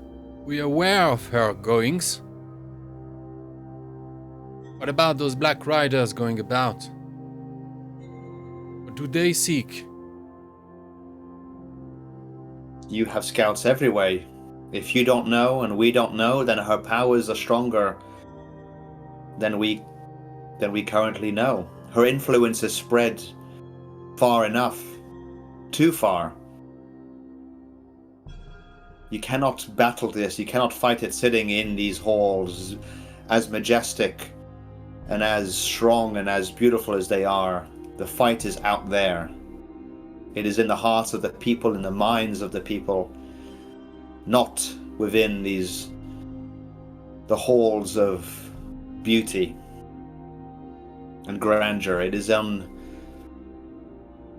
[SPEAKER 1] We are aware of her goings. What about those black riders going about? What do they seek?
[SPEAKER 3] You have scouts everywhere. If you don't know and we don't know, then her powers are stronger than we currently know. Her influence is spread far enough, too far. You cannot battle this, you cannot fight it sitting in these halls as majestic and as strong and as beautiful as they are, the fight is out there. It is in the hearts of the people, in the minds of the people, not within the halls of beauty and grandeur. It is on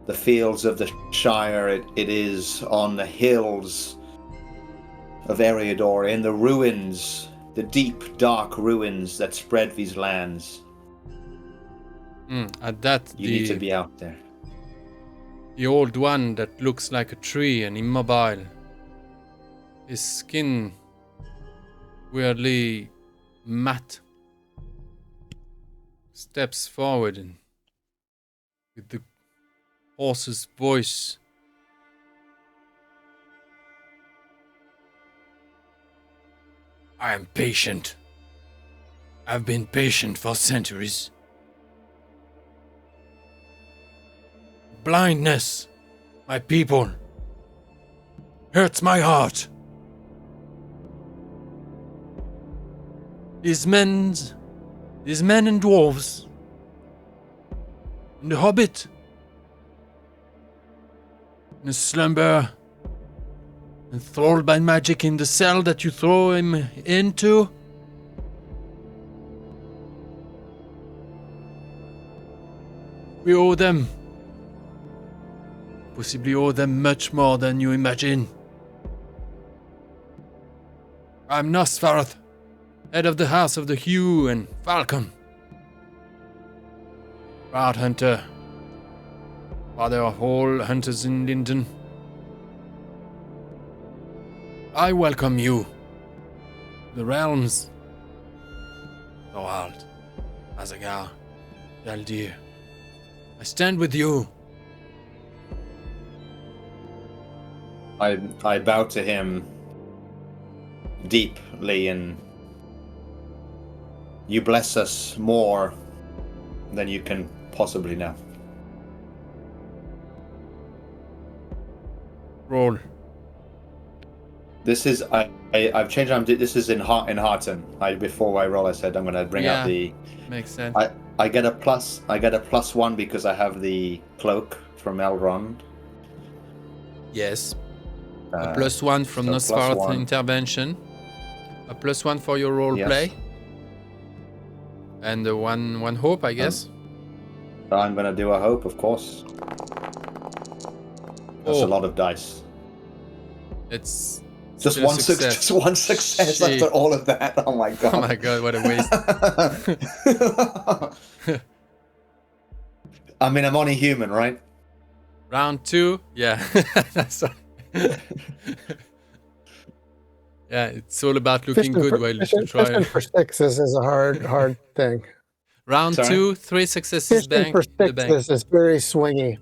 [SPEAKER 3] the fields of the Shire. It is on the hills of Eriador, in the ruins, the deep, dark ruins that spread these lands.
[SPEAKER 1] At that,
[SPEAKER 3] You need to be out there.
[SPEAKER 1] the old one that looks like a tree and immobile, his skin weirdly matte, steps forward and with the horse's voice, I am patient. I've been patient for centuries. Blindness, my people, hurts my heart. These men and dwarves, and the Hobbit, in a slumber, enthralled by magic in the cell that you throw him into. We owe them. Possibly owe them much more than you imagine. I'm Nosferth, head of the House of the Hue and Falcon. Proud hunter, father of all hunters in Lindon. I welcome you. The realms. Thorald, Azagar, Daldir. I stand with you.
[SPEAKER 3] I bow to him deeply, and you bless us more than you can possibly know.
[SPEAKER 1] Roll.
[SPEAKER 3] This is I've changed. This is in Hearten. Before I roll, I said I'm going to bring out the.
[SPEAKER 1] Makes sense.
[SPEAKER 3] I get a plus. I get a +1 because I have the cloak from Elrond.
[SPEAKER 1] Yes. A +1 from Nosferatu intervention. A +1 for your role play. And one hope, I guess.
[SPEAKER 3] I'm gonna do a hope, of course. That's a lot of dice.
[SPEAKER 1] It's
[SPEAKER 3] just one success. Just one success after all of that. Oh my god.
[SPEAKER 1] Oh my god, what a waste.
[SPEAKER 3] I mean, I'm only human, right?
[SPEAKER 1] Round 2, yeah. That's right. Yeah, it's all about looking good while you try.
[SPEAKER 2] Fishing for sixes is a hard thing.
[SPEAKER 1] Round 2, 3 successes.
[SPEAKER 2] Fishing for sixes is very swingy.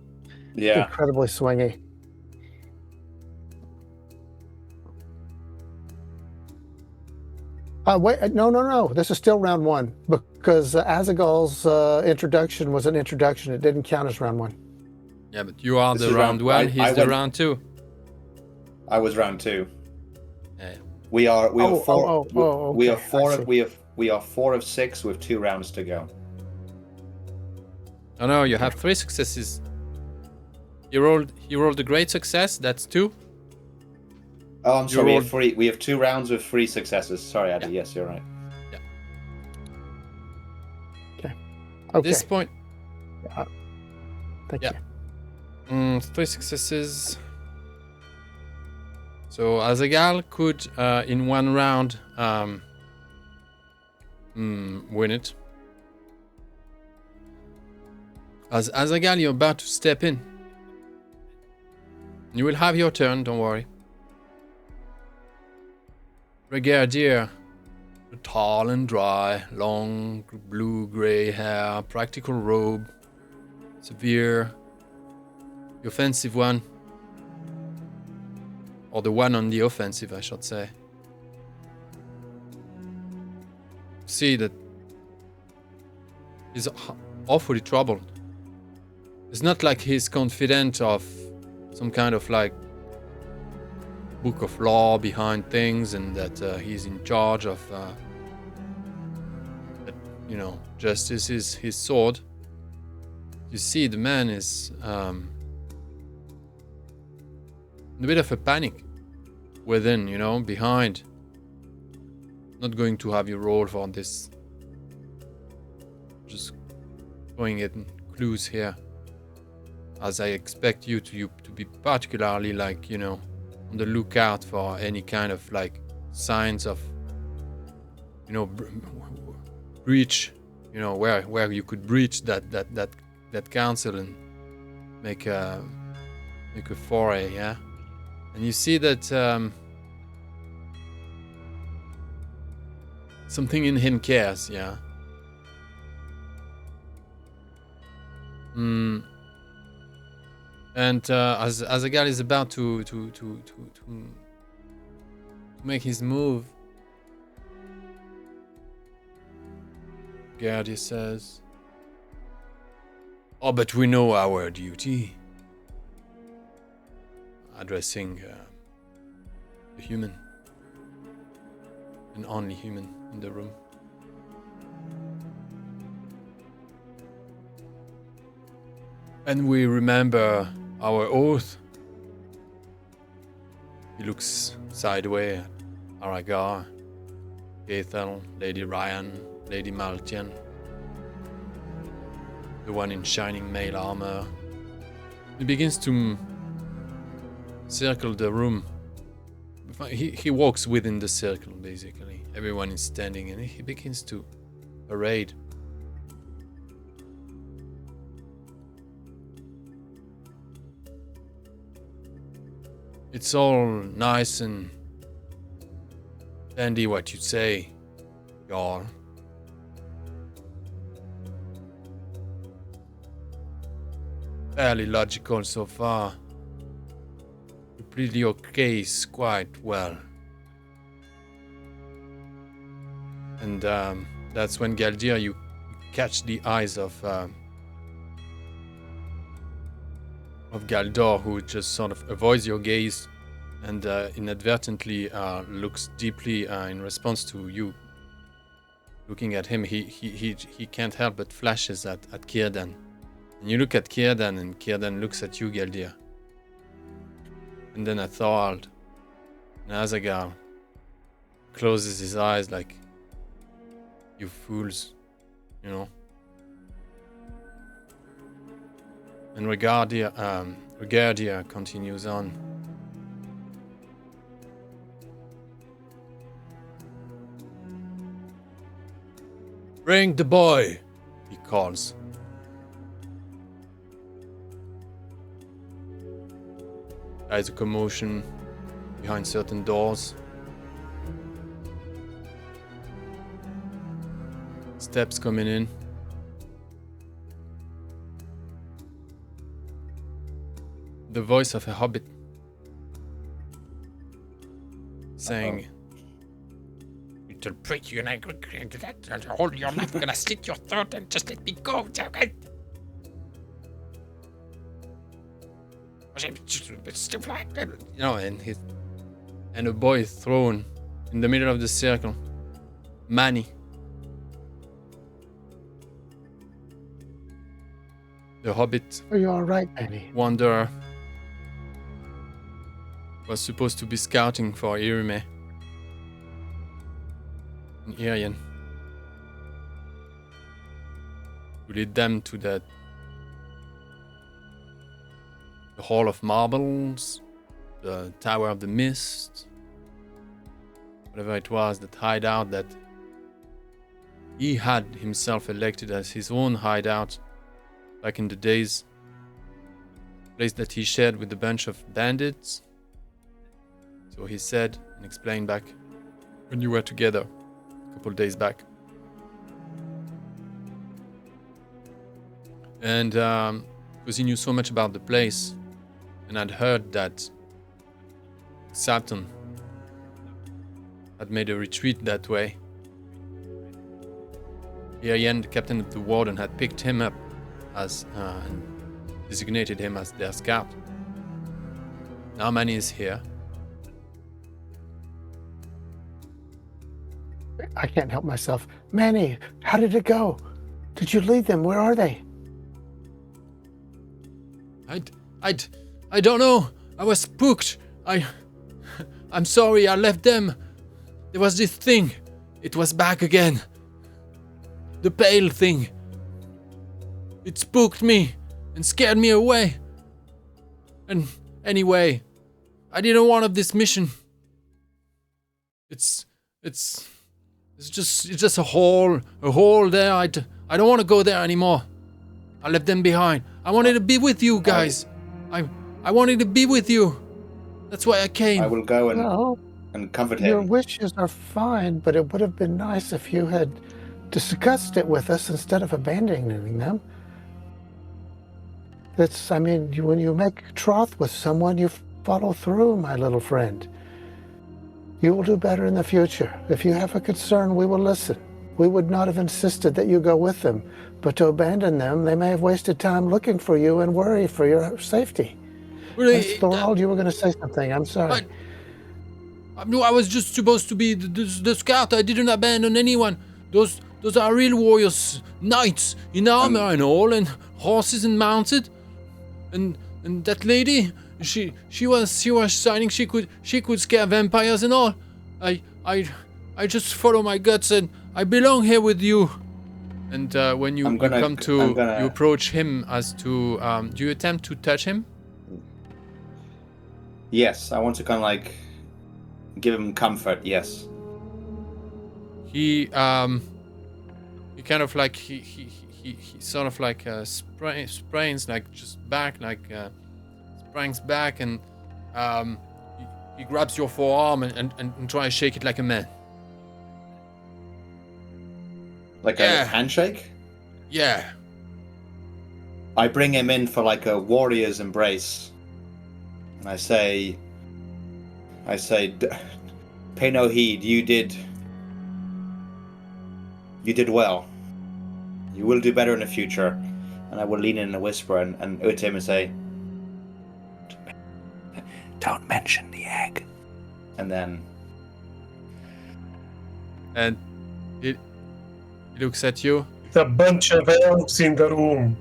[SPEAKER 3] Yeah,
[SPEAKER 2] incredibly swingy. Wait, no. This is still round 1 because Azagal's introduction was an introduction. It didn't count as round 1.
[SPEAKER 1] Yeah, but you are the round 1. He's the round 2.
[SPEAKER 3] I was round 2.
[SPEAKER 1] Yeah.
[SPEAKER 3] We are four.
[SPEAKER 2] Okay,
[SPEAKER 3] we are 4. We are 4 of 6 with 2 rounds to go.
[SPEAKER 1] Oh no, you have 3 successes. He rolled a great success. That's 2.
[SPEAKER 3] Oh, I'm sorry. We have 2 rounds with 3 successes. Sorry, Addy. Yeah. Yes, you're right.
[SPEAKER 1] Yeah.
[SPEAKER 2] Okay.
[SPEAKER 1] At this point.
[SPEAKER 2] Thank
[SPEAKER 1] you. 3 successes. So Azagal could, in one round, win it. As Azagal, you're about to step in. You will have your turn, don't worry. Brigadier, tall and dry, long blue-gray hair, practical robe, severe, the offensive one. Or the one on the offensive, I should say. See that he's awfully troubled. It's not like he's confident of some kind of like book of law behind things and that he's in charge of justice is his sword. You see, the man is in a bit of a panic within, behind. Not going to have you roll for this. Just throwing in clues here, as I expect you to be particularly on the lookout for any kind of signs of breach, where you could breach that council and make a foray, yeah. And you see that something in him cares, yeah. And as Azagal is about to make his move, Gertie says, "Oh, but we know our duty." Addressing the human, and only human in the room. And we remember our oath. He looks sideways at Aragar, Gaethel, Lady Ryan, Lady Maltian, the one in shining mail armor. He begins to circle the room. He walks within the circle, basically. Everyone is standing and he begins to parade. It's all nice and dandy what you say, y'all. Fairly logical so far. You plead your case quite well. And that's when, Galdir, you catch the eyes of Galdor, who just sort of avoids your gaze and inadvertently looks deeply in response to you looking at him. He can't help but flashes at Círdan. And you look at Círdan, and Círdan looks at you, Galdir. And then at Thorald. And Azagal closes his eyes like, "You fools," And Regardia continues on. "Bring the boy," he calls. There is a commotion behind certain doors. Steps coming in. The voice of a hobbit saying, "Little prick, you're not going to do that. Hold your mouth, I'm gonna slit your throat and just let me go. And a boy is thrown in the middle of the circle. Manny. The hobbit
[SPEAKER 2] Are you all right, Manny?
[SPEAKER 1] wanderer was supposed to be scouting for Irime and Irien to lead them to the Hall of Marbles, the Tower of the Mist, whatever it was, that hideout that he had himself elected as his own hideout back in the days, place that he shared with a bunch of bandits. So he said and explained back when you were together a couple of days back. And because he knew so much about the place and had heard that Saturn had made a retreat that way, Irien, the captain of the warden, had picked him up as and designated him as their scout. Now Manny is here.
[SPEAKER 2] I can't help myself. Manny, how did it go? Did you lead them? Where are they?
[SPEAKER 1] I don't know. I was spooked. I'm sorry. I left them. There was this thing. It was back again. The pale thing. It spooked me and scared me away. And anyway, I didn't want this mission. It's just a hole there. I don't want to go there anymore. I left them behind. I wanted to be with you guys. I wanted to be with you. That's why I came.
[SPEAKER 3] I will go
[SPEAKER 2] Well,
[SPEAKER 3] and comfort
[SPEAKER 2] your
[SPEAKER 3] him.
[SPEAKER 2] wishes are fine, but it would have been nice if you had discussed it with us instead of abandoning them. When you make troth with someone, you follow through, my little friend. You will do better in the future. If you have a concern, we will listen. We would not have insisted that you go with them, but to abandon them, they may have wasted time looking for you and worry for your safety.
[SPEAKER 1] Really,
[SPEAKER 2] Thorald, you were going to say something. I'm sorry.
[SPEAKER 1] I was just supposed to be the scout. I didn't abandon anyone. Those are real warriors, knights in armor and all, and horses and mounted. And that lady, she was shining. She could scare vampires and all. I just follow my guts and I belong here with you. And when you approach him as to, do you attempt to touch him?
[SPEAKER 3] Yes, I want to kind of like give him comfort. Yes.
[SPEAKER 1] He kind of like he sort of like sprains like just back like springs back and he grabs your forearm and tries to shake it like a man.
[SPEAKER 3] Like a handshake?
[SPEAKER 1] Yeah.
[SPEAKER 3] I bring him in for like a warrior's embrace. And I say, pay no heed, you did well. You will do better in the future. And I will lean in and whisper and to him and say, don't mention the egg. And then...
[SPEAKER 1] And he looks at you.
[SPEAKER 4] A bunch of elves in the room.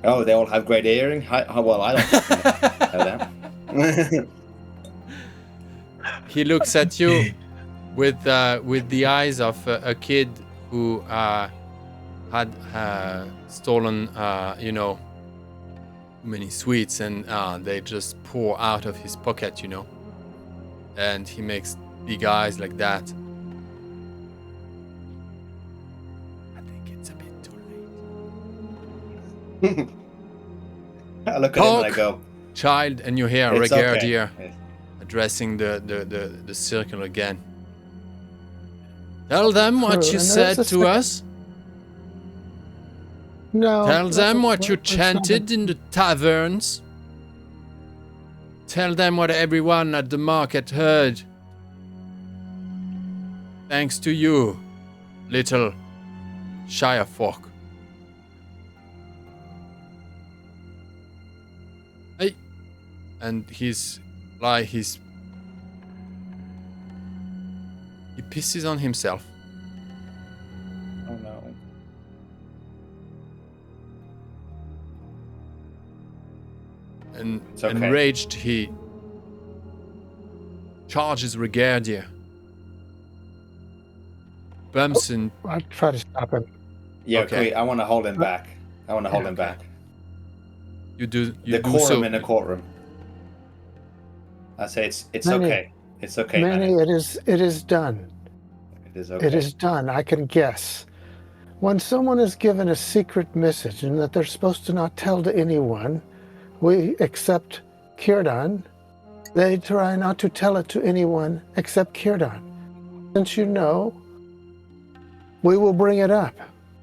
[SPEAKER 3] Oh, they all have great hearing? Well, I don't know that.
[SPEAKER 1] He looks at you with the eyes of a kid who had stolen, too many sweets, and they just pour out of his pocket, and he makes big eyes like that. I think it's a bit too late.
[SPEAKER 3] I look at him and I go,
[SPEAKER 1] child, and you hear
[SPEAKER 3] it's
[SPEAKER 1] Regardeur
[SPEAKER 3] okay.
[SPEAKER 1] addressing the circle again. Tell them what you said to us.
[SPEAKER 2] No.
[SPEAKER 1] Tell them what you chanted in the taverns. Tell them what everyone at the market heard. Thanks to you, little Shire folk. Hey, and he pisses on himself.
[SPEAKER 3] Oh no.
[SPEAKER 1] And
[SPEAKER 3] It's okay.
[SPEAKER 1] enraged, he charges Regardeur. Bumps and
[SPEAKER 2] I'll try to stop him.
[SPEAKER 3] Yeah,
[SPEAKER 1] Okay.
[SPEAKER 3] okay. I want to hold him back.
[SPEAKER 1] you do
[SPEAKER 3] Decorum
[SPEAKER 1] so.
[SPEAKER 3] in the courtroom. I say it's
[SPEAKER 2] Manny,
[SPEAKER 3] okay. It's okay,
[SPEAKER 2] Manny,
[SPEAKER 3] Manny.
[SPEAKER 2] it is done.
[SPEAKER 3] It is okay.
[SPEAKER 2] It is done. I can guess. When someone is given a secret message and that they're supposed to not tell to anyone, we accept Círdan. They try not to tell it to anyone except Círdan. Since you know, we will bring it up.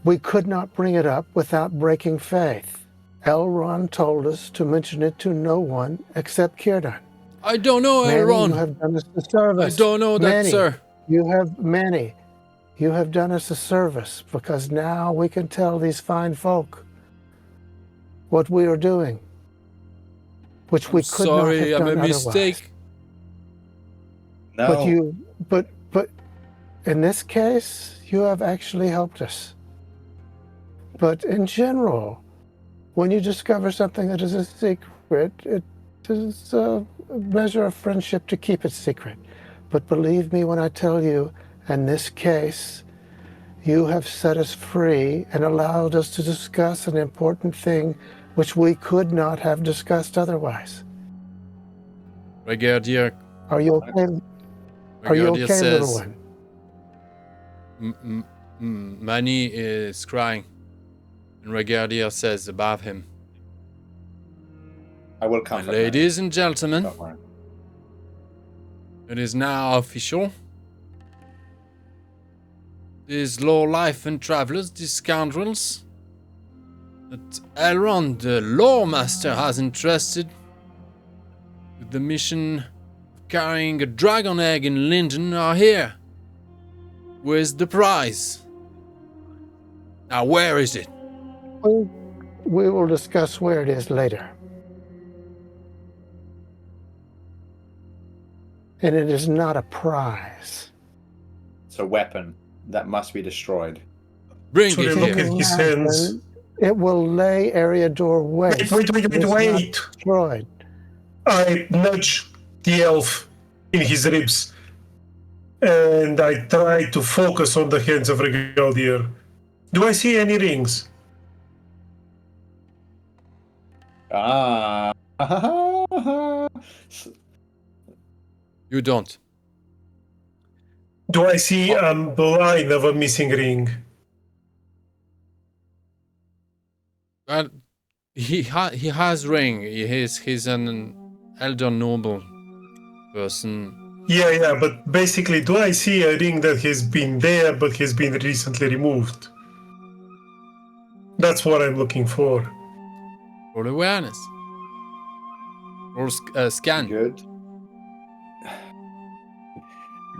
[SPEAKER 2] We could not bring it up without breaking faith. Elrond told us to mention it to no one except Círdan.
[SPEAKER 1] I don't know,
[SPEAKER 2] Manny,
[SPEAKER 1] Elrond.
[SPEAKER 2] you have done us a service.
[SPEAKER 1] I don't know that,
[SPEAKER 2] Manny,
[SPEAKER 1] sir.
[SPEAKER 2] Manny, you have done us a service because now we can tell these fine folk what we are doing, which we could not
[SPEAKER 1] Sorry,
[SPEAKER 2] have
[SPEAKER 1] I'm
[SPEAKER 2] done
[SPEAKER 1] a
[SPEAKER 2] otherwise.
[SPEAKER 1] mistake.
[SPEAKER 3] No.
[SPEAKER 2] But in this case, you have actually helped us. But in general, when you discover something that is a secret, it is a measure of friendship to keep it secret. But believe me when I tell you, in this case, you have set us free and allowed us to discuss an important thing which we could not have discussed otherwise.
[SPEAKER 1] Brigadier
[SPEAKER 2] Are you okay? Are you okay, little
[SPEAKER 1] says,
[SPEAKER 2] one?
[SPEAKER 1] Manny is crying. And Brigadier says above him,
[SPEAKER 3] I will
[SPEAKER 1] "My
[SPEAKER 3] comfort
[SPEAKER 1] ladies and gentlemen,
[SPEAKER 3] Don't worry.
[SPEAKER 1] it is now official. These low-life and travelers, these scoundrels, that Elrond, the lawmaster, has entrusted with the mission of carrying a dragon egg in Lindon are here. Where's the prize? Now, where is it?"
[SPEAKER 2] We will discuss where it is later. And it is not a prize.
[SPEAKER 3] It's a weapon that must be destroyed.
[SPEAKER 1] Bring
[SPEAKER 4] So
[SPEAKER 1] it
[SPEAKER 4] they look
[SPEAKER 1] here.
[SPEAKER 4] at his hands.
[SPEAKER 2] It will lay Eriador waste.
[SPEAKER 4] Wait.
[SPEAKER 2] It is not destroyed.
[SPEAKER 4] I nudge the elf in his ribs, and I try to focus on the hands of Brigadier. Do I see any rings?
[SPEAKER 3] Ah.
[SPEAKER 1] You don't.
[SPEAKER 4] Do I see a line of a missing ring?
[SPEAKER 1] Well, he has ring. He's an elder noble person.
[SPEAKER 4] Yeah, but basically, do I see a ring that has been there but has been recently removed? That's what I'm looking for.
[SPEAKER 1] Roll awareness. Roll scan.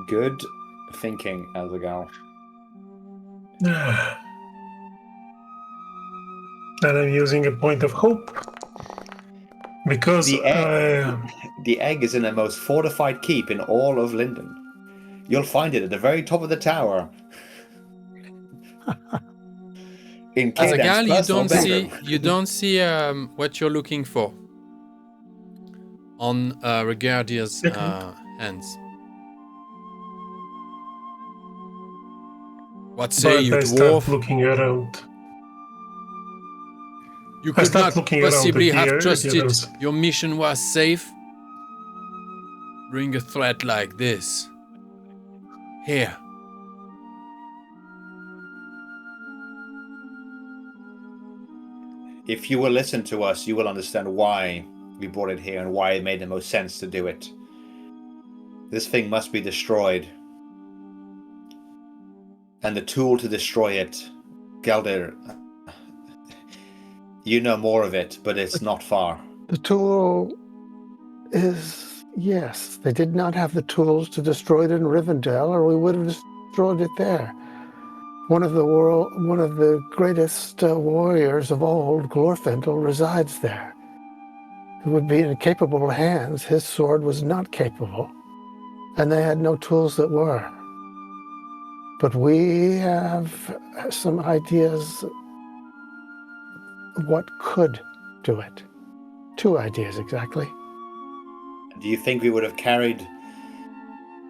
[SPEAKER 3] Good thinking, Azagal.
[SPEAKER 4] And I'm using a point of hope because
[SPEAKER 3] The egg is in the most fortified keep in all of Lindon. You'll find it at the very top of the tower. In
[SPEAKER 1] As a
[SPEAKER 3] Círdan's
[SPEAKER 1] gal,
[SPEAKER 3] personal bedroom.
[SPEAKER 1] you don't see what you're looking for on Regardier's hands. What say
[SPEAKER 4] but
[SPEAKER 1] you,
[SPEAKER 4] I start
[SPEAKER 1] dwarf?
[SPEAKER 4] looking around.
[SPEAKER 1] You
[SPEAKER 4] I
[SPEAKER 1] could
[SPEAKER 4] start
[SPEAKER 1] not
[SPEAKER 4] looking around
[SPEAKER 1] possibly
[SPEAKER 4] at
[SPEAKER 1] have
[SPEAKER 4] the
[SPEAKER 1] trusted
[SPEAKER 4] others.
[SPEAKER 1] your mission was safe. Bring a threat like this. Here.
[SPEAKER 3] If you will listen to us, you will understand why we brought it here and why it made the most sense to do it. This thing must be destroyed. And the tool to destroy it, Gelder, you know more of it, but it's not far.
[SPEAKER 2] The tool is, yes, they did not have the tools to destroy it in Rivendell, or we would have destroyed it there. One of the greatest warriors of old, Glorfindel, resides there. It would be in capable hands. His sword was not capable, and they had no tools that were. But we have some ideas of what could do it. 2 ideas exactly.
[SPEAKER 3] Do you think we would have carried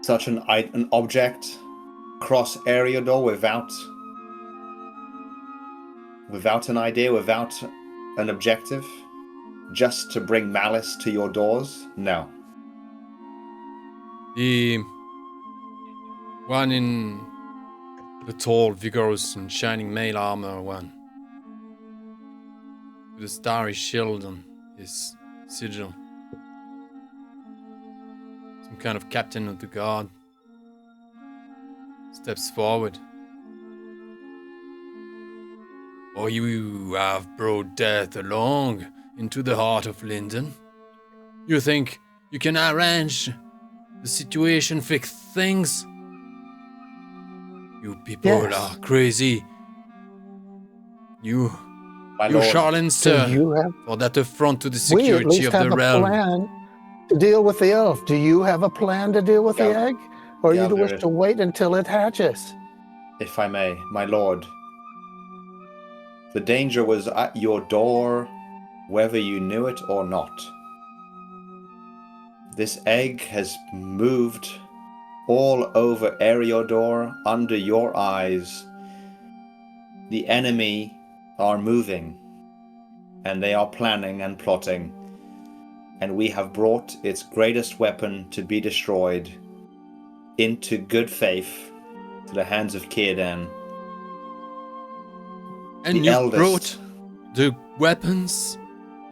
[SPEAKER 3] such an object across Eriador without an idea, without an objective, just to bring malice to your doors? No.
[SPEAKER 1] The one in the tall, vigorous, and shining mail armor one, with a starry shield on his sigil. Some kind of captain of the guard steps forward. "Oh, you have brought death along into the heart of Lindon. You think you can arrange the situation, fix things? You people
[SPEAKER 2] Yes.
[SPEAKER 1] are crazy. You
[SPEAKER 3] My lord,
[SPEAKER 1] Charlins,
[SPEAKER 2] Do you have,
[SPEAKER 1] for that affront to the
[SPEAKER 2] we at
[SPEAKER 1] security
[SPEAKER 2] least
[SPEAKER 1] of
[SPEAKER 2] have
[SPEAKER 1] the
[SPEAKER 2] a
[SPEAKER 1] realm.
[SPEAKER 2] plan to deal with the elf. Do you have a plan to deal with the
[SPEAKER 3] Yeah.
[SPEAKER 2] egg? Or you
[SPEAKER 3] Galder,
[SPEAKER 2] wish to wait until it hatches?
[SPEAKER 3] if I may, my lord. The danger was at your door, whether you knew it or not. This egg has moved all over Eriodor, under your eyes. The enemy are moving, and they are planning and plotting, and we have brought its greatest weapon to be destroyed into good faith to the hands of Círdan.
[SPEAKER 1] And
[SPEAKER 3] The
[SPEAKER 1] you
[SPEAKER 3] eldest.
[SPEAKER 1] brought the weapons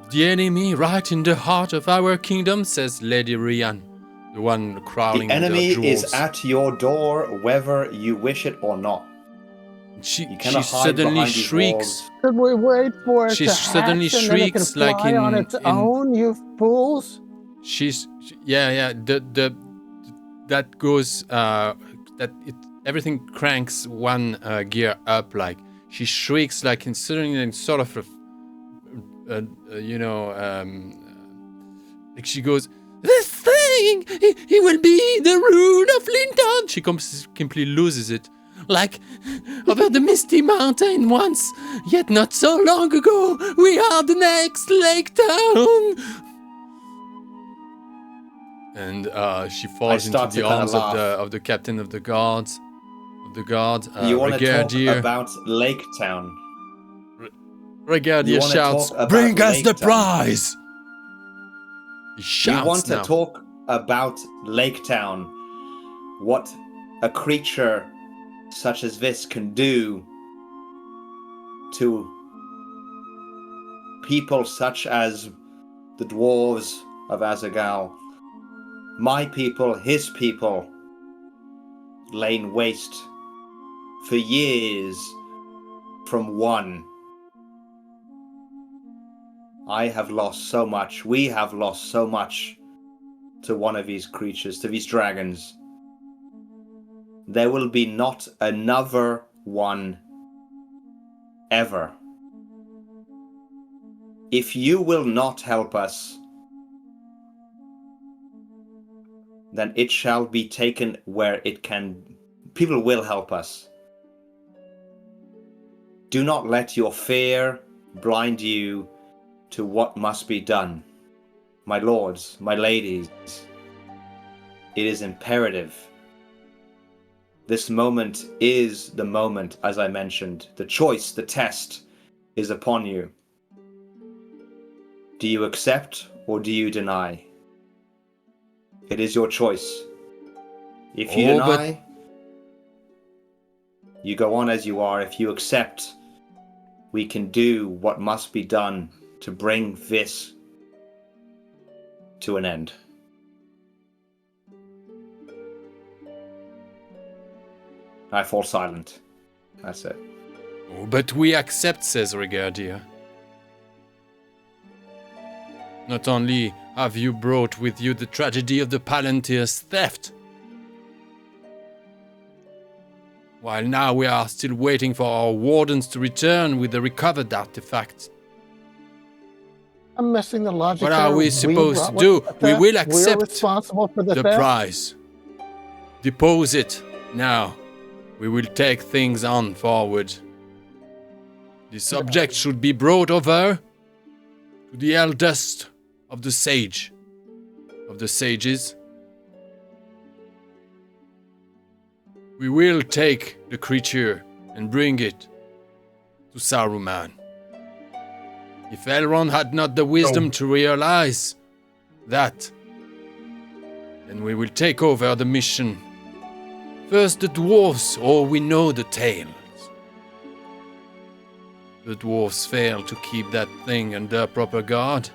[SPEAKER 1] of the enemy right in the heart of our kingdom, says Lady Rian, the one crawling
[SPEAKER 3] The
[SPEAKER 1] with her
[SPEAKER 3] enemy
[SPEAKER 1] jewels.
[SPEAKER 3] is at your door, whether you wish it or not.
[SPEAKER 1] She
[SPEAKER 3] You cannot hide
[SPEAKER 1] suddenly
[SPEAKER 3] behind these
[SPEAKER 1] shrieks.
[SPEAKER 3] walls.
[SPEAKER 2] Should we wait for it
[SPEAKER 1] She
[SPEAKER 2] to
[SPEAKER 1] suddenly
[SPEAKER 2] hatch and then it can
[SPEAKER 1] shrieks like
[SPEAKER 2] fly on
[SPEAKER 1] in-
[SPEAKER 2] its
[SPEAKER 1] in-
[SPEAKER 2] own, you fools?
[SPEAKER 1] That goes everything cranks one gear up, like she shrieks like in suddenly in sort of like she goes, this thing, he will be the ruin of Lindon. She completely loses it, like over the misty mountain once, yet not so long ago, we are the next lake town. And she falls into
[SPEAKER 3] start to
[SPEAKER 1] the
[SPEAKER 3] kinda
[SPEAKER 1] arms
[SPEAKER 3] laugh.
[SPEAKER 1] of the captain of the guards.
[SPEAKER 3] You want to talk
[SPEAKER 1] Regardeur.
[SPEAKER 3] about Lake Town?
[SPEAKER 1] Regardeur
[SPEAKER 3] You wanna
[SPEAKER 1] shouts,
[SPEAKER 3] talk about
[SPEAKER 1] "Bring us
[SPEAKER 3] Lake
[SPEAKER 1] the
[SPEAKER 3] Town."
[SPEAKER 1] prize!" He
[SPEAKER 3] You
[SPEAKER 1] shouts
[SPEAKER 3] want to
[SPEAKER 1] now.
[SPEAKER 3] talk about Lake Town? What a creature such as this can do to people such as the dwarves of Azagal. My people, his people, lain waste for years from one. I have lost so much, we have lost so much to one of these creatures, to these dragons. There will be not another one ever. If you will not help us, then it shall be taken where it can. People will help us. Do not let your fear blind you to what must be done. My lords, my ladies, it is imperative. This moment is the moment, as I mentioned. The choice, the test is upon you. Do you accept or do you deny? It is your choice. If you deny, you go on as you are. If you accept, we can do what must be done to bring this to an end. I fall silent. That's it.
[SPEAKER 1] Oh, but we accept, says Regardeur. Not only have you brought with you the tragedy of the Palantir's theft, while now we are still waiting for our wardens to return with the recovered artifacts.
[SPEAKER 2] I'm missing the logic.
[SPEAKER 1] What are
[SPEAKER 2] there.
[SPEAKER 1] we supposed to
[SPEAKER 2] brought
[SPEAKER 1] do?
[SPEAKER 2] the
[SPEAKER 1] We
[SPEAKER 2] theft.
[SPEAKER 1] will
[SPEAKER 2] We're
[SPEAKER 1] accept
[SPEAKER 2] responsible for the
[SPEAKER 1] the
[SPEAKER 2] theft.
[SPEAKER 1] prize. Depose it now. We will take things on forward. The subject should be brought over to the eldest of the sages. We will take the creature and bring it to Saruman. If Elrond had not the wisdom to realize that, then we will take over the mission. First the dwarves, or we know the tales. The dwarves failed to keep that thing under proper guard.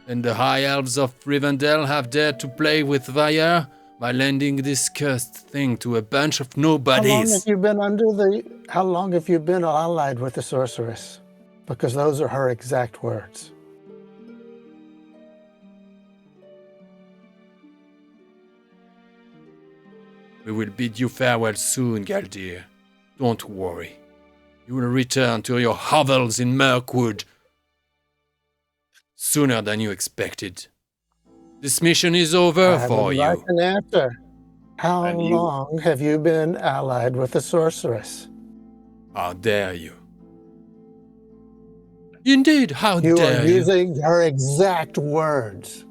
[SPEAKER 1] And the high elves of Rivendell have dared to play with fire by lending this cursed thing to a bunch of
[SPEAKER 2] How long
[SPEAKER 1] nobodies.
[SPEAKER 2] have you been how long have you been allied with the sorceress? Because those are her exact words.
[SPEAKER 1] We will bid you farewell soon, Galdir. Don't worry. You will return to your hovels in Mirkwood sooner than you expected. This mission is over
[SPEAKER 2] I
[SPEAKER 1] for
[SPEAKER 2] would
[SPEAKER 1] you.
[SPEAKER 2] like an answer. How
[SPEAKER 3] And you-
[SPEAKER 2] long have you been allied with the sorceress?
[SPEAKER 1] How dare you? Indeed, how
[SPEAKER 2] You are
[SPEAKER 1] dare you?
[SPEAKER 2] using her exact words.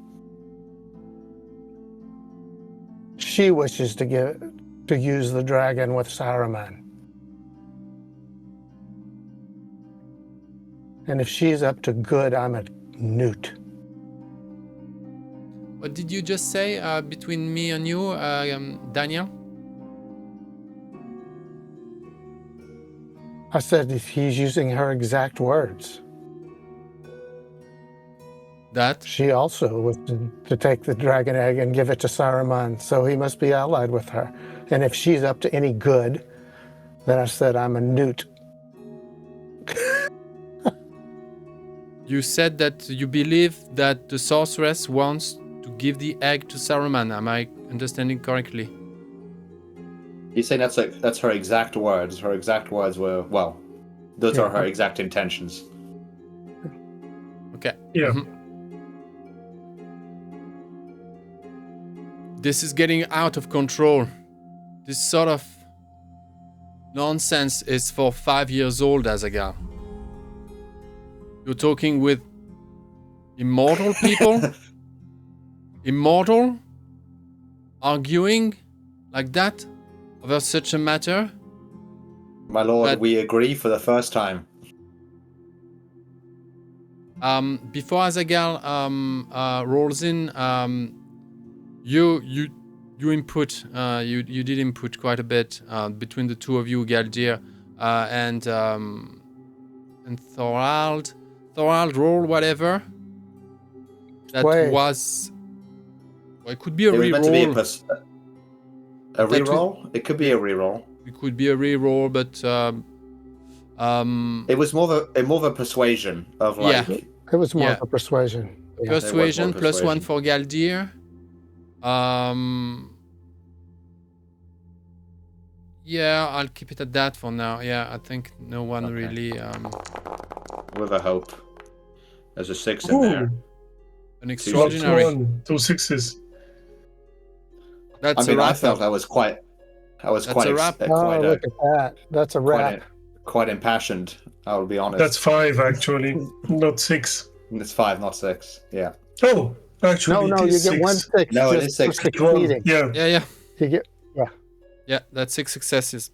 [SPEAKER 2] She wishes to use the dragon with Saruman. And if she's up to good, I'm a newt.
[SPEAKER 1] What did you just say between me and you, Daniel?
[SPEAKER 2] I said if he's using her exact words.
[SPEAKER 1] That?
[SPEAKER 2] She also was to take the dragon egg and give it to Saruman, so he must be allied with her. And if she's up to any good, then I said I'm a newt.
[SPEAKER 1] You said that you believe that the sorceress wants to give the egg to Saruman. Am I understanding correctly?
[SPEAKER 3] He's saying that's her exact words. Her exact words were, well, those are her exact intentions.
[SPEAKER 1] Okay.
[SPEAKER 4] Yeah.
[SPEAKER 1] This is getting out of control. This sort of nonsense is for 5 years old, Azaghal. You're talking with immortal people? Immortal? Arguing like that over such a matter?
[SPEAKER 3] My lord,
[SPEAKER 1] But-
[SPEAKER 3] we agree for the first time.
[SPEAKER 1] Before Azaghal rolls in, you input. You did input quite a bit between the two of you, Galdir and Thorald. Thorald, roll whatever. That
[SPEAKER 2] Wait.
[SPEAKER 1] was. Well, it could be a
[SPEAKER 3] It was meant to be a
[SPEAKER 1] reroll.
[SPEAKER 3] reroll? It could be a reroll.
[SPEAKER 1] It could be a reroll, but
[SPEAKER 3] It was more of a persuasion of like.
[SPEAKER 1] Yeah.
[SPEAKER 2] It was more
[SPEAKER 1] Yeah.
[SPEAKER 2] of a persuasion. Yeah.
[SPEAKER 1] persuasion
[SPEAKER 3] more
[SPEAKER 1] plus one
[SPEAKER 3] persuasion.
[SPEAKER 1] for Galdir. Yeah, I'll keep it at that for now. Yeah, I think no one
[SPEAKER 3] Okay.
[SPEAKER 1] really
[SPEAKER 3] With a hope. There's a 6 in there.
[SPEAKER 1] an
[SPEAKER 4] Plus
[SPEAKER 1] extraordinary.
[SPEAKER 4] 1, 2 6s.
[SPEAKER 1] That's
[SPEAKER 3] I mean,
[SPEAKER 1] a
[SPEAKER 3] I
[SPEAKER 1] wrap.
[SPEAKER 3] felt I was quite
[SPEAKER 1] That's a wrap.
[SPEAKER 2] Oh, look at that. That's a wrap.
[SPEAKER 3] quite impassioned. I will be honest.
[SPEAKER 4] That's 5 actually, not 6.
[SPEAKER 3] It's 5, not 6. Yeah.
[SPEAKER 4] Oh, actually,
[SPEAKER 2] No,
[SPEAKER 4] it
[SPEAKER 2] you
[SPEAKER 4] is
[SPEAKER 2] get
[SPEAKER 4] 6.
[SPEAKER 2] 1 6
[SPEAKER 3] No, it
[SPEAKER 2] just
[SPEAKER 3] is 6.
[SPEAKER 2] for
[SPEAKER 4] One,
[SPEAKER 2] succeeding.
[SPEAKER 4] yeah.
[SPEAKER 1] Yeah.
[SPEAKER 2] You get
[SPEAKER 1] Yeah, that's 6 successes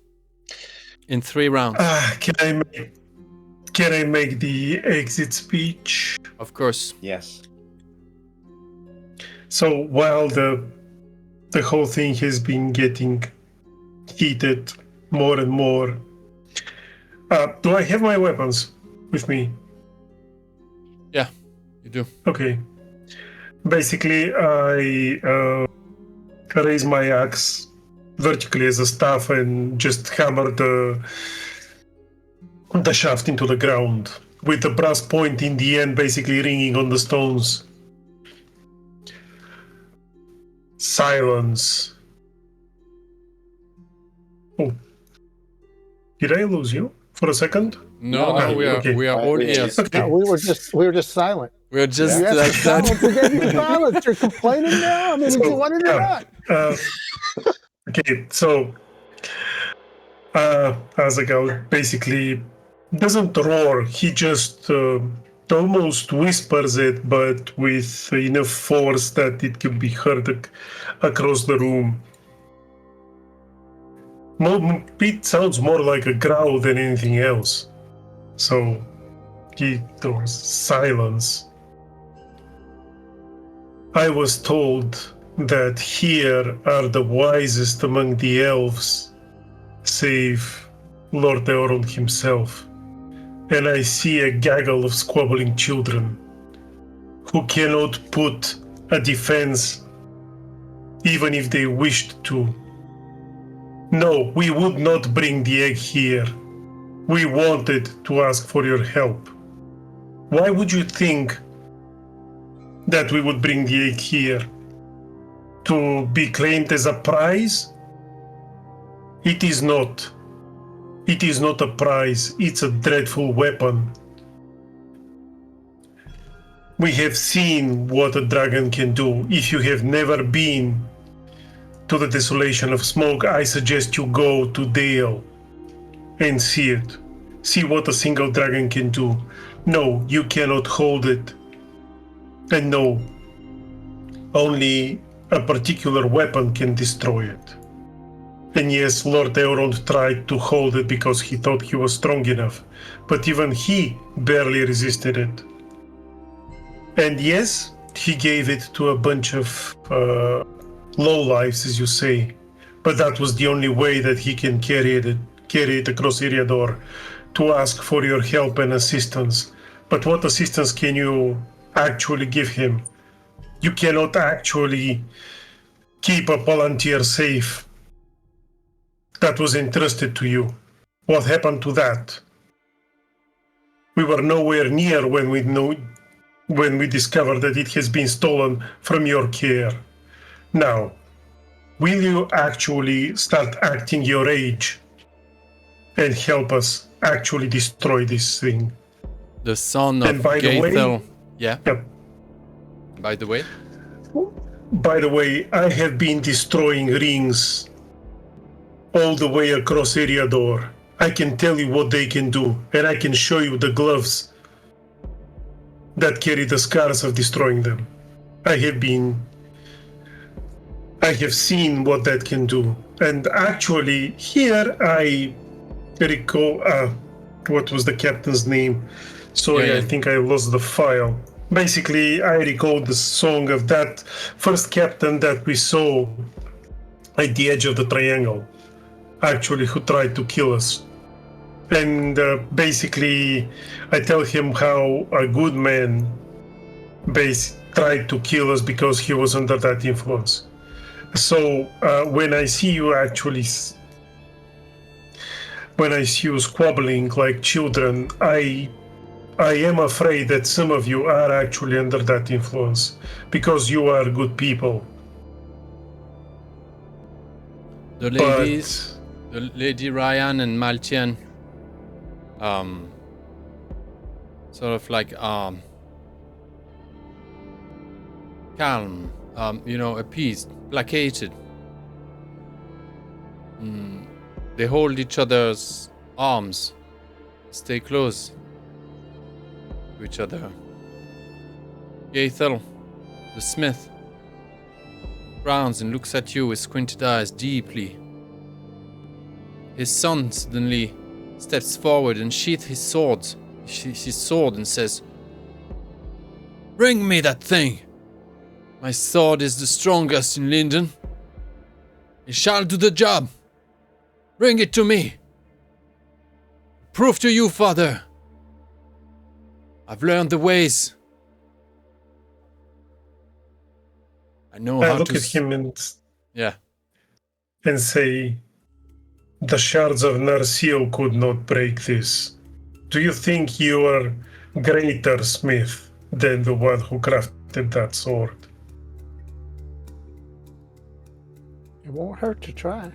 [SPEAKER 1] in 3 rounds.
[SPEAKER 4] Can I make the exit speech?
[SPEAKER 1] Of course.
[SPEAKER 3] Yes.
[SPEAKER 4] So while the whole thing has been getting heated more and more, do I have my weapons with me?
[SPEAKER 1] Yeah, you do.
[SPEAKER 4] Okay. Basically, I raise my axe vertically as a staff and just hammer the shaft into the ground with the brass point in the end basically ringing on the stones. Silence. Oh. Did I lose you for a second?
[SPEAKER 1] No,
[SPEAKER 3] No,
[SPEAKER 1] we are
[SPEAKER 4] okay.
[SPEAKER 1] we are all
[SPEAKER 3] We-
[SPEAKER 1] ears.
[SPEAKER 4] Okay.
[SPEAKER 2] no, we were just silent.
[SPEAKER 1] We are just
[SPEAKER 2] You asked
[SPEAKER 1] like
[SPEAKER 2] for silence, we
[SPEAKER 1] that.
[SPEAKER 2] gave you silence. You're complaining now? I mean, did you want it or not?
[SPEAKER 4] Okay, so Azaghal basically doesn't roar. He just almost whispers it, but with enough force that it can be heard across the room. It sounds more like a growl than anything else. So he throws silence. I was told that here are the wisest among the elves, save Lord Eorl himself, and I see a gaggle of squabbling children who cannot put a defense even if they wished to. No, we would not bring the egg here. We wanted to ask for your help. Why would you think that we would bring the egg here? To be claimed as a prize? It is not. It is not a prize. It's a dreadful weapon. We have seen what a dragon can do. If you have never been to the desolation of smoke, I suggest you go to Dale and see it. See what a single dragon can do. No, you cannot hold it. And no, only a particular weapon can destroy it. And yes, Lord Elrond tried to hold it because he thought he was strong enough, but even he barely resisted it. And yes, he gave it to a bunch of lowlifes, as you say, but that was the only way that he can carry it across Eriador to ask for your help and assistance. But what assistance can you actually give him? You cannot actually keep a Palantír safe that was entrusted to you. What happened to that? We were nowhere near when we discovered that it has been stolen from your care. Now, will you actually start acting your age and help us actually destroy this thing?
[SPEAKER 1] The son of
[SPEAKER 4] And by the way-
[SPEAKER 1] Gaethel. Yeah.
[SPEAKER 4] Yep.
[SPEAKER 1] By the way,
[SPEAKER 4] By the way, I have been destroying rings all the way across Eriador. I can tell you what they can do, and I can show you the gloves that carry the scars of destroying them. I have seen what that can do. And actually, here I recall, what was the captain's name? Sorry,
[SPEAKER 1] Yeah.
[SPEAKER 4] I think I lost the file. Basically, I recall the song of that first captain that we saw at the edge of the triangle, actually, who tried to kill us. And basically, I tell him how a good man tried to kill us because he was under that influence. So when I see you squabbling like children, I am afraid that some of you are actually under that influence because you are good people.
[SPEAKER 1] the ladies, the Lady Ryan and Maltian, sort of like calm, appeased, placated. They hold each other's arms, stay close to each other. Gaethel, the smith, frowns and looks at you with squinted eyes deeply. His son suddenly steps forward and sheaths his sword and says, "Bring me that thing. My sword is the strongest in Lindon. It shall do the job. Bring it to me. Prove to you, father. I've learned the ways. I know
[SPEAKER 4] I
[SPEAKER 1] how
[SPEAKER 4] look
[SPEAKER 1] to...
[SPEAKER 4] at him and say, the shards of Narsil could not break this. Do you think you are greater smith than the one who crafted that sword?
[SPEAKER 2] It won't hurt to try.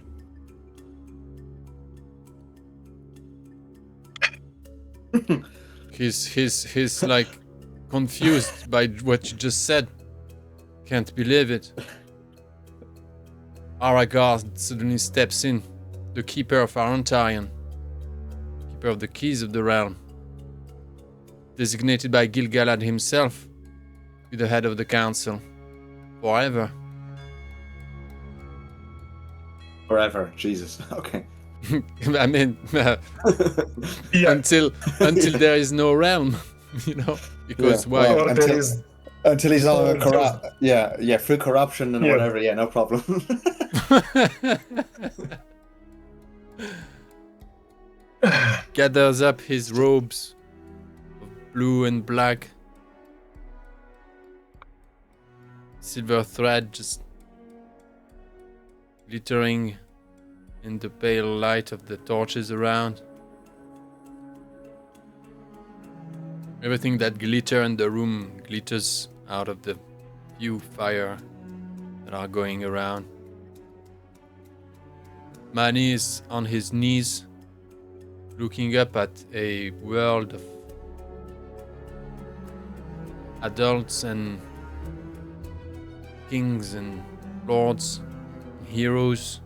[SPEAKER 1] He's like confused by what you just said. Can't believe it. Aragorn suddenly steps in, the keeper of Palantír, keeper of the keys of the realm, designated by Gil-galad himself, be the head of the council, forever.
[SPEAKER 3] Forever, Jesus. Okay.
[SPEAKER 1] I mean,
[SPEAKER 4] Yeah.
[SPEAKER 1] until there is no realm, because
[SPEAKER 3] Yeah,
[SPEAKER 1] why?
[SPEAKER 3] well,
[SPEAKER 4] Or there is
[SPEAKER 3] Until he's not
[SPEAKER 4] Or
[SPEAKER 3] corrupt. Yeah, through corruption and
[SPEAKER 4] Yeah.
[SPEAKER 3] whatever. Yeah, no problem.
[SPEAKER 1] Gathers up his robes of blue and black, silver thread just glittering in the pale light of the torches around. Everything that glitter in the room glitters out of the few fire that are going around. Manny is on his knees, looking up at a world of adults and kings and lords. heroes.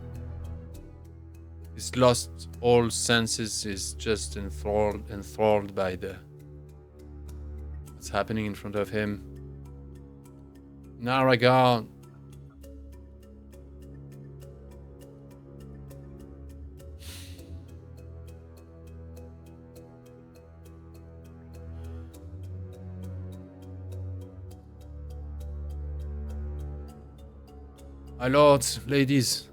[SPEAKER 1] He's lost all senses, is just enthralled by what's happening in front of him. Naragar My lords, ladies,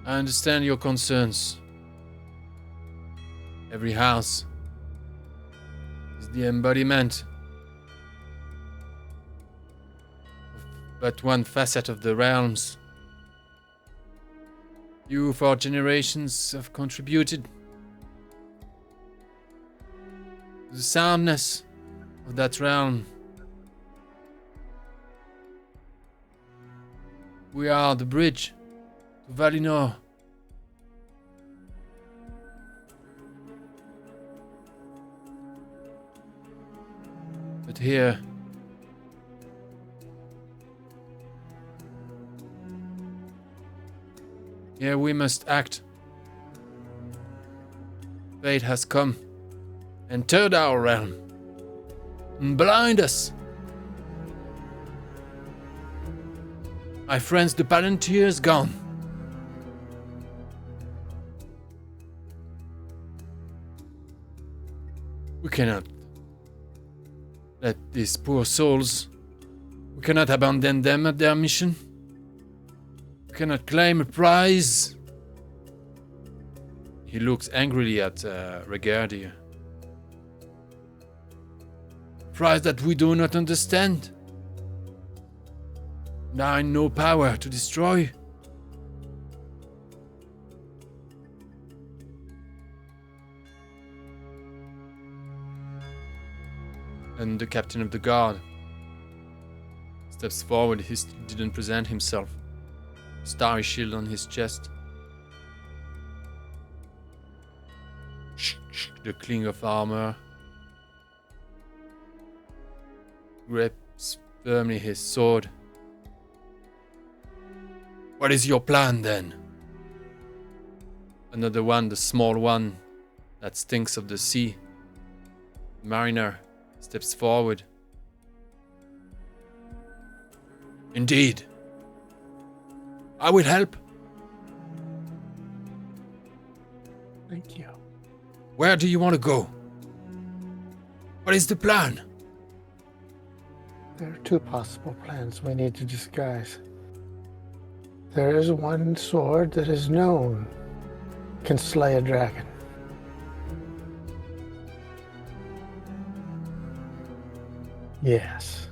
[SPEAKER 1] I understand your concerns. Every house is the embodiment of but one facet of the realms. You, for generations, have contributed to the soundness of that realm. We are the bridge to Valinor. But here we must act. Fate has come, entered our realm, and blind us. My friends, the Palantír is gone. We cannot let these poor souls, we cannot abandon them at their mission. We cannot claim a prize. He looks angrily at Regardier. Prize that we do not understand. And are in no power to destroy. And the captain of the guard steps forward. He didn't present himself. Starry shield on his chest. The cling of armor. Grips firmly his sword. What is your plan then? Another one, the small one that stinks of the sea. Mariner steps forward. Indeed. I will help.
[SPEAKER 2] Thank you.
[SPEAKER 1] Where do you want to go? What is the plan?
[SPEAKER 2] There are two possible plans we need to disguise. There is one sword that is known can slay a dragon. Yes.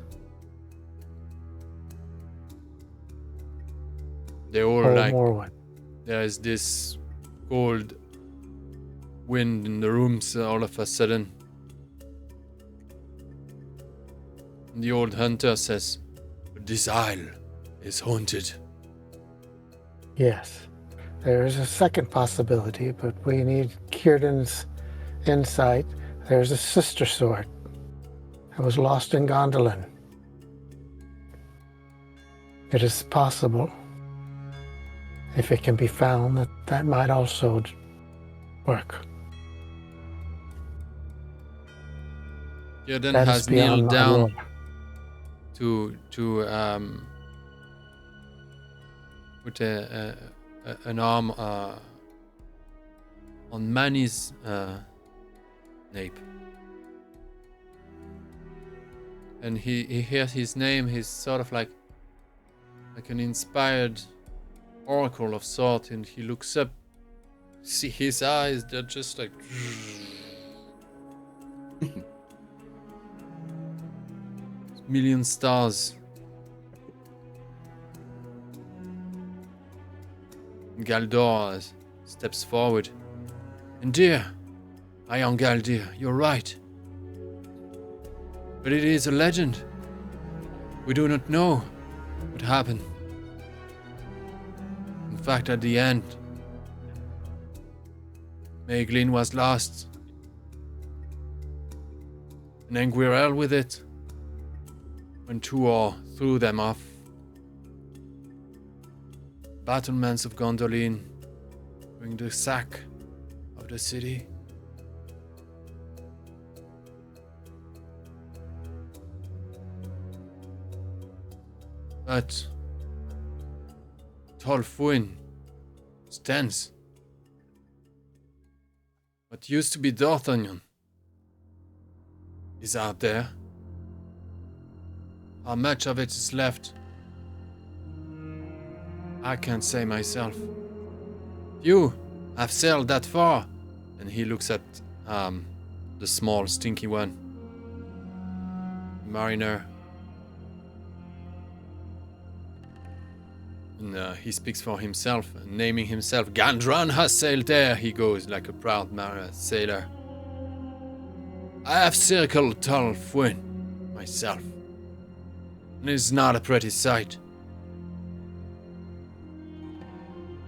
[SPEAKER 1] They all
[SPEAKER 2] Or
[SPEAKER 1] like,
[SPEAKER 2] more one.
[SPEAKER 1] there is this cold wind in the rooms all of a sudden. And the old hunter says, this isle is haunted.
[SPEAKER 2] Yes. There is a second possibility, but we need Círdan's insight. There's a sister sword that was lost in Gondolin. It is possible, if it can be found, that might also work.
[SPEAKER 1] Círdan
[SPEAKER 2] That is
[SPEAKER 1] has
[SPEAKER 2] beyond
[SPEAKER 1] kneeled
[SPEAKER 2] my
[SPEAKER 1] down
[SPEAKER 2] lore.
[SPEAKER 1] to put an arm on Manny's nape. And he hears his name. He's sort of like an inspired oracle of sort, and he looks up. See his eyes, they're just like million stars. Galdor steps forward. And dear, I am Galdir, you're right. But it is a legend. We do not know what happened. In fact, at the end, Maeglin was lost. an angry hell with it. When 2 or threw them off. Battlements of Gondolin during the sack of the city. But Tolfuin stands. What used to be D'Artagnan is out there. How much of it is left? I can't say myself. You have sailed that far. And he looks at the small, stinky one. Mariner. And he speaks for himself, naming himself. Gandron has sailed there, he goes, like a proud sailor. I have circled Tolfuin myself. And it's not a pretty sight.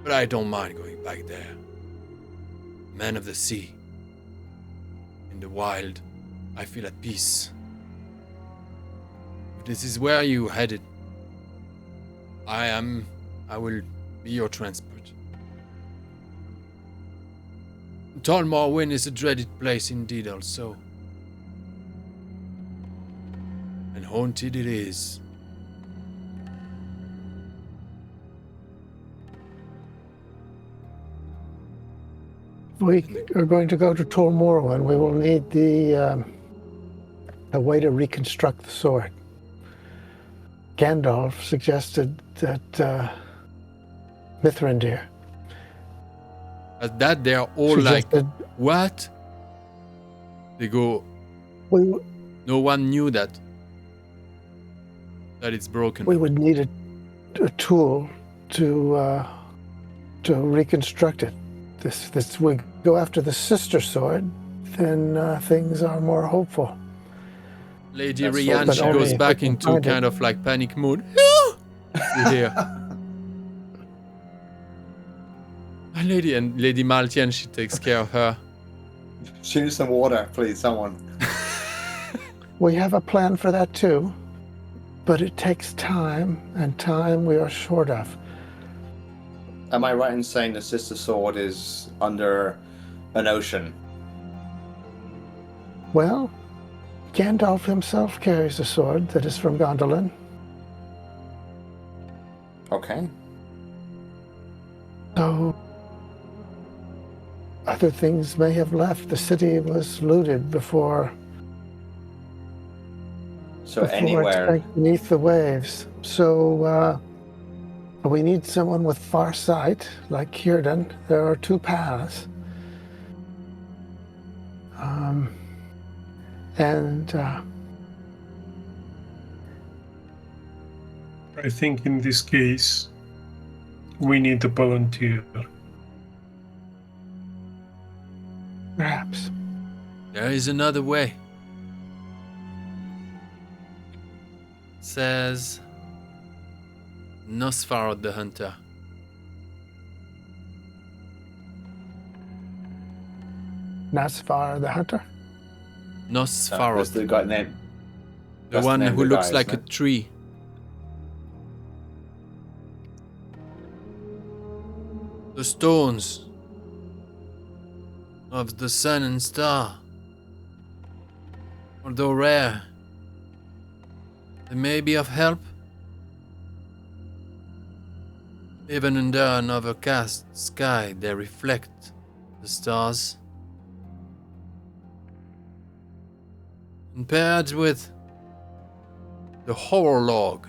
[SPEAKER 1] But I don't mind going back there. Man of the sea. In the wild, I feel at peace. If this is where you headed, I will be your transport. Tall Morwen is a dreaded place indeed also. And haunted it is.
[SPEAKER 2] We are going to go to Tol Morwen. We will need a way to reconstruct the sword. Gandalf suggested that Mithlond
[SPEAKER 1] At that, they are all
[SPEAKER 2] suggested,
[SPEAKER 1] like, what? They go,
[SPEAKER 2] we
[SPEAKER 1] no one knew that it's broken.
[SPEAKER 2] we would need a tool to reconstruct it. This we go after the sister sword, then things are more hopeful.
[SPEAKER 1] Lady
[SPEAKER 3] That's
[SPEAKER 1] Rian,
[SPEAKER 3] so
[SPEAKER 1] she
[SPEAKER 3] bad.
[SPEAKER 1] goes
[SPEAKER 2] Only if
[SPEAKER 1] back
[SPEAKER 2] we can
[SPEAKER 1] into
[SPEAKER 2] find
[SPEAKER 1] kind
[SPEAKER 2] it.
[SPEAKER 1] of like panic mode. You hear. Lady Maltian, she takes care of her.
[SPEAKER 3] She needs some water, please, someone.
[SPEAKER 2] We have a plan for that too, but it takes time, and time we are short of.
[SPEAKER 3] Am I right in saying the sister sword is under an ocean?
[SPEAKER 2] Well, Gandalf himself carries a sword that is from Gondolin.
[SPEAKER 3] Okay.
[SPEAKER 2] So other things may have left. The city was looted before
[SPEAKER 3] So
[SPEAKER 2] it
[SPEAKER 3] anywhere.
[SPEAKER 2] sank beneath the waves. So we need someone with far sight, like Círdan. There are 2 paths.
[SPEAKER 4] I think in this case, we need a Palantír.
[SPEAKER 2] Perhaps.
[SPEAKER 1] There is another way. Says Nosferatu the Hunter.
[SPEAKER 2] Nasvar the Hunter?
[SPEAKER 3] That's
[SPEAKER 1] Nosferatu.
[SPEAKER 3] the guy name.
[SPEAKER 1] The
[SPEAKER 3] that's the
[SPEAKER 1] one
[SPEAKER 3] name of
[SPEAKER 1] who
[SPEAKER 3] the
[SPEAKER 1] looks
[SPEAKER 3] guy,
[SPEAKER 1] like a
[SPEAKER 3] isn't it?
[SPEAKER 1] tree. The stones of the sun and star, although rare, they may be of help. Even under an overcast sky, they reflect the stars. And paired with the horror log,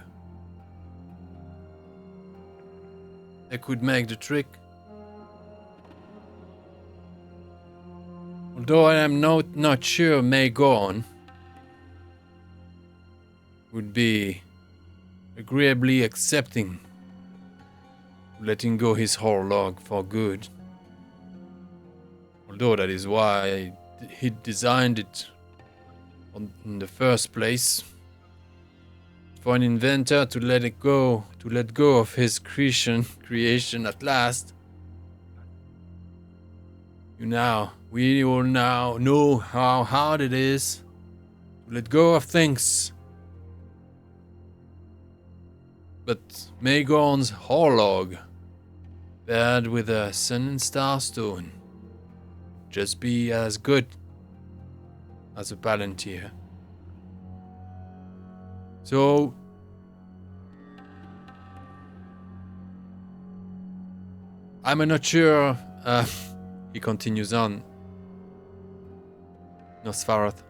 [SPEAKER 1] they could make the trick. Although I am not sure Maegorn would be agreeably accepting letting go his horror log for good. Although that is why he designed it in the first place. For an inventor to let go of his creation at last. We all now know how hard it is let go of things. But Magorn's Horlog, paired with a Sun and Star Stone, just be as good as a Palantír. So, I'm not sure, he continues on, Nosferatu.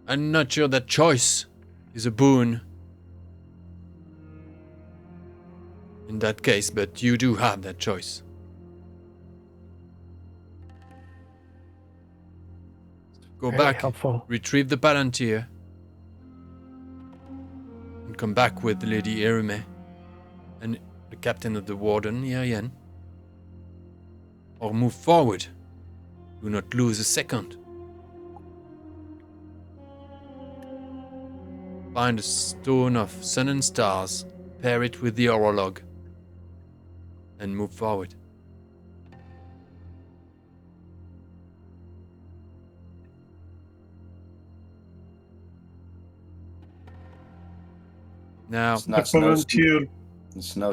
[SPEAKER 1] I'm not sure that choice is a boon in that case, but you do have that choice. Go
[SPEAKER 2] Very
[SPEAKER 1] back,
[SPEAKER 2] helpful.
[SPEAKER 1] retrieve the Palantír, and come back with Lady Irime and the captain of the Warden, Irien. Or move forward. Do not lose a second. Find a stone of sun and stars, pair it with the Orolog, and move forward. Now,
[SPEAKER 3] It's
[SPEAKER 4] The
[SPEAKER 3] no
[SPEAKER 4] Palantír,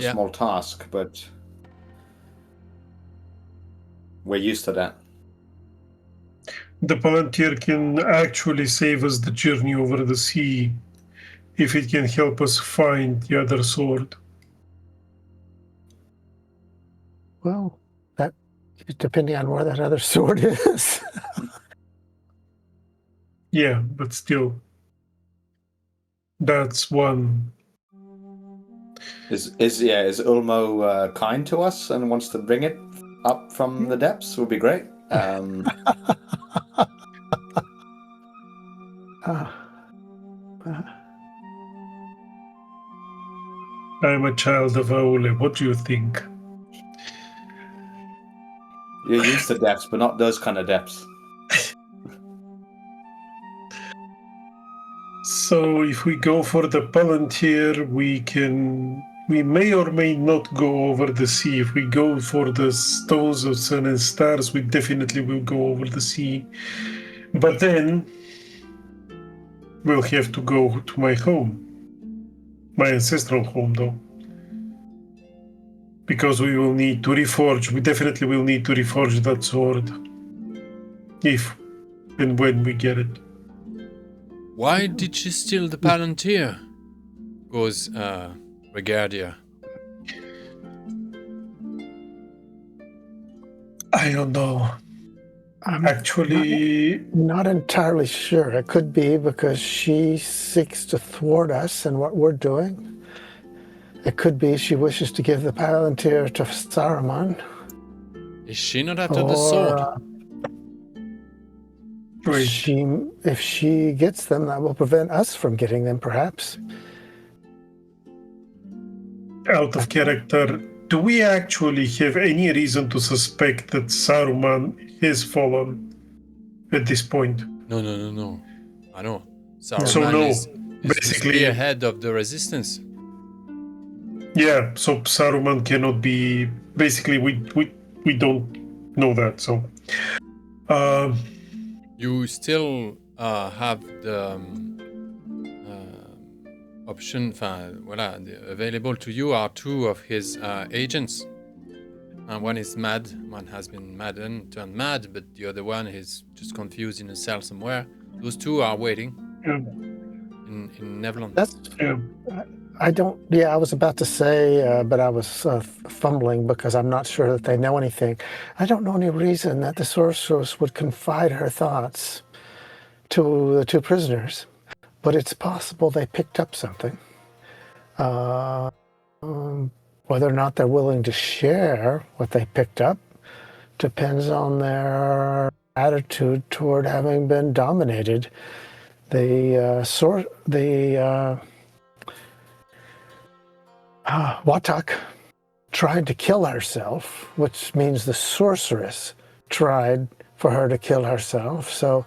[SPEAKER 1] Yeah.
[SPEAKER 3] small task, but we're used to that.
[SPEAKER 4] the Palantír can actually save us the journey over the sea if it can help us find the other sword.
[SPEAKER 2] Well, that depending on where that other sword is.
[SPEAKER 4] Yeah, but still, that's one.
[SPEAKER 3] Is Ulmo kind to us and wants to bring it up from the depths? Would be great.
[SPEAKER 4] I'm a child of Aule. What do you think?
[SPEAKER 3] You're used to depths, but not those kind of depths.
[SPEAKER 4] So if we go for the Palantír, we may or may not go over the sea. If we go for the stones of sun and stars, we definitely will go over the sea. But then we'll have to go to my home. My ancestral home, though. Because we will need to reforge. We definitely will need to reforge that sword. If and when we get it.
[SPEAKER 1] why did she steal the Palantír? Goes Regardia.
[SPEAKER 4] I don't know.
[SPEAKER 2] I'm
[SPEAKER 4] Actually,
[SPEAKER 2] not entirely sure. It could be because she seeks to thwart us and what we're doing. It could be she wishes to give the Palantír to Saruman.
[SPEAKER 1] Is she not after the sword?
[SPEAKER 4] wait.
[SPEAKER 2] If she gets them, that will prevent us from getting them, perhaps.
[SPEAKER 4] Out of character, do we actually have any reason to suspect that Saruman has fallen at this point?
[SPEAKER 1] No. I know.
[SPEAKER 4] So
[SPEAKER 1] Saruman
[SPEAKER 4] no,
[SPEAKER 1] is the
[SPEAKER 4] basically,
[SPEAKER 1] spearhead of the resistance.
[SPEAKER 4] yeah. So Saruman cannot be. Basically, we don't know that. So,
[SPEAKER 1] You still have the option, available to you are two of his agents. One is mad, one has been maddened, turned mad, but the other one is just confused in a cell somewhere. Those two are waiting
[SPEAKER 4] yeah,
[SPEAKER 1] in Nevelon.
[SPEAKER 2] That's.
[SPEAKER 4] yeah.
[SPEAKER 2] I don't. Yeah, I was about to say, but I was fumbling because I'm not sure that they know anything. I don't know any reason that the sorceress would confide her thoughts to the two prisoners, but it's possible they picked up something. Whether or not they're willing to share what they picked up depends on their attitude toward having been dominated. Watak tried to kill herself, which means the sorceress tried for her to kill herself. So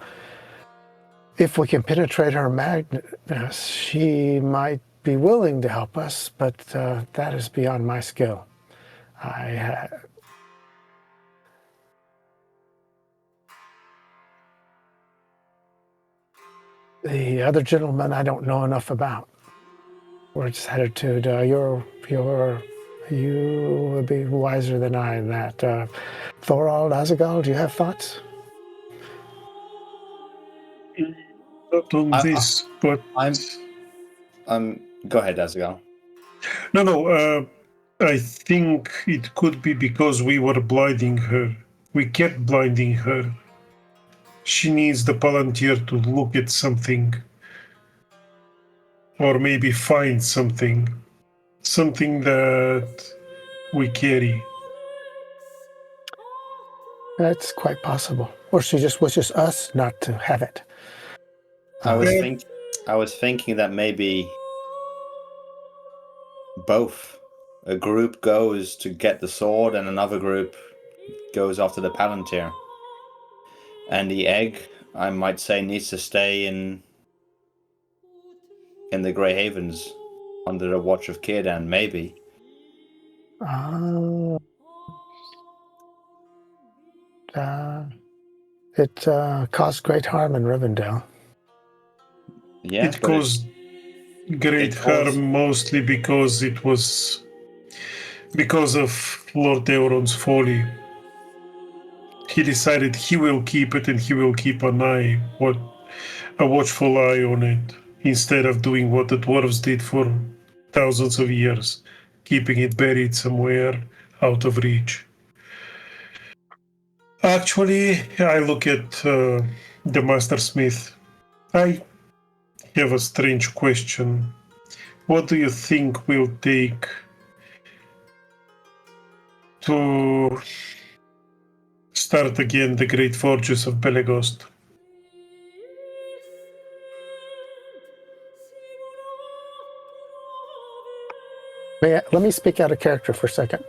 [SPEAKER 2] if we can penetrate her madness, she might be willing to help us, but that is beyond my skill. The other gentleman I don't know enough about. We're just headed to you would be wiser than I in that. Thorald, Azagal, do you have thoughts?
[SPEAKER 4] Not on
[SPEAKER 3] I-
[SPEAKER 4] this, but
[SPEAKER 3] Go ahead, Azagal.
[SPEAKER 4] no. I think it could be because we were blinding her. We kept blinding her. She needs the Palantír to look at something, or maybe find something that we carry.
[SPEAKER 2] That's quite possible. Or she just wishes us not to have it.
[SPEAKER 3] I was thinking that maybe both. A group goes to get the sword, and another group goes after the Palantír. And the egg, I might say, needs to stay in the Grey Havens under the watch of Círdan, maybe.
[SPEAKER 2] It caused great harm in Rivendell.
[SPEAKER 3] Yeah,
[SPEAKER 4] It caused great harm mostly because it was because of Lord Euron's folly. He decided he will keep it and he will keep a watchful eye on it, instead of doing what the dwarves did for thousands of years, keeping it buried somewhere out of reach. Actually, I look at the Mastersmith. I have a strange question. What do you think will take to start again the great forges of Belegost?
[SPEAKER 2] Let me speak out of character for a second.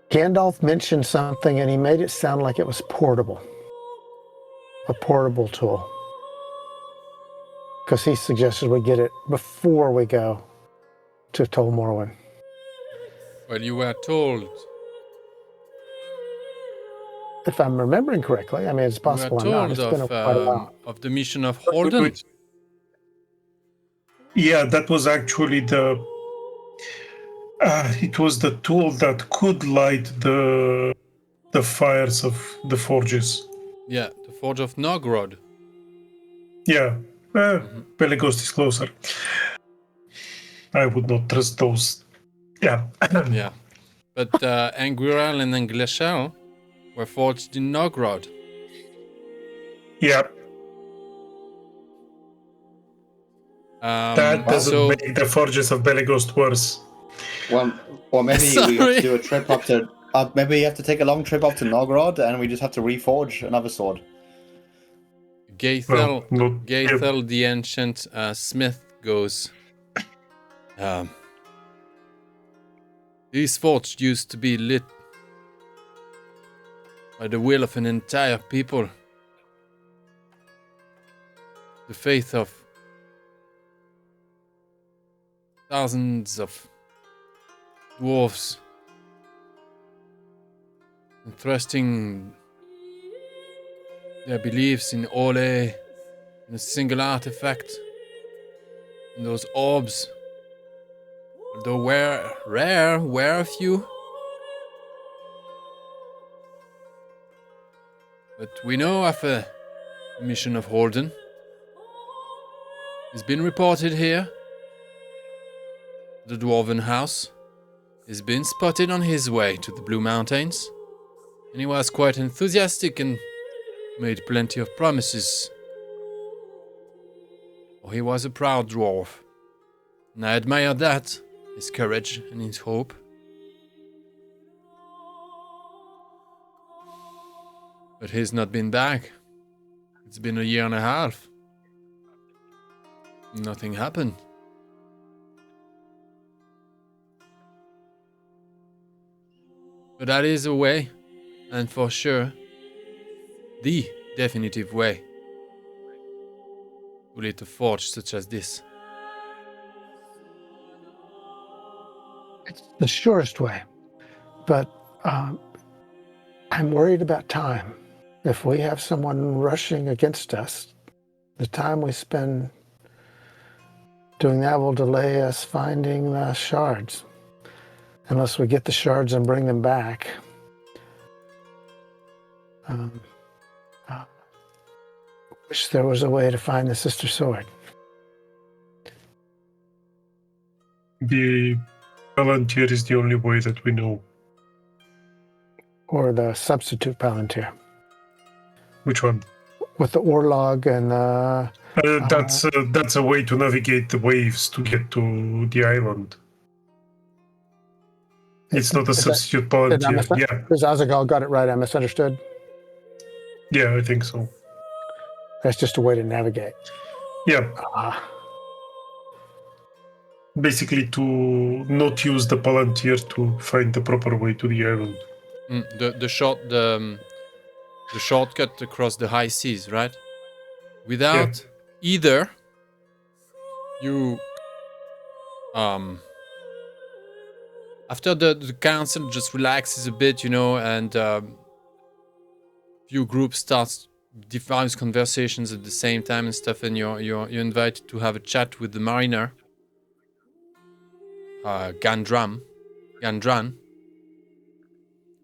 [SPEAKER 2] Gandalf mentioned something and he made it sound like it was portable. A portable tool. Because he suggested we get it before we go to Tol Morwen.
[SPEAKER 1] Well, you were told.
[SPEAKER 2] If I'm remembering correctly, I mean, it's possible I'm not. It's been quite a while.
[SPEAKER 1] Of the mission of Holden.
[SPEAKER 4] Yeah, that was actually it was the tool that could light the fires of the forges.
[SPEAKER 1] Yeah, the Forge of Nogrod.
[SPEAKER 4] Yeah, Belegost is closer. I would not trust those. Yeah.
[SPEAKER 1] Yeah. But Anguirel and Angleshel were forged in Nogrod.
[SPEAKER 4] Yeah. That doesn't make the forges of Belegost worse.
[SPEAKER 3] Well, or maybe we have to do a trip up to. Maybe you have to take a long trip up to Nogrod, and we just have to reforge another sword.
[SPEAKER 1] Gaethel, the ancient smith, goes. These forges used to be lit by the will of an entire people. The faith of thousands of dwarves, entrusting their beliefs in Ole, in a single artifact, in those orbs. Although rare, few. But we know of a mission of Holden. It's been reported here. The Dwarven House has been spotted on his way to the Blue Mountains, and he was quite enthusiastic and made plenty of promises. Oh, he was a proud dwarf, and I admired that, his courage and his hope. But he's not been back. It's been a year and a half. Nothing happened. But that is a way, and for sure, the definitive way to lit a forge such as this.
[SPEAKER 2] It's the surest way, but I'm worried about time. If we have someone rushing against us, The time we spend doing that will delay us finding the shards. Unless we get the shards and bring them back. Wish there was a way to find the Sister Sword.
[SPEAKER 4] The Palantír is the only way that we know.
[SPEAKER 2] Or the substitute Palantír.
[SPEAKER 4] Which one?
[SPEAKER 2] With the Orlog and
[SPEAKER 4] that's a way to navigate the waves to get to the island. It's not a substitute Palantír. Yeah.
[SPEAKER 2] Because Azaghal got it right, I misunderstood.
[SPEAKER 4] Yeah, I think so.
[SPEAKER 2] That's just a way to navigate.
[SPEAKER 4] Yeah. Basically to not use the Palantír to find the proper way to the island.
[SPEAKER 1] The shortcut across the high seas, right? Without either you after the council just relaxes a bit, and few groups starts various conversations at the same time and stuff, and you're invited to have a chat with the mariner, Gandran.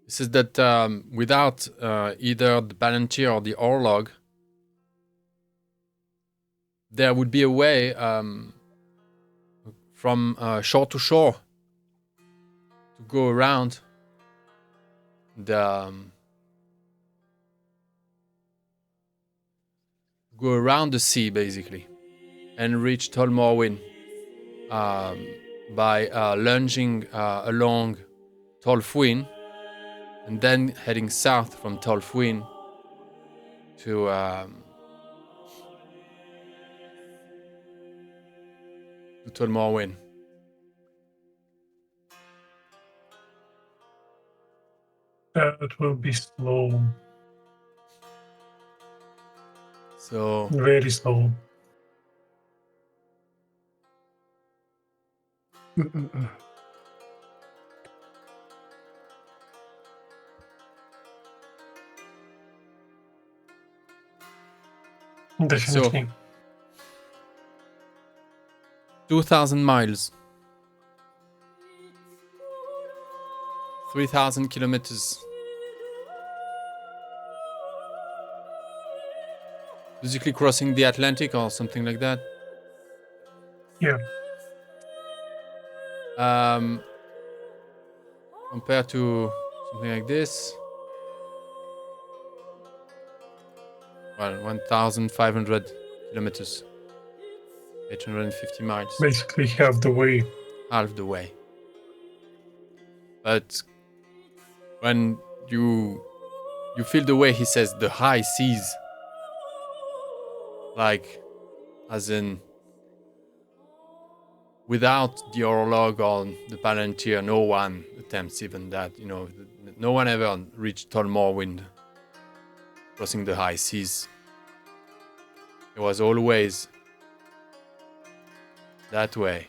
[SPEAKER 1] He says that without either the Palantír or the Orlog, there would be a way from shore to shore to go around the sea, basically, and reach Tol Morwyn by lunging along Tol Fuin and then heading south from Tol Fuin to Tol Morwyn.
[SPEAKER 4] It will be slow.
[SPEAKER 1] So
[SPEAKER 4] very slow. Definitely.
[SPEAKER 1] So, 2,000 miles. 3,000 kilometers. Basically crossing the Atlantic or something like that.
[SPEAKER 4] Yeah.
[SPEAKER 1] Compared to something like this. Well, 1,500 kilometers. 850 miles.
[SPEAKER 4] Basically half the way.
[SPEAKER 1] Half the way. But when you feel the way he says the high seas, like as in without the Orlog or the Palantír, no one attempts even that. No one ever reached Tol Morwyn crossing the high seas. It was always that way.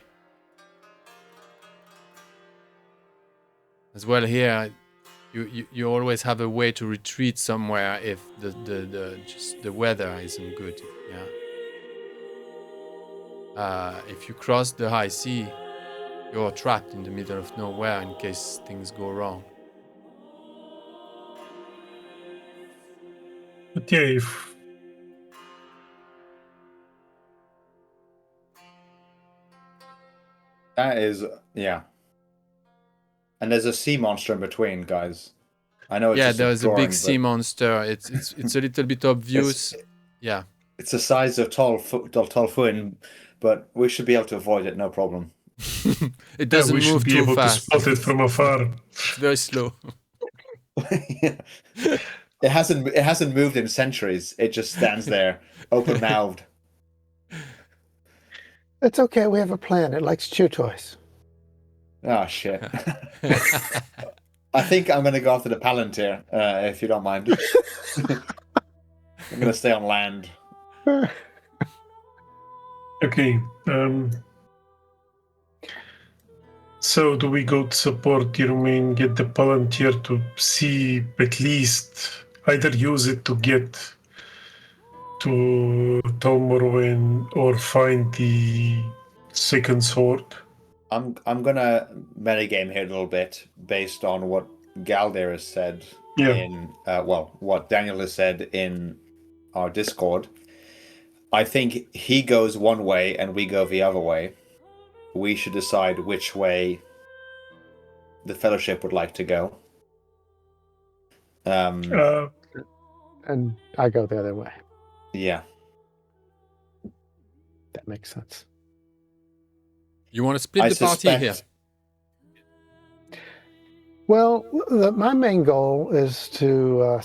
[SPEAKER 1] As well here, you always have a way to retreat somewhere if the weather isn't good. Yeah. If you cross the high sea, you're trapped in the middle of nowhere in case things go wrong.
[SPEAKER 4] But yeah, if
[SPEAKER 3] that is, yeah. And there's a sea monster in between, guys. I know. It's
[SPEAKER 1] there's a big sea monster. It's a little bit obvious.
[SPEAKER 3] It's the size of Tol Fuin, but we should be able to avoid it, no problem.
[SPEAKER 1] It doesn't move
[SPEAKER 4] too fast. We should be able to spot it from afar.
[SPEAKER 1] It's very slow.
[SPEAKER 3] Yeah. It hasn't moved in centuries. It just stands there, open-mouthed.
[SPEAKER 2] It's okay. We have a plan. It likes chew toys.
[SPEAKER 3] Oh, shit. I think I'm going to go after the Palantír, if you don't mind. I'm going to stay on land.
[SPEAKER 4] Okay. So do we go to support Irime, get the Palantír to see at least either use it to get to Tomorrow or find the second sword.
[SPEAKER 3] I'm gonna metagame here a little bit based on what Galder has said
[SPEAKER 4] Yeah.
[SPEAKER 3] in what Daniel has said in our Discord. I think he goes one way and we go the other way. We should decide which way the Fellowship would like to go.
[SPEAKER 2] And I go the other way.
[SPEAKER 3] Yeah.
[SPEAKER 2] That makes sense.
[SPEAKER 1] You want to split the party here?
[SPEAKER 2] Well, my main goal is to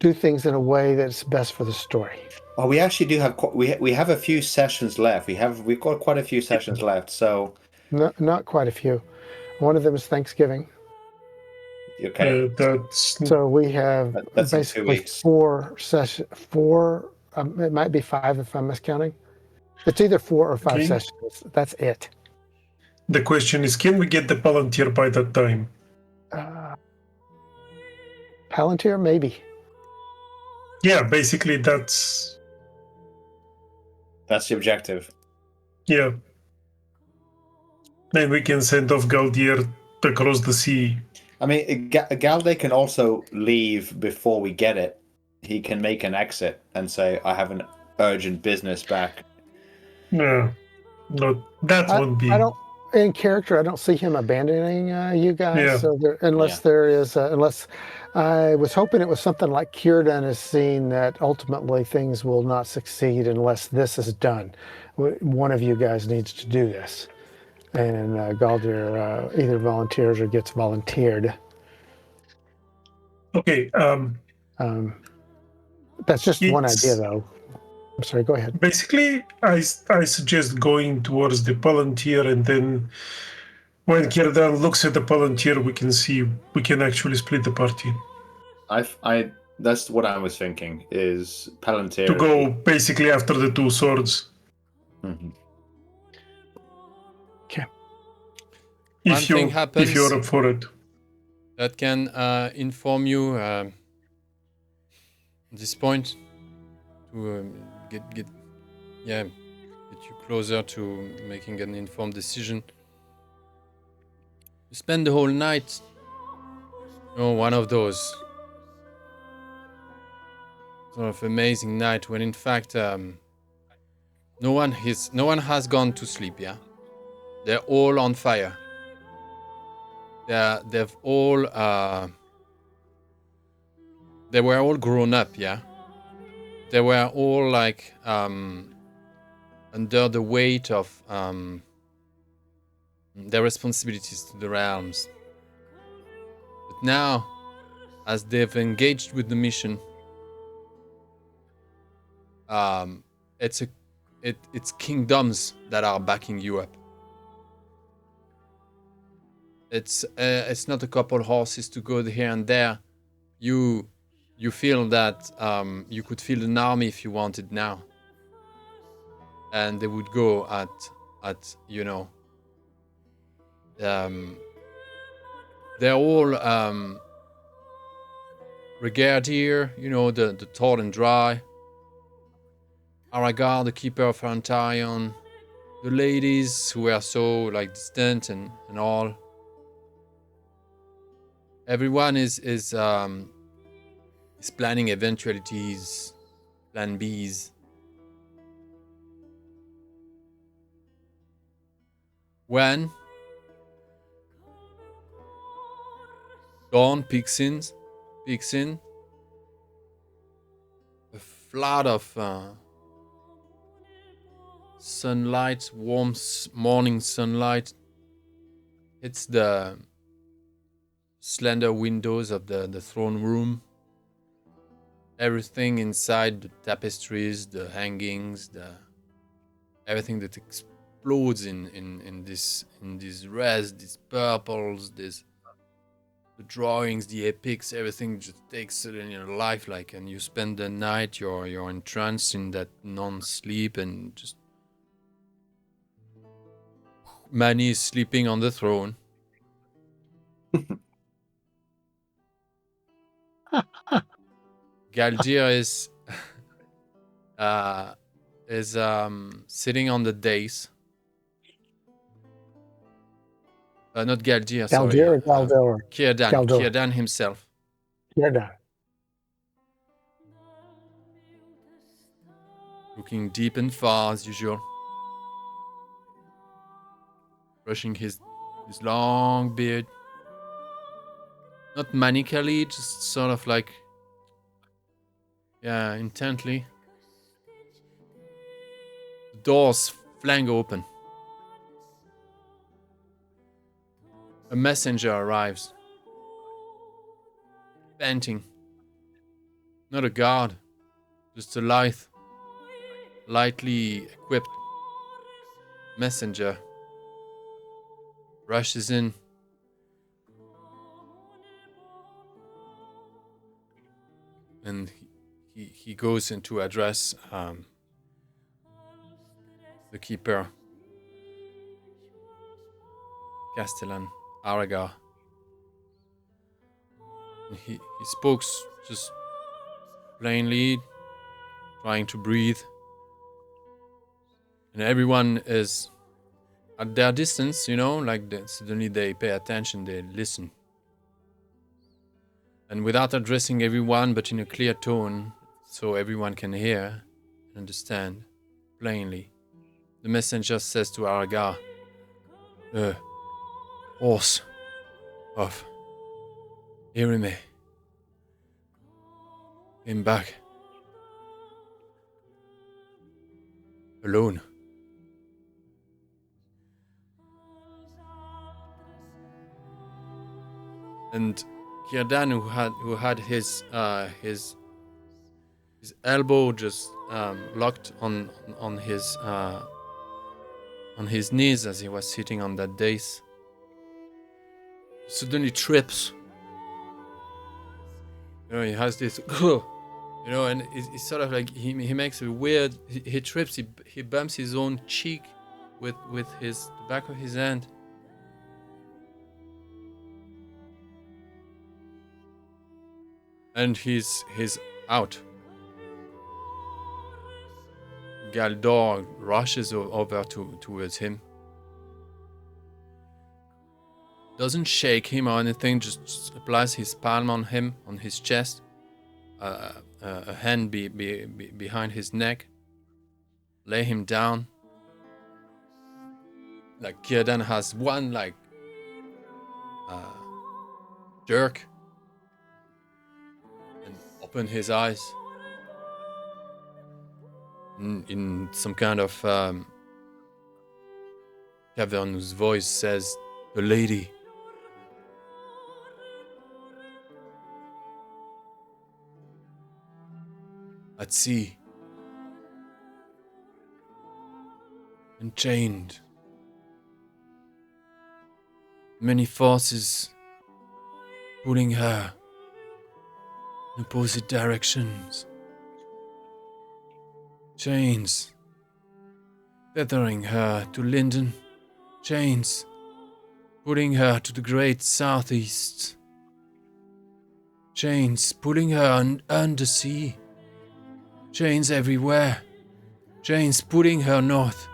[SPEAKER 2] do things in a way that's best for the story.
[SPEAKER 3] Well, we actually do have we have a few sessions left. We've got quite a few sessions left. So
[SPEAKER 2] not quite a few. One of them is Thanksgiving.
[SPEAKER 3] Okay.
[SPEAKER 2] So we have
[SPEAKER 3] that's
[SPEAKER 2] basically
[SPEAKER 3] 2 weeks.
[SPEAKER 2] 4 sessions. 4. It might be 5 if I'm miscounting. It's either 4 or 5 sessions. That's it.
[SPEAKER 4] The question is, can we get the Palantír by that time?
[SPEAKER 2] Palantír, maybe.
[SPEAKER 4] Yeah, basically that's
[SPEAKER 3] the objective.
[SPEAKER 4] Yeah. Then we can send off Galdir across the sea.
[SPEAKER 3] I mean, Galde can also leave before we get it. He can make an exit and say, "I have an urgent business back."
[SPEAKER 4] No, that won't be.
[SPEAKER 2] I don't. In character, I don't see him abandoning you guys.
[SPEAKER 4] Yeah.
[SPEAKER 2] So unless I was hoping it was something like Círdan has seen that ultimately things will not succeed unless this is done. One of you guys needs to do this. And Galdir either volunteers or gets volunteered.
[SPEAKER 4] Okay.
[SPEAKER 2] That's just one idea, though. I'm sorry, go ahead.
[SPEAKER 4] Basically, I suggest going towards the Palantír, and then when Círdan looks at the Palantír, we can actually split the party.
[SPEAKER 3] That's what I was thinking, is Palantír.
[SPEAKER 4] To go basically after the 2 swords.
[SPEAKER 3] Mm-hmm.
[SPEAKER 2] Okay.
[SPEAKER 1] If
[SPEAKER 4] you're up for it.
[SPEAKER 1] That can inform you at this point to get you closer to making an informed decision. You spend the whole night, one of those sort of amazing night when in fact no one has gone to sleep. Yeah, they're all on fire. They've all they were all grown up. Yeah, they were all like under the weight of their responsibilities to the realms. But now, as they've engaged with the mission, it's kingdoms that are backing you up. It's not a couple horses to go here and there. You feel that you could field an army if you wanted now, and they would go at they're all Brigadier, the tall and dry, Aragar, the keeper of Antarion, the ladies who are so like distant and all. Everyone is planning eventualities, plan Bs. When dawn peeks in, a flood of sunlight, warm morning sunlight hits the slender windows of the throne room. Everything inside, the tapestries, the hangings, everything that explodes in this res, these purples, the drawings, the epics, everything just takes life, like, and you spend the night, you're entranced in that non-sleep, and just Manny is sleeping on the throne. Galdir is sitting on the dais. Not Galdir, sorry.
[SPEAKER 2] Galdir or Galdor?
[SPEAKER 1] Círdan.
[SPEAKER 2] Galdor.
[SPEAKER 1] Círdan himself.
[SPEAKER 2] Círdan.
[SPEAKER 1] Looking deep and far as usual. Brushing his long beard. Not manically, just sort of like, yeah, intently. The doors flang open. A messenger arrives. Panting. Not a guard, just a lightly equipped messenger. Rushes in. And he goes in to address the keeper, Castellan Aragar. And he spoke just plainly, trying to breathe. And everyone is at their distance, like suddenly they pay attention, they listen. And without addressing everyone, but in a clear tone, so everyone can hear and understand plainly, the messenger says to Aragar, "The horse of Irime came back alone. And Círdan, who had his elbow just locked on his knees as he was sitting on that dais, suddenly trips. He has this, and it's sort of like he makes a weird. He trips. He bumps his own cheek with the back of his hand. And he's out. Galdor rushes over towards him. Doesn't shake him or anything, just applies his palm on his chest, a hand behind his neck, lay him down. Like Círdan has one jerk, and open his eyes in some kind of cavernous voice says, "The lady." At sea, enchained, many forces pulling her in opposite directions, chains tethering her to Lindon, chains pulling her to the great southeast, chains pulling her under sea. Chains everywhere. Chains pulling her north.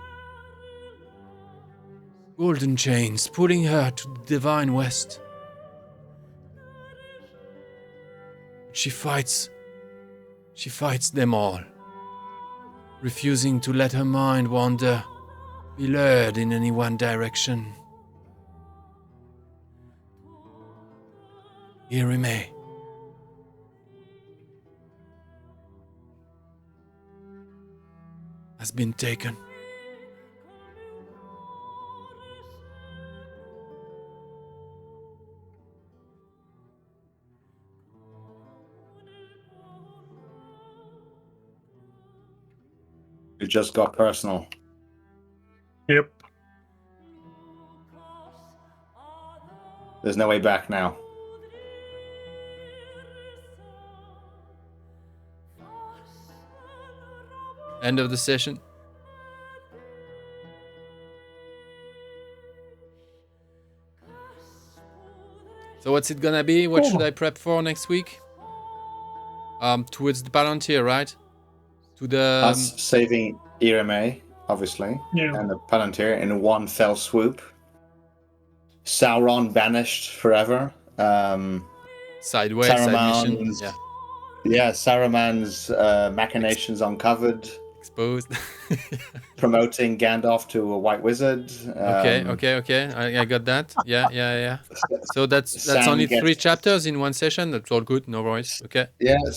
[SPEAKER 1] Golden chains pulling her to the divine west. She fights them all, refusing to let her mind wander, be lured in any one direction. Irime. Has been taken.
[SPEAKER 3] It just got personal.
[SPEAKER 4] Yep.
[SPEAKER 3] There's no way back now.
[SPEAKER 1] End of the session. So what's it gonna be? What should I prep for next week? towards the Palantír, right? To the
[SPEAKER 3] Us saving Irime, obviously,
[SPEAKER 4] Yeah.
[SPEAKER 3] and the Palantír in one fell swoop. Sauron banished forever.
[SPEAKER 1] sideways side mission.
[SPEAKER 3] Saruman's
[SPEAKER 1] Yeah,
[SPEAKER 3] Saruman's machinations uncovered.
[SPEAKER 1] exposed.
[SPEAKER 3] Promoting Gandalf to a white wizard.
[SPEAKER 1] Okay. I got that. Yeah. So that's
[SPEAKER 3] Sam
[SPEAKER 1] only
[SPEAKER 3] gets-
[SPEAKER 1] 3 chapters in one session. That's all good. No worries. Okay.
[SPEAKER 3] Yes,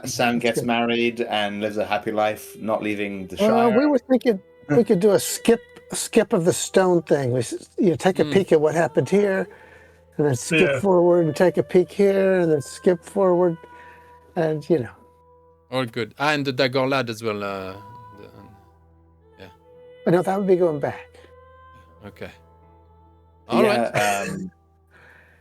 [SPEAKER 3] Sam gets
[SPEAKER 2] good.
[SPEAKER 3] married and lives a happy life, not leaving the Shire.
[SPEAKER 2] We were thinking we could do a skip of the stone thing. You take a peek at what happened here, and then skip forward and take a peek here, and then skip forward, and
[SPEAKER 1] All good. And the Dagger Lad as well.
[SPEAKER 2] But no, that would be going back.
[SPEAKER 1] Okay. All right.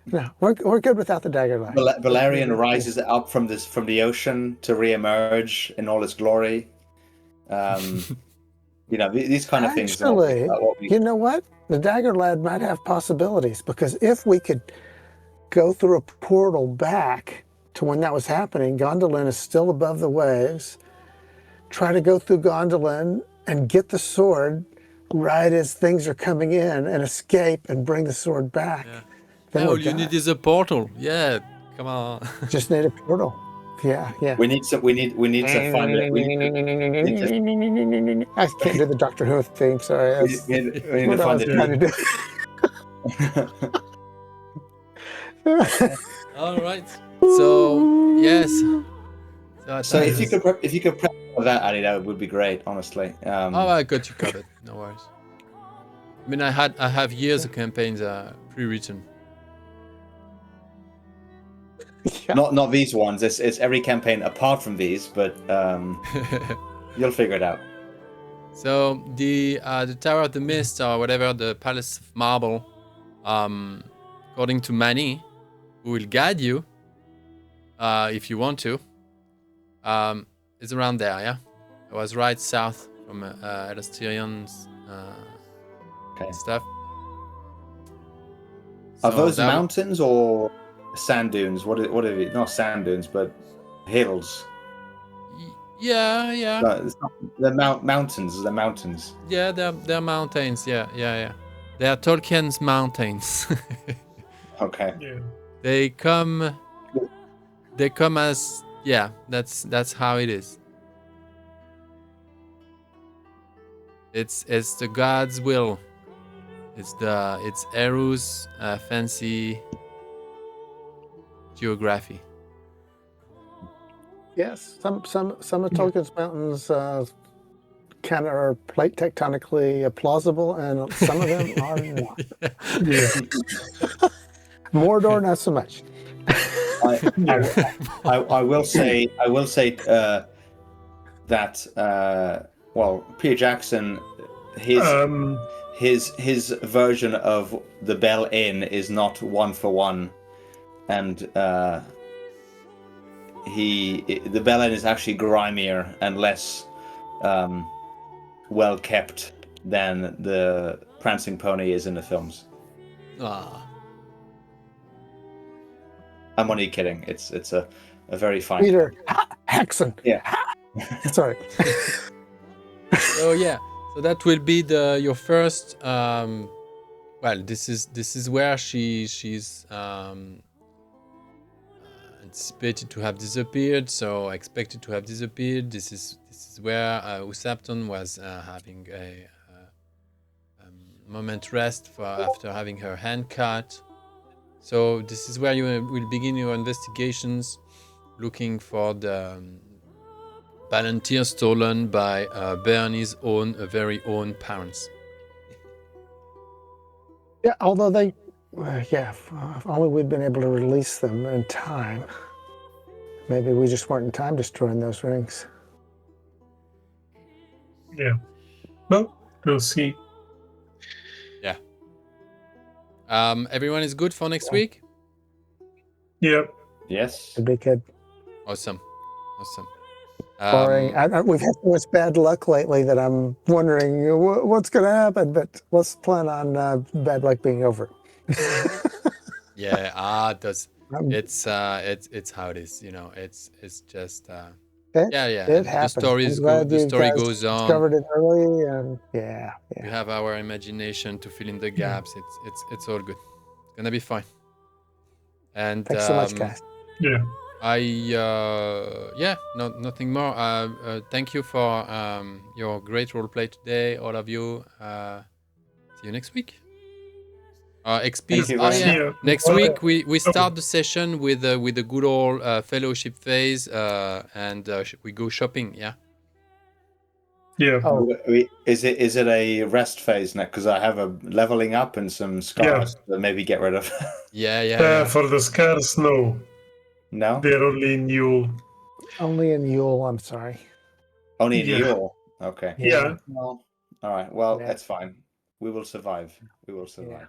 [SPEAKER 2] No, we're good without the dagger line.
[SPEAKER 3] Valerian rises up from the ocean to re-emerge in all its glory. These kind of things.
[SPEAKER 2] Actually, you know what? The Dagger Lad might have possibilities, because if we could go through a portal back to when that was happening, Gondolin is still above the waves. Try to go through Gondolin and get the sword right as things are coming in, and escape and bring the sword back.
[SPEAKER 1] Yeah.
[SPEAKER 2] Then
[SPEAKER 1] All
[SPEAKER 2] we're
[SPEAKER 1] you
[SPEAKER 2] done.
[SPEAKER 1] need is a portal. Yeah. Come on.
[SPEAKER 2] Just need a portal. Yeah.
[SPEAKER 3] We need to find it. We need to,
[SPEAKER 2] I can't do the Doctor Who thing. Sorry.
[SPEAKER 3] we need to
[SPEAKER 2] What I
[SPEAKER 3] find
[SPEAKER 2] was trying to
[SPEAKER 3] it.
[SPEAKER 2] do.
[SPEAKER 1] All right. So yes.
[SPEAKER 3] So if you could prep for that, Ali, that would be great. Honestly.
[SPEAKER 1] I got you covered. No worries. I mean, I have years of campaigns pre-written.
[SPEAKER 2] Yeah.
[SPEAKER 3] Not these ones. It's every campaign apart from these, but you'll figure it out.
[SPEAKER 1] So the Tower of the Mist, or whatever, the Palace of Marble, according to Manny, who will guide you if you want to, is around there. Yeah, I was right south from Elastirian's stuff.
[SPEAKER 3] Are
[SPEAKER 1] So
[SPEAKER 3] those
[SPEAKER 1] that-
[SPEAKER 3] mountains or sand dunes? What are they? Not sand dunes, but hills.
[SPEAKER 1] Yeah.
[SPEAKER 3] No, it's not, they're mountains. They're mountains.
[SPEAKER 1] Yeah, they're mountains. Yeah. They are Tolkien's mountains.
[SPEAKER 3] Okay.
[SPEAKER 4] Yeah.
[SPEAKER 1] They come as that's how it is. It's the God's will. It's Eru's fancy geography.
[SPEAKER 2] Yes, some of Tolkien's mountains kind of are plate tectonically plausible, and some of them are not.
[SPEAKER 4] Yeah.
[SPEAKER 2] Mordor, not so much.
[SPEAKER 3] I will say that Peter Jackson, his version of the Bell Inn is not 1-for-1, and the Bell Inn is actually grimier and less well kept than the Prancing Pony is in the films.
[SPEAKER 1] Ah.
[SPEAKER 3] I'm only kidding. It's a very fine.
[SPEAKER 2] Peter Jackson.
[SPEAKER 3] Yeah.
[SPEAKER 2] Sorry.
[SPEAKER 1] So yeah, so that will be your first. This is where she's anticipated to have disappeared. So expected to have disappeared. This is where Usapton was having a moment rest after having her hand cut. So this is where you will begin your investigations, looking for the Palantír stolen by Bernie's very own parents.
[SPEAKER 2] Yeah, although they, if only we'd been able to release them in time. Maybe we just weren't in time destroying those rings.
[SPEAKER 4] Yeah. Well, we'll see.
[SPEAKER 1] Yeah. Everyone is good for next week?
[SPEAKER 4] Yep.
[SPEAKER 3] Yes.
[SPEAKER 2] The big kid.
[SPEAKER 1] Awesome.
[SPEAKER 2] Boring. We've had so much bad luck lately that I'm wondering what's going to happen, but let's plan on bad luck being over.
[SPEAKER 1] Yeah, it's how it is. You know, it's just
[SPEAKER 2] It,
[SPEAKER 1] yeah.
[SPEAKER 2] it
[SPEAKER 1] And the
[SPEAKER 2] happens. I'm
[SPEAKER 1] stories
[SPEAKER 2] glad
[SPEAKER 1] the
[SPEAKER 2] you
[SPEAKER 1] story
[SPEAKER 2] guys
[SPEAKER 1] goes on.
[SPEAKER 2] discovered it early, and yeah.
[SPEAKER 1] We have our imagination to fill in the gaps. It's all good. It's gonna be fine. And
[SPEAKER 2] Thanks so much, guys.
[SPEAKER 4] Yeah.
[SPEAKER 1] Nothing more. Thank you for your great roleplay today, all of you. See you next week. XP's.
[SPEAKER 3] you
[SPEAKER 1] Oh
[SPEAKER 3] very
[SPEAKER 1] yeah.
[SPEAKER 4] much.
[SPEAKER 1] Next
[SPEAKER 4] Yeah.
[SPEAKER 1] week we start the session with the good old fellowship phase, and we go shopping. Yeah.
[SPEAKER 4] Yeah.
[SPEAKER 2] Oh,
[SPEAKER 3] Is it a rest phase now? Because I have a leveling up and some scars that maybe get rid of.
[SPEAKER 1] Yeah.
[SPEAKER 4] For the scars, no.
[SPEAKER 3] No,
[SPEAKER 4] They're only new.
[SPEAKER 2] only in Yule. I'm sorry.
[SPEAKER 3] only in
[SPEAKER 4] Yeah.
[SPEAKER 3] Yule. Okay.
[SPEAKER 4] Yeah.
[SPEAKER 3] Well, all right. Well,
[SPEAKER 2] Yeah.
[SPEAKER 3] that's fine. We will survive. We will survive.